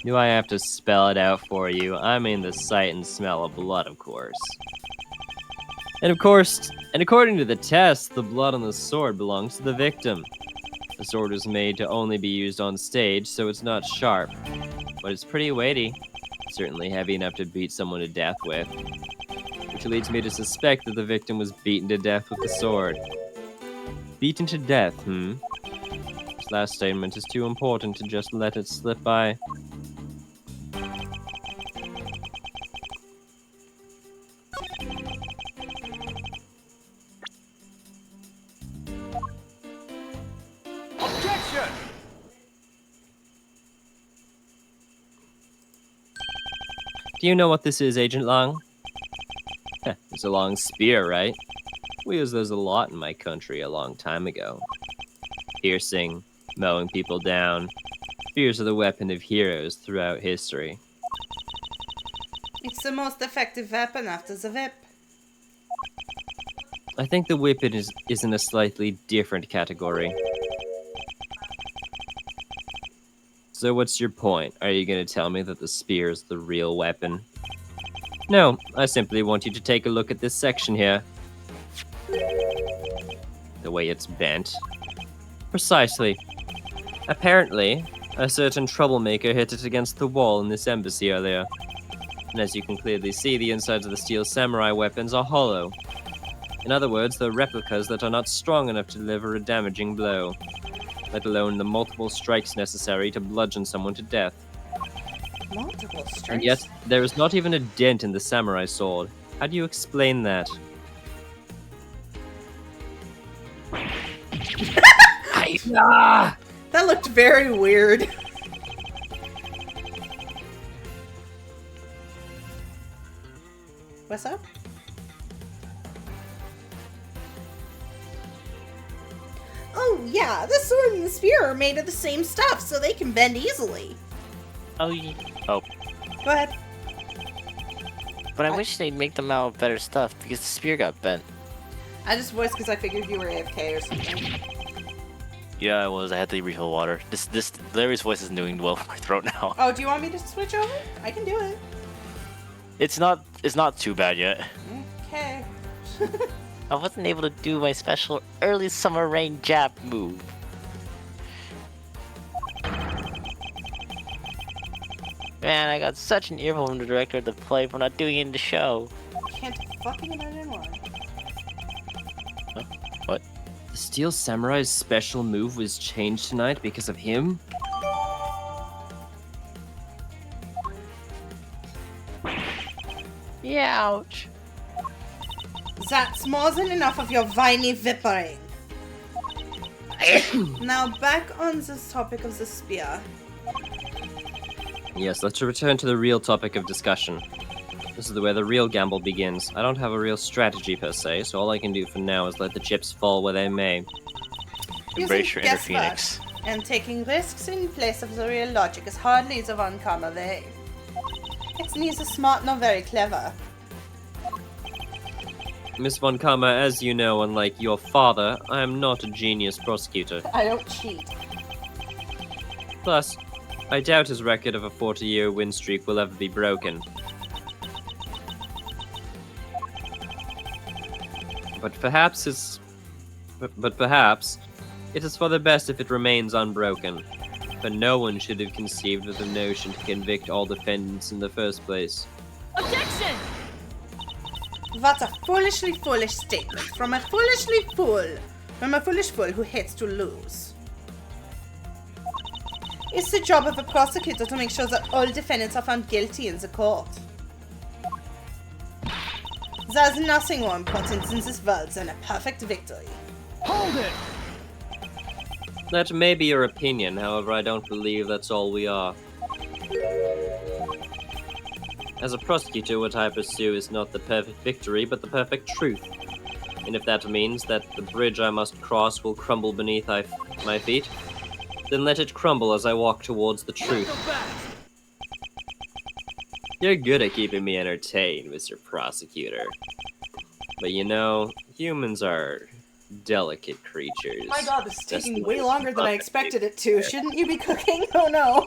Do I have to spell it out for you? I mean the sight and smell of blood, of course. And according to the test, the blood on the sword belongs to the victim. The sword was made to only be used on stage, so it's not sharp. But it's pretty weighty. Certainly heavy enough to beat someone to death with. Which leads me to suspect that the victim was beaten to death with the sword. Beaten to death, This last statement is too important to just let it slip by. Objection! Do you know what this is, Agent Long? It's a long spear, right? We used those a lot in my country a long time ago. Piercing, mowing people down. Spears are the weapon of heroes throughout history. It's the most effective weapon after the whip. I think the whip is in a slightly different category. So what's your point? Are you going to tell me that the spear is the real weapon? No, I simply want you to take a look at this section here. The way it's bent. Precisely. Apparently, a certain troublemaker hit it against the wall in this embassy earlier. And as you can clearly see, the insides of the steel samurai weapons are hollow. In other words, they're replicas that are not strong enough to deliver a damaging blow, let alone the multiple strikes necessary to bludgeon someone to death. Multiple strikes? And yet, there is not even a dent in the samurai sword. How do you explain that? That looked very weird. What's up? Oh, yeah, the sword and the spear are made of the same stuff, so they can bend easily. Oh, yeah. Oh. Go ahead. But I wish they'd make them out of better stuff because the spear got bent. I just voiced because I figured you were AFK or something. Yeah, I was. I had to refill water. This Larry's voice isn't doing well for my throat now. Oh, do you want me to switch over? I can do it. It's not too bad yet. Okay. I wasn't able to do my special early summer rain jab move. Man, I got such an earful from the director of the play for not doing it in the show. Can't fucking imagine why. Huh? What? The Steel Samurai's special move was changed tonight because of him? Yeah, ouch. That's more than enough of your whiny vippering. Now back on this topic of the spear. Yes, let's return to the real topic of discussion. This is where the real gamble begins. I don't have a real strategy per se, so all I can do for now is let the chips fall where they may. Embrace your inner Guess what? phoenix. And taking risks in place of the real logic is hardly the one comma way. It's neither smart nor very clever. Miss Von Karma, as you know, unlike your father, I am not a genius prosecutor. I don't cheat. Plus, I doubt his record of a 40-year win streak will ever be broken. But perhaps it is for the best if it remains unbroken. For no one should have conceived of the notion to convict all defendants in the first place. Objection! What a foolishly foolish statement from a foolish fool who hates to lose. It's the job of a prosecutor to make sure that all defendants are found guilty in the court. There's nothing more important in this world than a perfect victory. Hold it! That may be your opinion, however, I don't believe that's all we are. As a prosecutor, what I pursue is not the perfect victory, but the perfect truth. And if that means that the bridge I must cross will crumble beneath my feet, then let it crumble as I walk towards the truth. You're good at keeping me entertained, Mr. Prosecutor. But you know, humans are delicate creatures. My god, this is That's taking the way way longer than I it's expected it to. Shouldn't you be cooking? Oh no.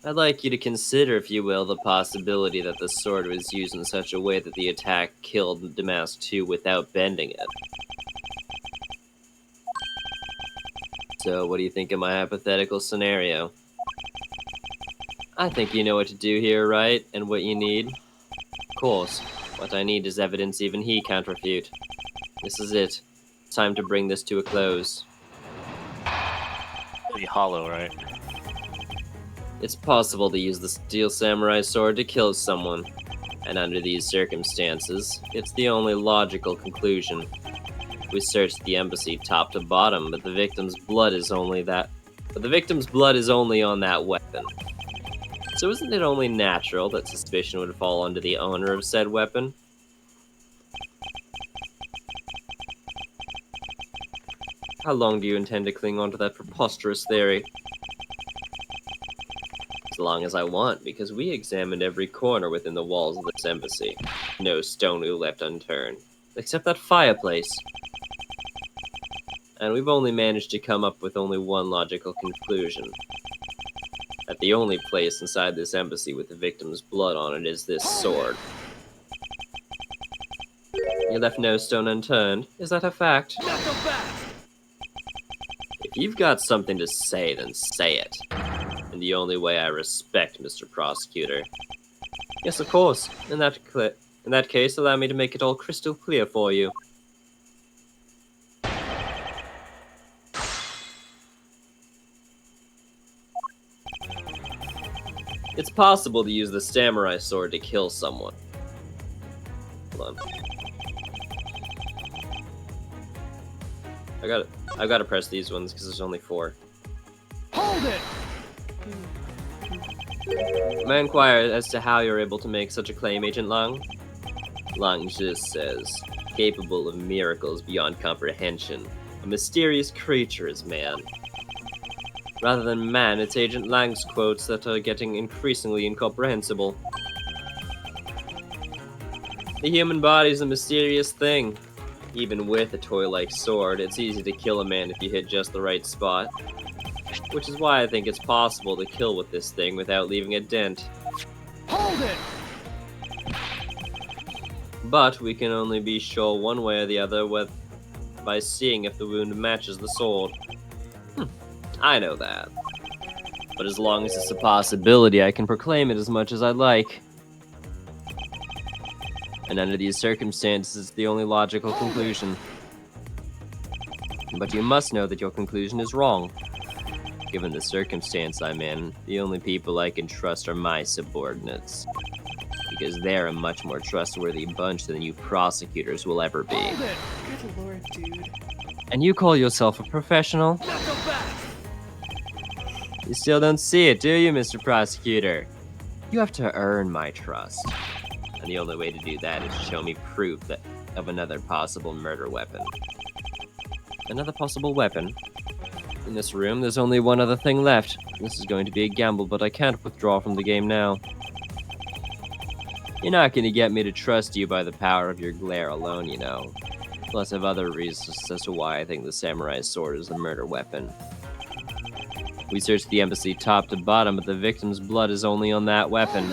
I'd like you to consider, if you will, the possibility that the sword was used in such a way that the attack killed Damask 2 without bending it. So, what do you think of my hypothetical scenario? I think you know what to do here, right? And what you need? Of course. What I need is evidence even he can't refute. This is it. Time to bring this to a close. Pretty hollow, right? It's possible to use the Steel Samurai sword to kill someone, and under these circumstances, it's the only logical conclusion. We searched the embassy top to bottom, but the victim's blood is only on that weapon. So isn't it only natural that suspicion would fall onto the owner of said weapon? How long do you intend to cling on to that preposterous theory? As long as I want, because we examined every corner within the walls of this embassy. No stone we left unturned, except that fireplace. And we've only managed to come up with only one logical conclusion. That the only place inside this embassy with the victim's blood on it is this sword. You left no stone unturned. Is that a fact? If you've got something to say, then say it. In the only way I respect, Mr. Prosecutor. Yes, of course. In that case, allow me to make it all crystal clear for you. It's possible to use the samurai sword to kill someone. Hold on. I've got to press these ones because there's only 4. Hold it! May I inquire as to how you're able to make such a claim, Agent Lang? Lang just says, capable of miracles beyond comprehension. A mysterious creature is man. Rather than man, it's Agent Lang's quotes that are getting increasingly incomprehensible. The human body is a mysterious thing. Even with a toy-like sword, it's easy to kill a man if you hit just the right spot. Which is why I think it's possible to kill with this thing without leaving a dent. Hold it! But we can only be sure one way or the other by seeing if the wound matches the sword. I know that. But as long as it's a possibility, I can proclaim it as much as I'd like. And under these circumstances, it's the only logical conclusion. But you must know that your conclusion is wrong. Given the circumstance I'm in, the only people I can trust are my subordinates. Because they're a much more trustworthy bunch than you prosecutors will ever be. Hold it! Good lord, dude. And you call yourself a professional? Now go back! You still don't see it, do you, Mr. Prosecutor? You have to earn my trust. And the only way to do that is to show me proof of another possible murder weapon. Another possible weapon? In this room, there's only one other thing left. This is going to be a gamble, but I can't withdraw from the game now. You're not going to get me to trust you by the power of your glare alone, you know. Plus, I have other reasons as to why I think the samurai sword is the murder weapon. We searched the embassy top to bottom, but the victim's blood is only on that weapon.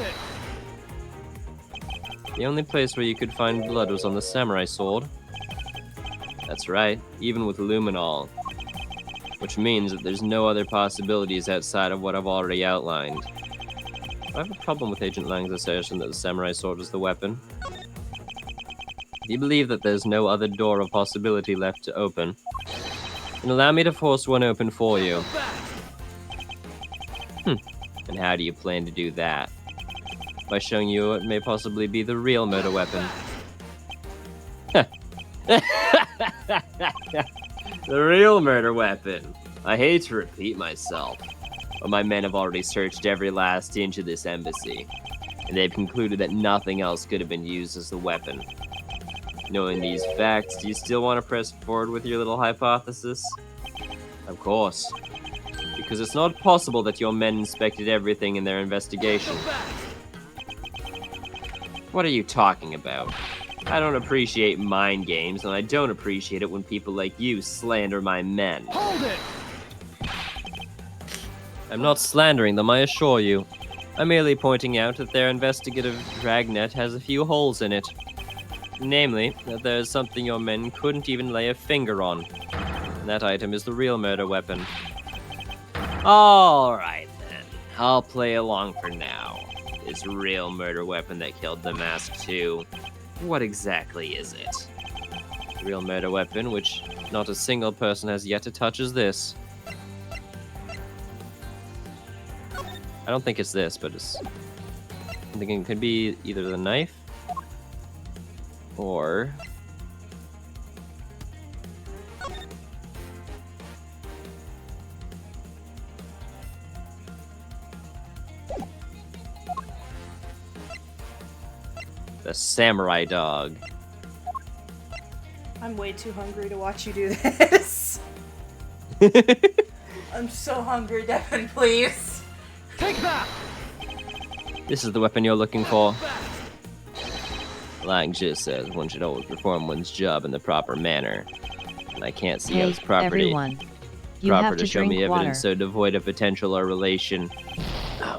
The only place where you could find blood was on the samurai sword. That's right, even with luminol. Which means that there's no other possibilities outside of what I've already outlined. I have a problem with Agent Lang's assertion that the samurai sword is the weapon. Do you believe that there's no other door of possibility left to open? Then allow me to force one open for you. And how do you plan to do that? By showing you what may possibly be the real murder weapon. The real murder weapon. I hate to repeat myself, but my men have already searched every last inch of this embassy, and they've concluded that nothing else could have been used as the weapon. Knowing these facts, do you still want to press forward with your little hypothesis? Of course. Because it's not possible that your men inspected everything in their investigation. What are you talking about? I don't appreciate mind games, and I don't appreciate it when people like you slander my men. Hold it! I'm not slandering them, I assure you. I'm merely pointing out that their investigative dragnet has a few holes in it. Namely, that there is something your men couldn't even lay a finger on. And that item is the real murder weapon. Alright then, I'll play along for now. This real murder weapon that killed the Mask 2. What exactly is it? The real murder weapon, which not a single person has yet to touch, is this. I don't think it's this, but I'm thinking it could be either the knife or the samurai dog. I'm way too hungry to watch you do this. I'm so hungry, Devin, please. Take that! This is the weapon you're looking for. Lang Zhi says one should always perform one's job in the proper manner. And I can't see how Hey, it's property. everyone. You Proper have to to show me drink evidence water. so devoid of potential or relation.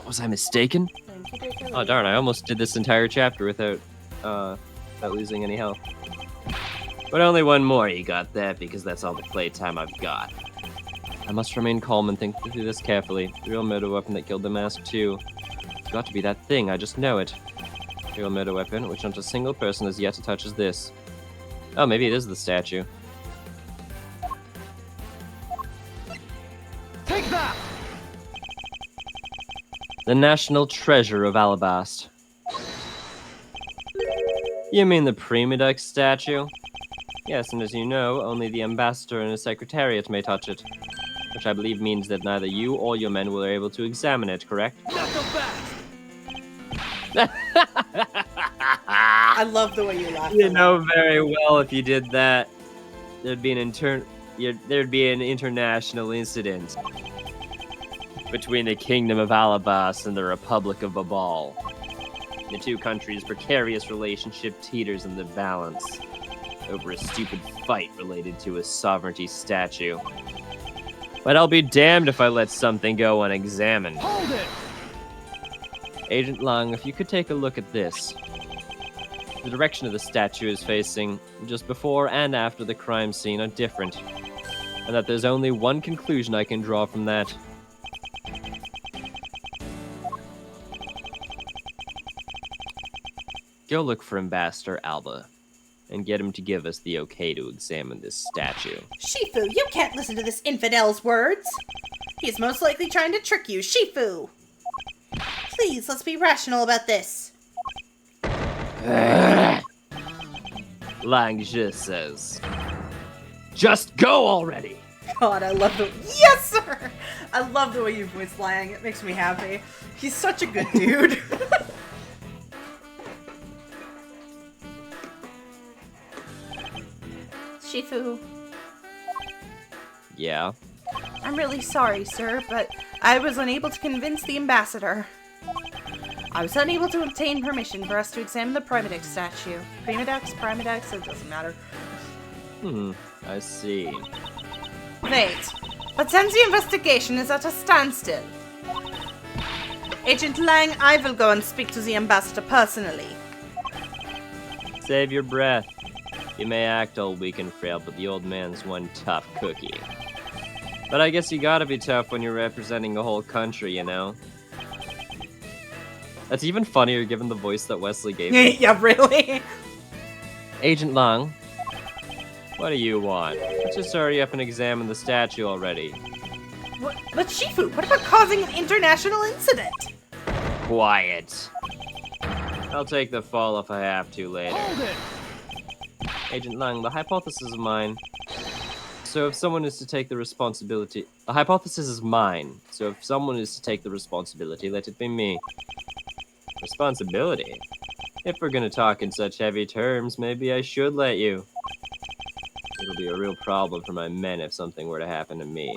Was I mistaken? Thank you, Dick. Oh darn, I almost did this entire chapter without losing any health. But only one more, you got that, because that's all the playtime I've got. I must remain calm and think through this carefully. The real murder weapon that killed the Mask 2. It's got to be that thing, I just know it. The real murder weapon, which not a single person has yet to touch, is this. Oh, maybe it is the statue. Take that! The National Treasure of Alabast. You mean the Prima statue? Yes, and as you know, only the ambassador and his secretariat may touch it. Which I believe means that neither you or your men were able to examine it, correct? Not so fast! I love the way you laugh. You know very well if you did that, there'd be an international incident between the Kingdom of Alabas and the Republic of Babal. The two countries' precarious relationship teeters in the balance over a stupid fight related to a sovereignty statue. But I'll be damned if I let something go unexamined. Hold it! Agent Lang, if you could take a look at this. The direction of the statue is facing, just before and after the crime scene, are different. And that there's only one conclusion I can draw from that. Go look for Ambassador Alba, and get him to give us the okay to examine this statue. Shifu, you can't listen to this infidel's words. He's most likely trying to trick you, Shifu. Please, let's be rational about this. Lang Zhi says, just go already! God, I love the. Yes, sir! I love the way you voice Lang. It makes me happy. He's such a good dude. Shifu, Yeah? I'm really sorry, sir, but I was unable to convince the ambassador. I was unable to obtain permission for us to examine the Primadex statue. Primadex, it doesn't matter. I see. Wait, but since the investigation is at a standstill, Agent Lang, I will go and speak to the ambassador personally. Save your breath. You may act all weak and frail, but the old man's one tough cookie. But I guess you gotta be tough when you're representing the whole country, you know? That's even funnier given the voice that Wesley gave him. Yeah, really? Agent Lang, what do you want? Let's just hurry up and examine the statue already. But Shifu, what about causing an international incident? Quiet. I'll take the fall if I have to later. Hold it! Agent Lang, the hypothesis is mine. So if someone is to take the responsibility... The hypothesis is mine. So if someone is to take the responsibility, let it be me. Responsibility? If we're gonna talk in such heavy terms, maybe I should let you. It'll be a real problem for my men if something were to happen to me.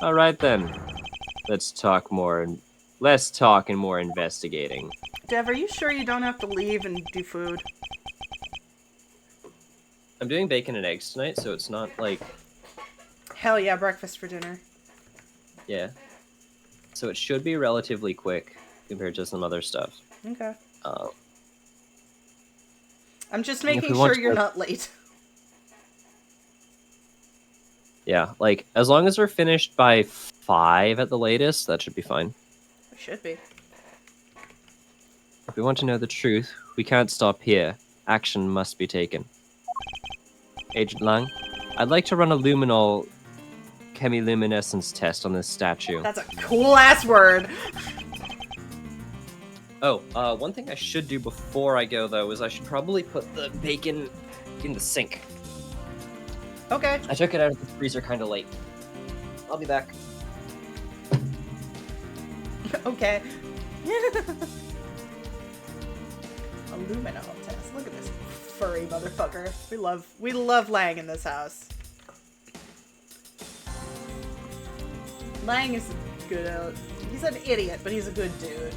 Alright then. Let's talk more and... Less talk and more investigating. Dev, are you sure you don't have to leave and do food? I'm doing bacon and eggs tonight, so it's not like, Hell yeah, breakfast for dinner. yeah. So it should be relatively quick compared to some other stuff. Okay. Um, I'm just if making we want sure to, you're like- not late. yeah, like, as long as we're finished by 5 at the latest, that should be fine. We should be. If we want to know the truth, we can't stop here. Action must be taken. Agent Lang, I'd like to run a luminol chemiluminescence test on this statue. That's a cool ass word. Oh, one thing I should do before I go, though, is I should probably put the bacon in the sink. Okay. I took it out of the freezer kind of late. I'll be back. Okay. Aluminum test. Look at this furry motherfucker. We love Lang in this house. Lang is good. He's an idiot, but he's a good dude.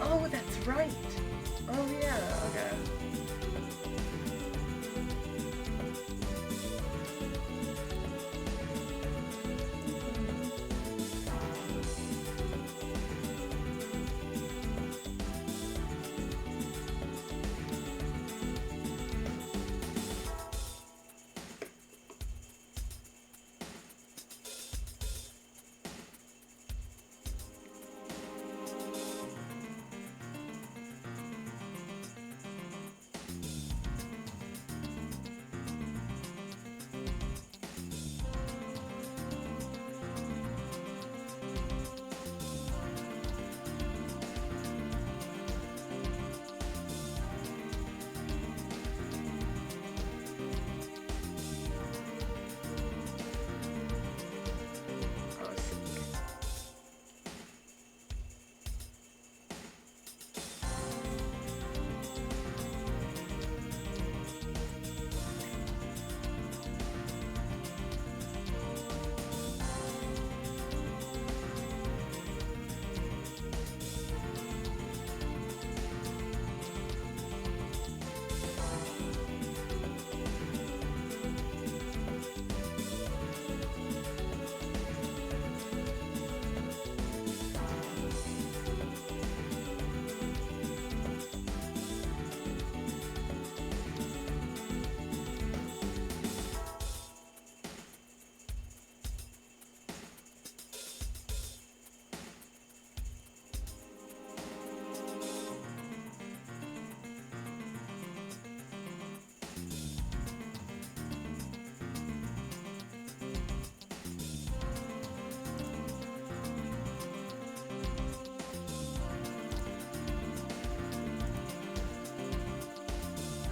Oh, that's right. Oh yeah. Okay.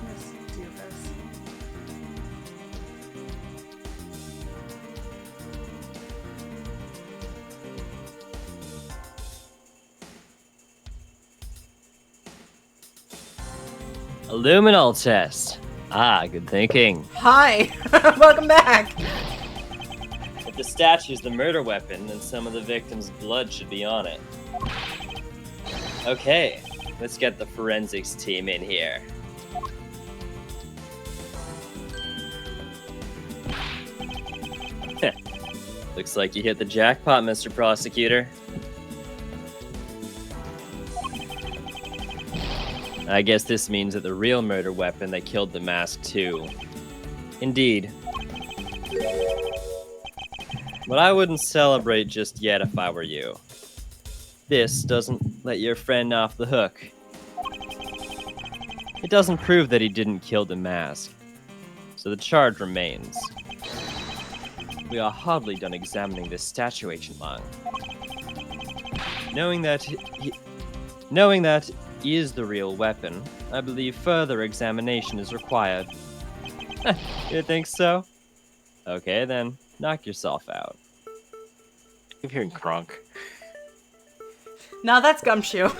Let's do this. A luminol test. Ah, good thinking. Hi. Welcome back. If the statue's the murder weapon, then some of the victim's blood should be on it. Okay, let's get the forensics team in here. Looks like you hit the jackpot, Mr. Prosecutor. I guess this means that the real murder weapon that killed the mask too. Indeed. But I wouldn't celebrate just yet if I were you. This doesn't let your friend off the hook. It doesn't prove that he didn't kill the mask. So the charge remains. We are hardly done examining this statue, Agent Lang. Knowing that he is the real weapon, I believe further examination is required. You think so? Okay then, knock yourself out. I'm hearing Kronk. No, that's Gumshoe.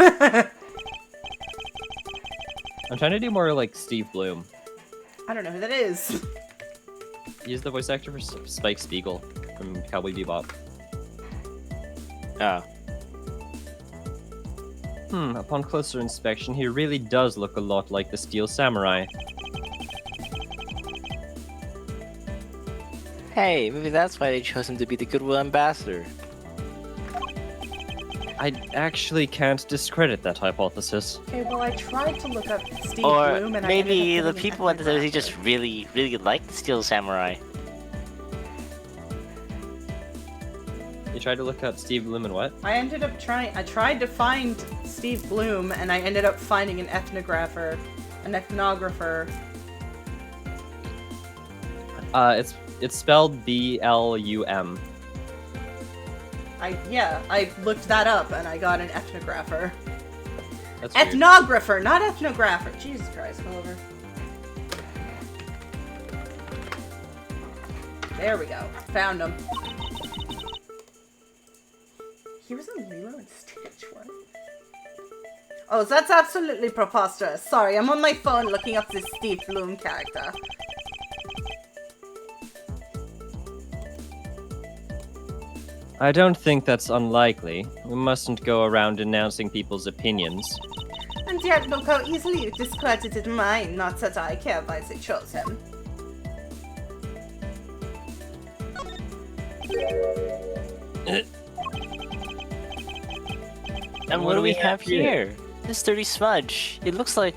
I'm trying to do more like Steve Bloom. I don't know who that is. He's the voice actor for Spike Spiegel from Cowboy Bebop. Oh. Upon closer inspection, he really does look a lot like the Steel Samurai. Hey, maybe that's why they chose him to be the Goodwill Ambassador. I actually can't discredit that hypothesis. Okay, well, I tried to look up Steve Or Bloom, and maybe I the ended up people at the he ethnographer. just really liked the Steel Samurai. You tried to look up Steve Bloom and what? I tried to find Steve Bloom, and I ended up finding an ethnographer. It's spelled B-L-U-M. I looked that up, and I got an ethnographer. That's weird. Ethnographer, not ethnographer. Jesus Christ, Oliver. There we go. Found him. He was in Lilo and Stitch, what? Oh, that's absolutely preposterous. Sorry, I'm on my phone looking up this Steve Bloom character. I don't think that's unlikely. We mustn't go around announcing people's opinions. And yet look how easily you discredited mine, not that I care why they chose him. And what do we have here? This dirty smudge. It looks like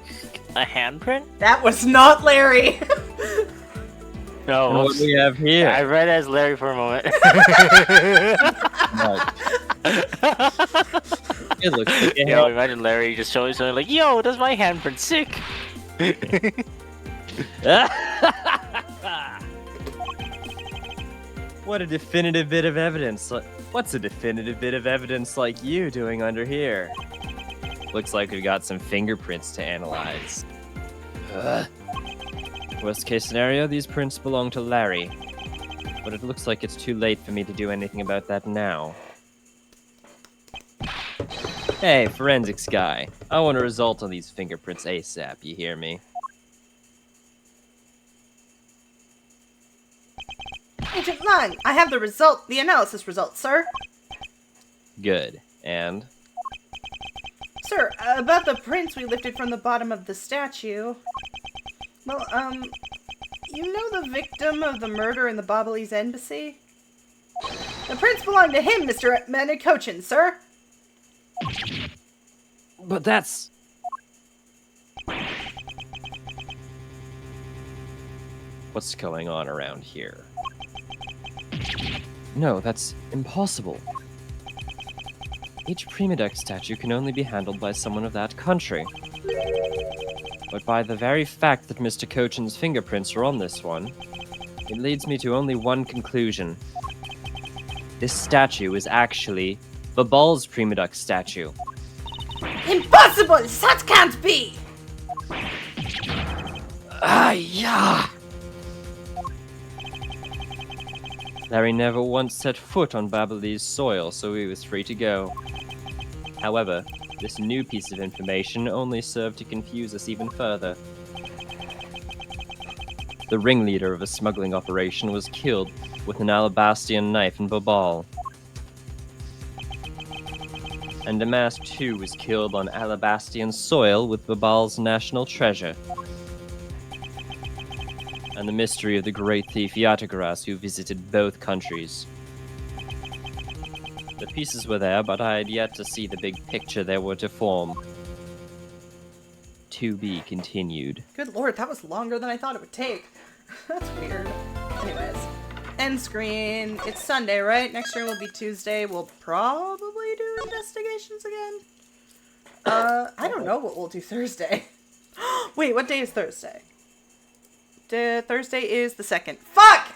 a handprint? That was not Larry! No, And what do we have here? I read it as Larry for a moment. What? It looks like a Yo, imagine Larry just showing something like, yo, that's my handprint, sick! What a definitive bit of evidence. What's a definitive bit of evidence like you doing under here? Looks like we've got some fingerprints to analyze. Worst case scenario, these prints belong to Larry. But it looks like it's too late for me to do anything about that now. Hey, forensics guy. I want a result on these fingerprints ASAP, you hear me? Agent Lang, I have the analysis result, sir. Good. And? Sir, about the prints we lifted from the bottom of the statue. Well, you know the victim of the murder in the Bobbly's embassy? The prints belong to him, Mr. Manikochin, sir. But that's... What's going on around here? No, that's impossible. Each Prima Deck statue can only be handled by someone of that country. But by the very fact that Mr. Cochin's fingerprints are on this one, it leads me to only one conclusion. This statue is actually Babal's Prima Deck statue. Impossible! That can't be! Yeah! Larry never once set foot on Babalese soil, so he was free to go. However, this new piece of information only served to confuse us even further. The ringleader of a smuggling operation was killed with an alabastian knife in Babal. And Damas too was killed on alabastian soil with Babal's national treasure. And the mystery of the great thief Yatagras who visited both countries. The pieces were there, but I had yet to see the big picture they were to form. To be continued. Good lord, that was longer than I thought it would take. That's weird. Anyways. End screen. It's Sunday, right? Next stream will be Tuesday. We'll probably do investigations again. I don't know what we'll do Thursday. Wait, what day is Thursday? Thursday is the 2nd. Fuck!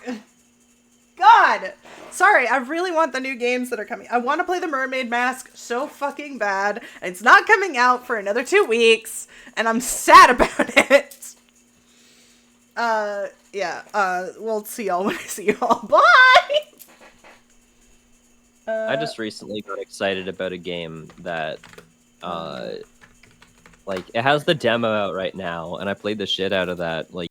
God! Sorry, I really want the new games that are coming. I want to play the Mermaid Mask so fucking bad. And it's not coming out for another 2 weeks. And I'm sad about it. We'll see y'all when I see y'all. Bye! I just recently got excited about a game that, like, it has the demo out right now, and I played the shit out of that, like,